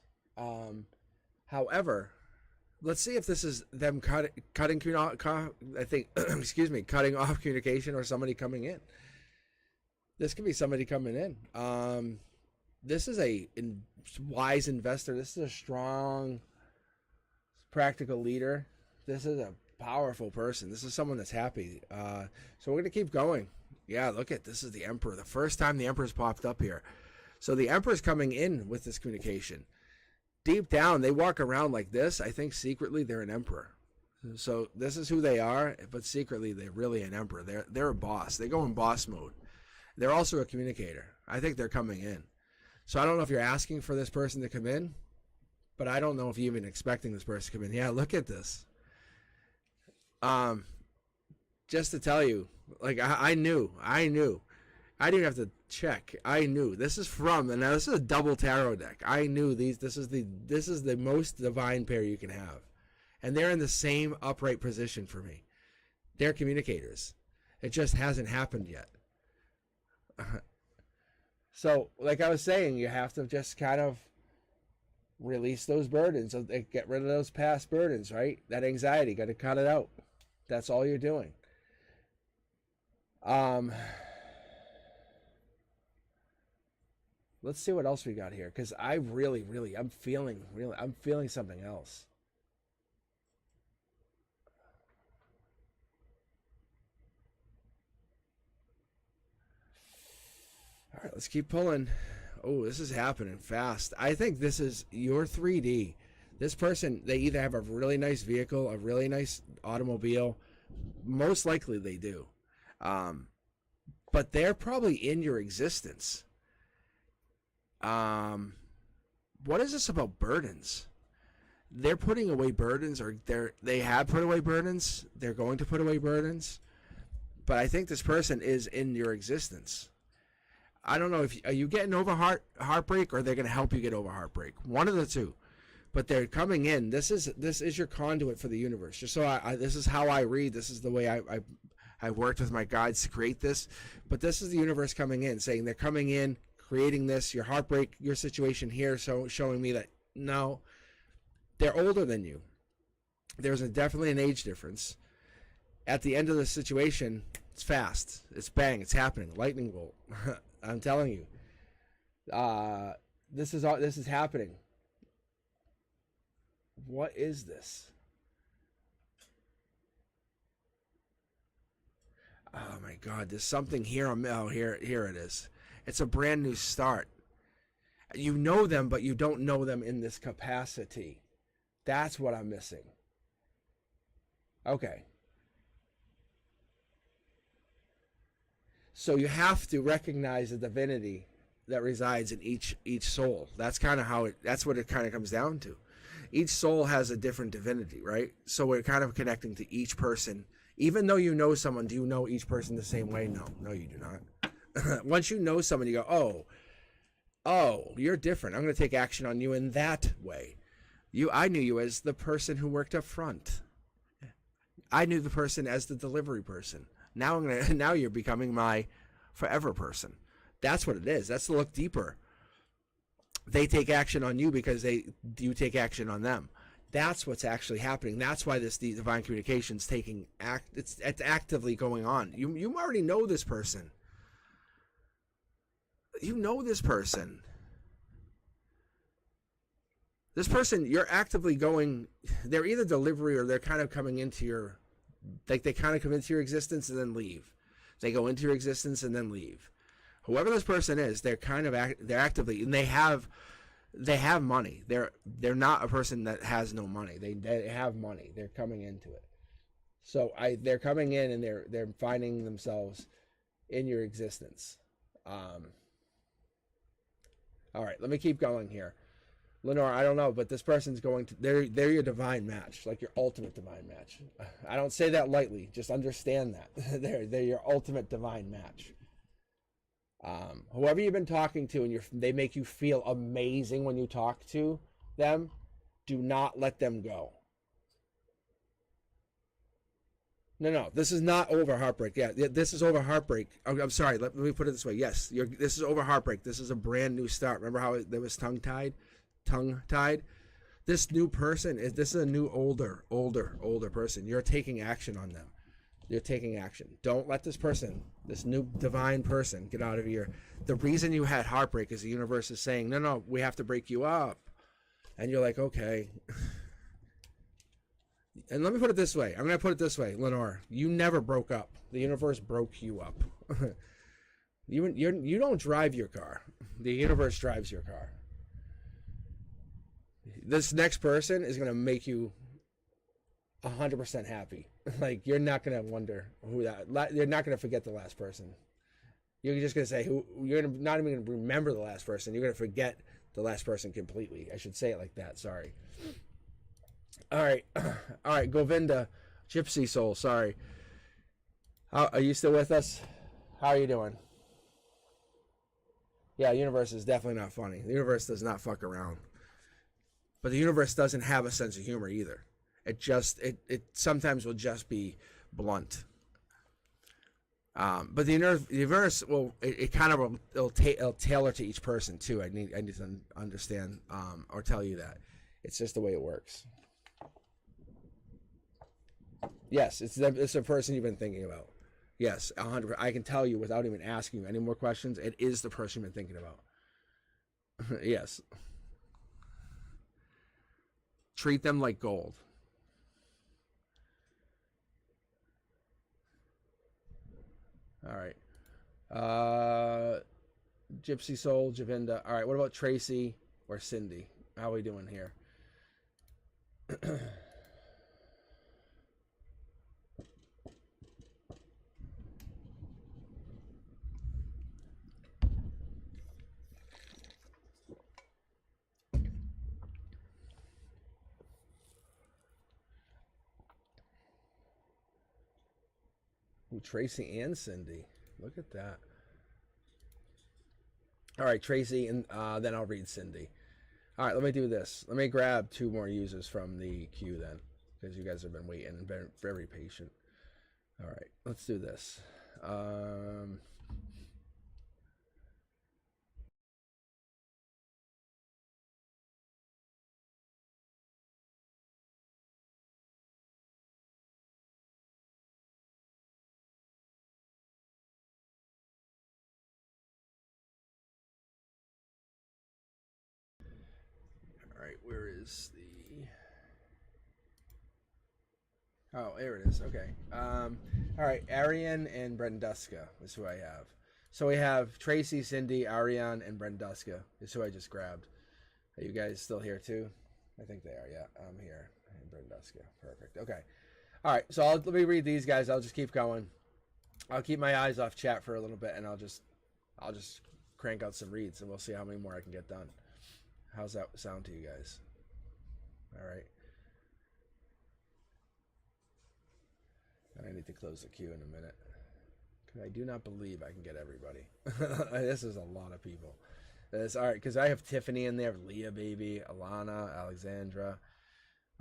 However, let's see if this is them cutting cutting off communication, or somebody coming in. This could be somebody coming in. This is a wise investor. This is a strong, practical leader. This is a powerful person. This is someone that's happy. So we're going to keep going. Yeah, look at this. Is the Emperor. The first time the Emperor's popped up here. So the Emperor's coming in with this communication. Deep down, they walk around like this. I think secretly they're an emperor. So this is who they are, but secretly they're really an emperor. They're a boss. They go in boss mode. They're also a communicator. I think they're coming in. So I don't know if you're asking for this person to come in, but I don't know if you're even expecting this person to come in. Yeah, look at this. Just to tell you, like I knew. I didn't even have to check. I knew. This is and now this is a double tarot deck. I knew this is the most divine pair you can have. And they're in the same upright position for me. They're communicators. It just hasn't happened yet. So, like I was saying, you have to just kind of release those burdens. Get rid of those past burdens, right? That anxiety, got to cut it out. That's all you're doing. Let's see what else we got here, because I'm feeling something else. All right, let's keep pulling. Oh, this is happening fast. I think this is your 3D. This person, they either have a really nice vehicle, a really nice automobile. Most likely they do. But they're probably in your existence. What is this about burdens? They're putting away burdens, or they have put away burdens. They're going to put away burdens. But I think this person is in your existence. I don't know, are you getting over heartbreak, or they're going to help you get over heartbreak? One of the two. But they're coming in. This is your conduit for the universe. Just so this is how I read. This is the way I worked with my guides to create this. But this is the universe coming in, saying they're coming in, creating this, your heartbreak, your situation here, so showing me that no, they're older than you. There's definitely an age difference. At the end of the situation, it's fast. It's bang. It's happening. Lightning bolt. I'm telling you. This is happening. What is this? Oh my God! There's something here. Here it is. It's a brand new start. You know them, but you don't know them in this capacity. That's what I'm missing. Okay. So you have to recognize the divinity that resides in each soul. That's kind of that's what it kind of comes down to. Each soul has a different divinity, right? So we're kind of connecting to each person. Even though you know someone, do you know each person the same way? No, you do not. Once you know someone, you go, oh, you're different. I'm going to take action on you in that way. I knew you as the person who worked up front. I knew the person as the delivery person. Now you're becoming my forever person. That's what it is. That's the look deeper. They take action on you because you take action on them. That's what's actually happening. That's why this divine communication is it's actively going on. You already know this person. You know this person. This person, you're actively going. They're either delivery or they're kind of coming into your. Like they kind of come into your existence and then leave. They go into your existence and then leave. Whoever this person is, they're kind of they're actively, and they have money. They're not a person that has no money. They have money. They're coming into it. So they're coming in and they're finding themselves in your existence. All right, let me keep going here. Lenore, I don't know, but this person's going to, they're your divine match, like your ultimate divine match. I don't say that lightly, just understand that. They're your ultimate divine match. Whoever you've been talking to and they make you feel amazing when you talk to them, do not let them go. No, this is not over heartbreak. Yeah, this is over heartbreak. I'm sorry, let me put it this way. Yes, this is over heartbreak. This is a brand new start. Remember how there was tongue-tied? This new person this is a new older person. You're taking action on them. You're taking action. Don't let this person, this new divine person, get out of your. The reason you had heartbreak is the universe is saying, no, we have to break you up. And you're like, okay. And let me put it this way. I'm going to put it this way, Lenore. You never broke up. The universe broke you up. You don't drive your car. The universe drives your car. This next person is going to make you 100% happy. Like, you're not going to wonder who that. You're not going to forget the last person. You're just going to say who. You're not even going to remember the last person. You're going to forget the last person completely. I should say it like that. Sorry. All right, Govinda, Gypsy Soul. Sorry. Are you still with us? How are you doing? Yeah, the universe is definitely not funny. The universe does not fuck around. But the universe doesn't have a sense of humor either. It sometimes will just be blunt. But the universe will it'll tailor to each person too. I need to understand or tell you that it's just the way it works. Yes, it's a person you've been thinking about. Yes, 100%. I can tell you without even asking you any more questions. It is the person you've been thinking about. Yes. Treat them like gold. All right. Gypsy Soul, Javinda. All right, what about Tracy or Cindy? How are we doing here? Ooh, Tracy and Cindy. Look at that. All right, Tracy, and then I'll read Cindy. All right, let me do this. Let me grab 2 more users from the queue then, because you guys have been waiting and been very patient. All right, let's do this. All right, where is the... Oh, there it is. Okay. All right, Ariane and Brenduska is who I have. So we have Tracy, Cindy, Ariane, and Brenduska is who I just grabbed. Are you guys still here too? I think they are. Yeah, I'm here. And Brenduska. Perfect. Okay. All right. So let me read these guys. I'll just keep going. I'll keep my eyes off chat for a little bit, and I'll just crank out some reads, and we'll see how many more I can get done. How's that sound to you guys? All right. I need to close the queue in a minute. I do not believe I can get everybody. This is a lot of people. That's all right, because I have Tiffany in there, Leah Baby, Alana, Alexandra,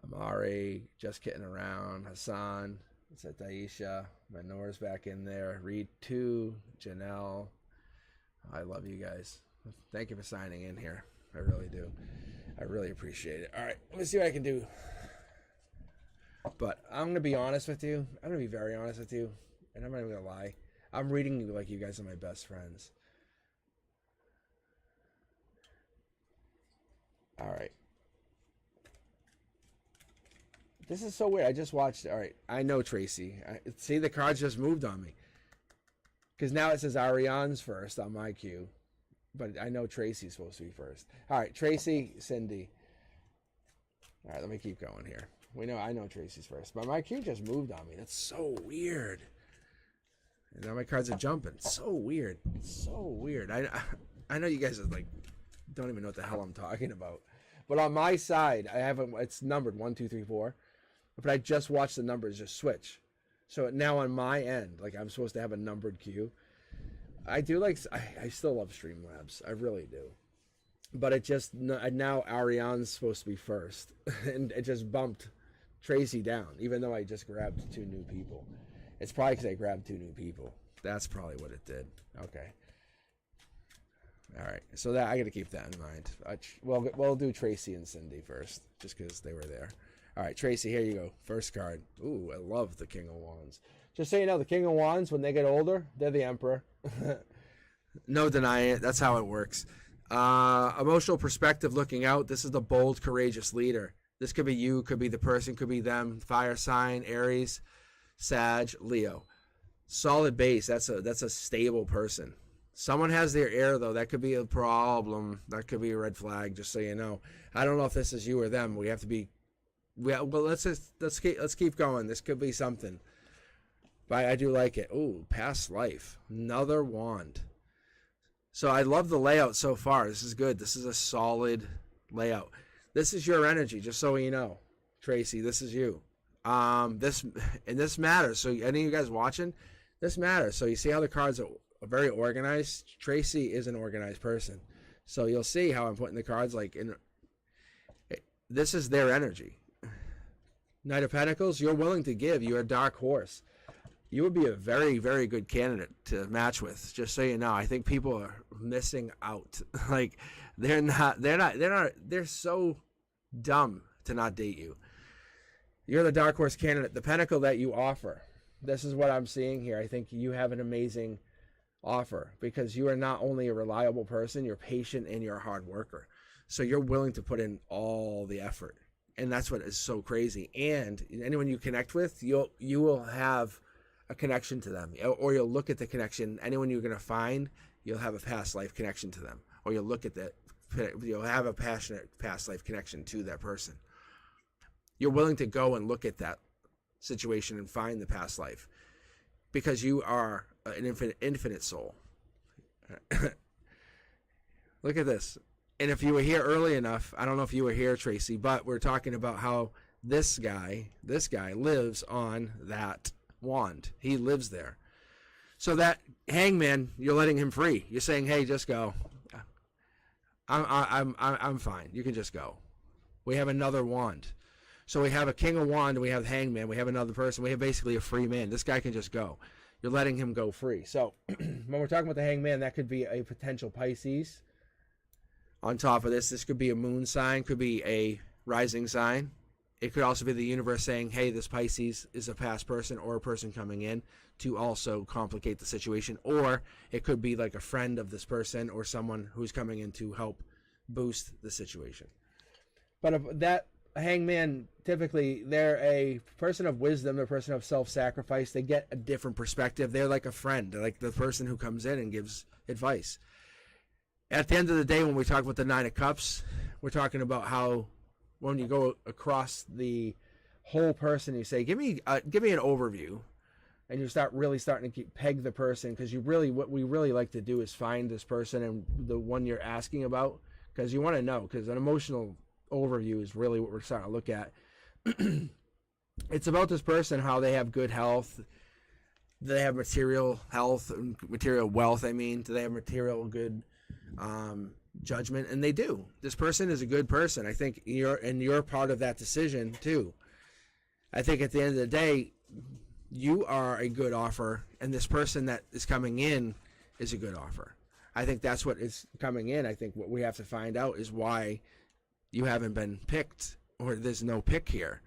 Amari, Just Kidding Around, Hassan, it's at Daisha, Menor's back in there, Reed 2, Janelle. I love you guys. Thank you for signing in here. I really do. I really appreciate it. All right, let me see what I can do. But I'm going to be honest with you. I'm going to be very honest with you. And I'm not even going to lie. I'm reading you like you guys are my best friends. All right. This is so weird. I just watched. All right. I know Tracy. See, the cards just moved on me. Because now it says Ariane's first on my queue. But I know Tracy's supposed to be first. All right. Tracy, Cindy. All right. Let me keep going here. I know Tracy's first. But my queue just moved on me. That's so weird. And now my cards are jumping. So weird. So weird. I know you guys are like, don't even know what the hell I'm talking about. But on my side, I have it's numbered 1, 2, 3, 4. But I just watched the numbers just switch. So now on my end, like I'm supposed to have a numbered queue. I do like, I still love Streamlabs. I really do. But it just, now Ariane's supposed to be first. And it just bumped Tracy down, even though I just grabbed 2 new people. It's probably because I grabbed 2 new people. That's probably what it did. Okay. All right. So that I got to keep that in mind. We'll do Tracy and Cindy first, just because they were there. All right, Tracy, here you go. First card. Ooh, I love the King of Wands. Just so you know, the King of Wands, when they get older, they're the Emperor. No denying it. That's how it works. Emotional perspective, looking out. This is the bold, courageous leader. This could be you, could be the person, could be them. Fire sign, Aries, Sag, Leo. Solid base. That's a stable person. Someone has their air though. That could be a problem. That could be a red flag. Just so you know. I don't know if this is you or them. We have to be. Well, let's keep going. This could be something. But I do like it. Ooh, past life. Another wand. So I love the layout so far. This is good. This is a solid layout. This is your energy, just so you know. Tracy, this is you. This matters. So any of you guys watching, this matters. So you see how the cards are very organized? Tracy is an organized person. So you'll see how I'm putting the cards like in. This is their energy. Knight of Pentacles, you're willing to give. You're a dark horse. You would be a very, very good candidate to match with. Just so you know, I think people are missing out. Like they're so dumb to not date you. You're the dark horse candidate, the pentacle that you offer. This is what I'm seeing here. I think you have an amazing offer because you are not only a reliable person, you're patient and you're a hard worker. So you're willing to put in all the effort. And that's what is so crazy. And anyone you connect with, you will have a connection to them, or you'll look at the connection. Anyone you're going to find, you'll have a past life connection to them, or you'll look at that, you'll have a passionate past life connection to that person. You're willing to go and look at that situation and find the past life because you are an infinite soul. Look at this. And if you were here early enough, I don't know if you were here, Tracy, but we're talking about how this guy lives on that wand. He lives there. So that hangman, you're letting him free. You're saying, hey, just go. I'm fine. You can just go. We have another wand. So we have a king of wand, and we have the hangman. We have another person. We have basically a free man. This guy can just go. You're letting him go free. So when we're talking about the hangman, that could be a potential Pisces. On top of this could be a moon sign, could be a rising sign. It could also be the universe saying, hey, this Pisces is a past person or a person coming in to also complicate the situation. Or it could be like a friend of this person or someone who's coming in to help boost the situation. But if that hangman, typically, they're a person of wisdom, they're a person of self-sacrifice. They get a different perspective. They're like a friend. They're like the person who comes in and gives advice. At the end of the day, when we talk about the Nine of Cups, we're talking about how when you go across the whole person, you say, give me an overview, and you start really starting to peg the person, because what we really like to do is find this person and the one you're asking about, because you want to know, because an emotional overview is really what we're starting to look at. It's about this person, how they have good health, they have material health, material wealth, do they have material good judgment? And they do. This person is a good person. I think you're part of that decision too. I think at the end of the day, you are a good offer, and this person that is coming in is a good offer. I think that's what is coming in. I think what we have to find out is why you haven't been picked, or there's no pick here.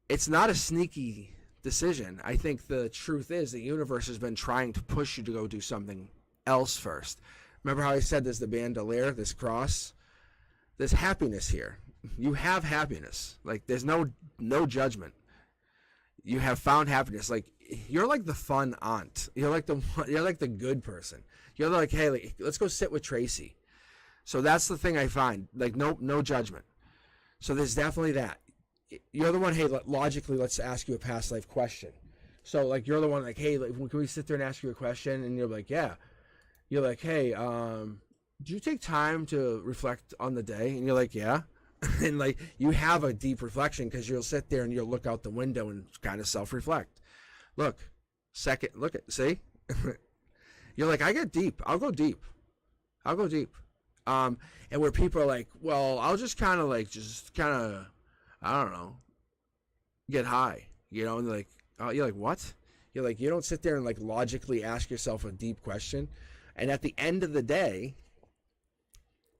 It's not a sneaky decision. I think the truth is the universe has been trying to push you to go do something else first. Remember how I said there's the bandolier, this cross? There's happiness here. You have happiness. Like, there's no judgment. You have found happiness. Like, you're like the fun aunt. You're like the good person. You're like, hey, let's go sit with Tracy. So that's the thing I find. Like, no judgment. So there's definitely that. You're the one, hey, logically, let's ask you a past life question. So, like, you're the one, like, hey, like, can we sit there and ask you a question? And you're like, yeah. You're like, hey, do you take time to reflect on the day? And you're like, yeah. And, like, you have a deep reflection, because you'll sit there and you'll look out the window and kind of self-reflect. Look at, see? You're like, I get deep. I'll go deep. And where people are like, well, I'll just kind of, I don't know, get high, and like, you're like, what? You're like, you don't sit there and, like, logically ask yourself a deep question. And at the end of the day,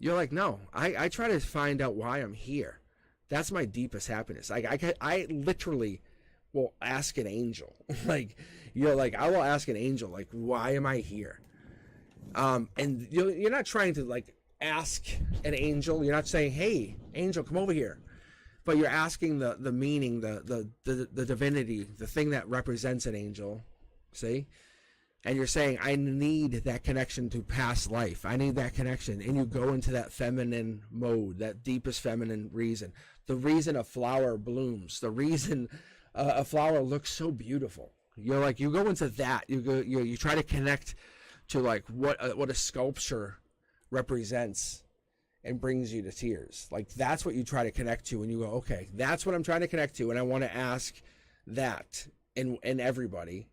you're like, no, I try to find out why I'm here. That's my deepest happiness. I literally will ask an angel. Like, you're like, I will ask an angel, like, why am I here? And you're not trying to, like, ask an angel. You're not saying, hey, angel, come over here. But you're asking the meaning, the divinity, the thing that represents an angel. See? And you're saying, I need that connection to past life. I need that connection. And you go into that feminine mode, that deepest feminine reason. The reason a flower blooms. The reason a flower looks so beautiful. You're like, you go into that. You try to connect to, like, what a sculpture represents and brings you to tears. Like, that's what you try to connect to. And you go, okay, that's what I'm trying to connect to. And I want to ask that in everybody.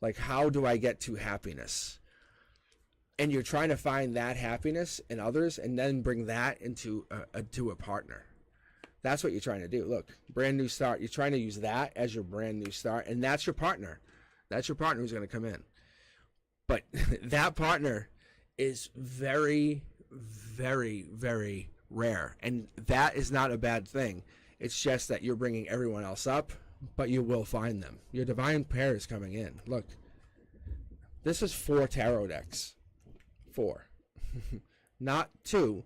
Like, how do I get to happiness? And you're trying to find that happiness in others and then bring that into a partner. That's what you're trying to do. Look, brand new start. You're trying to use that as your brand new start, and that's your partner. That's your partner who's going to come in. But that partner is very, very, very rare, and that is not a bad thing. It's just that you're bringing everyone else up, but you will find them. Your divine pair is coming in. Look, this is 4 tarot decks. 4. Not 2.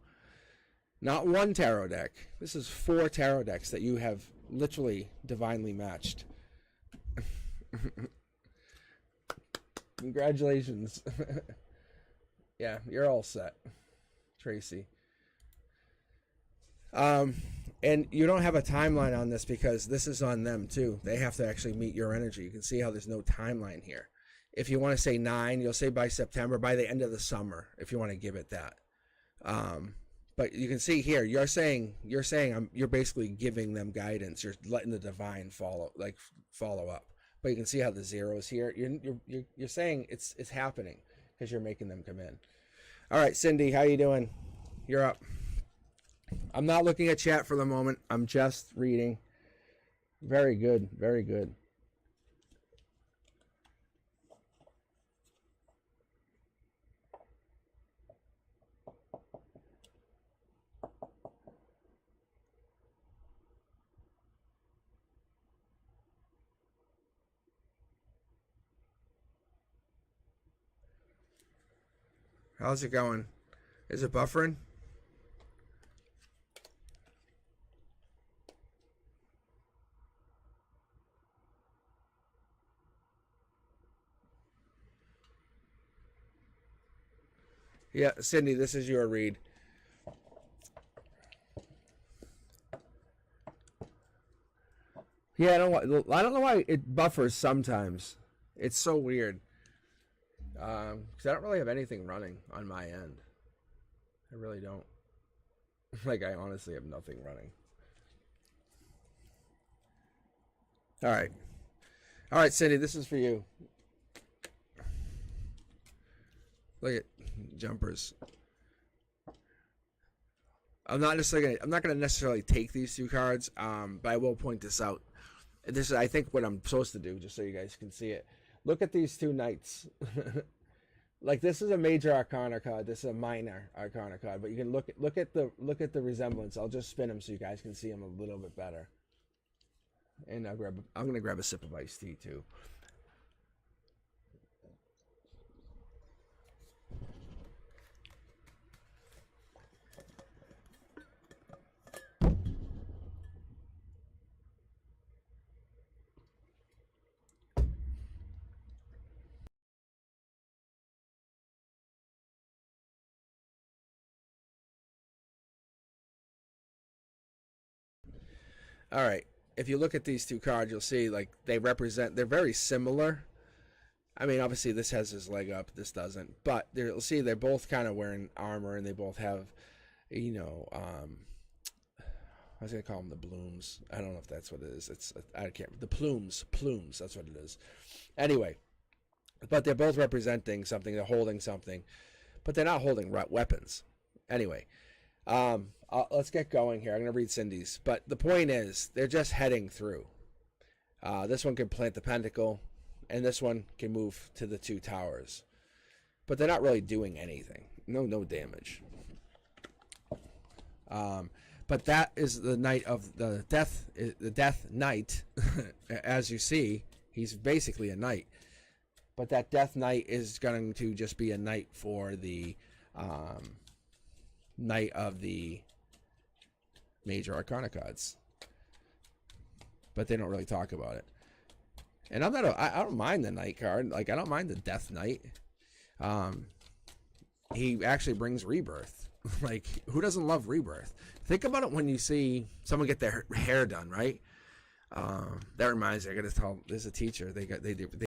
Not 1 tarot deck. This is 4 tarot decks that you have literally divinely matched. Congratulations. Yeah, you're all set, Tracy. And you don't have a timeline on this because this is on them too. They have to actually meet your energy. You can see how there's no timeline here. If you want to say 9, you'll say by September, by the end of the summer, if you want to give it that. But you can see here, you're saying you're basically giving them guidance. You're letting the divine follow up. But you can see how the zeros here. You're saying it's happening because you're making them come in. All right, Cindy, how you doing? You're up. I'm not looking at chat for the moment. I'm just reading. Very good. Very good. How's it going? Is it buffering? Yeah, Cindy, this is your read. Yeah, I don't know why it buffers sometimes. It's so weird. Because I don't really have anything running on my end. I really don't. Like, I honestly have nothing running. All right. All right, Cindy, this is for you. Look at jumpers. I'm not going to necessarily take these 2 cards, but I will point this out. This is, I think, what I'm supposed to do, just so you guys can see it. Look at these 2 knights. Like, this is a major arcana card. This is a minor arcana card. But you can look at the resemblance. I'll just spin them so you guys can see them a little bit better. And I'm going to grab a sip of iced tea too. All right. If you look at these 2 cards, you'll see like they're very similar. I mean, obviously this has his leg up, this doesn't. But you'll see they're both kind of wearing armor, and they both have, you know, I was gonna call them the blooms. I don't know if that's what it is. I can't. The plumes. That's what it is. Anyway, but they're both representing something. They're holding something, but they're not holding weapons. Anyway. Let's get going here. I'm going to read Cindy's. But the point is, they're just heading through. This one can plant the pentacle, and this one can move to the 2 towers. But they're not really doing anything. No damage. But that is the night of the death knight. As you see, he's basically a knight. But that death knight is going to just be a knight for the night of the major arcana cards, but they don't really talk about it. And I don't mind the knight card. Like, I don't mind the death knight. He actually brings rebirth. Like, who doesn't love rebirth? Think about it when you see someone get their hair done, right? That reminds me, I gotta tell, there's a teacher, they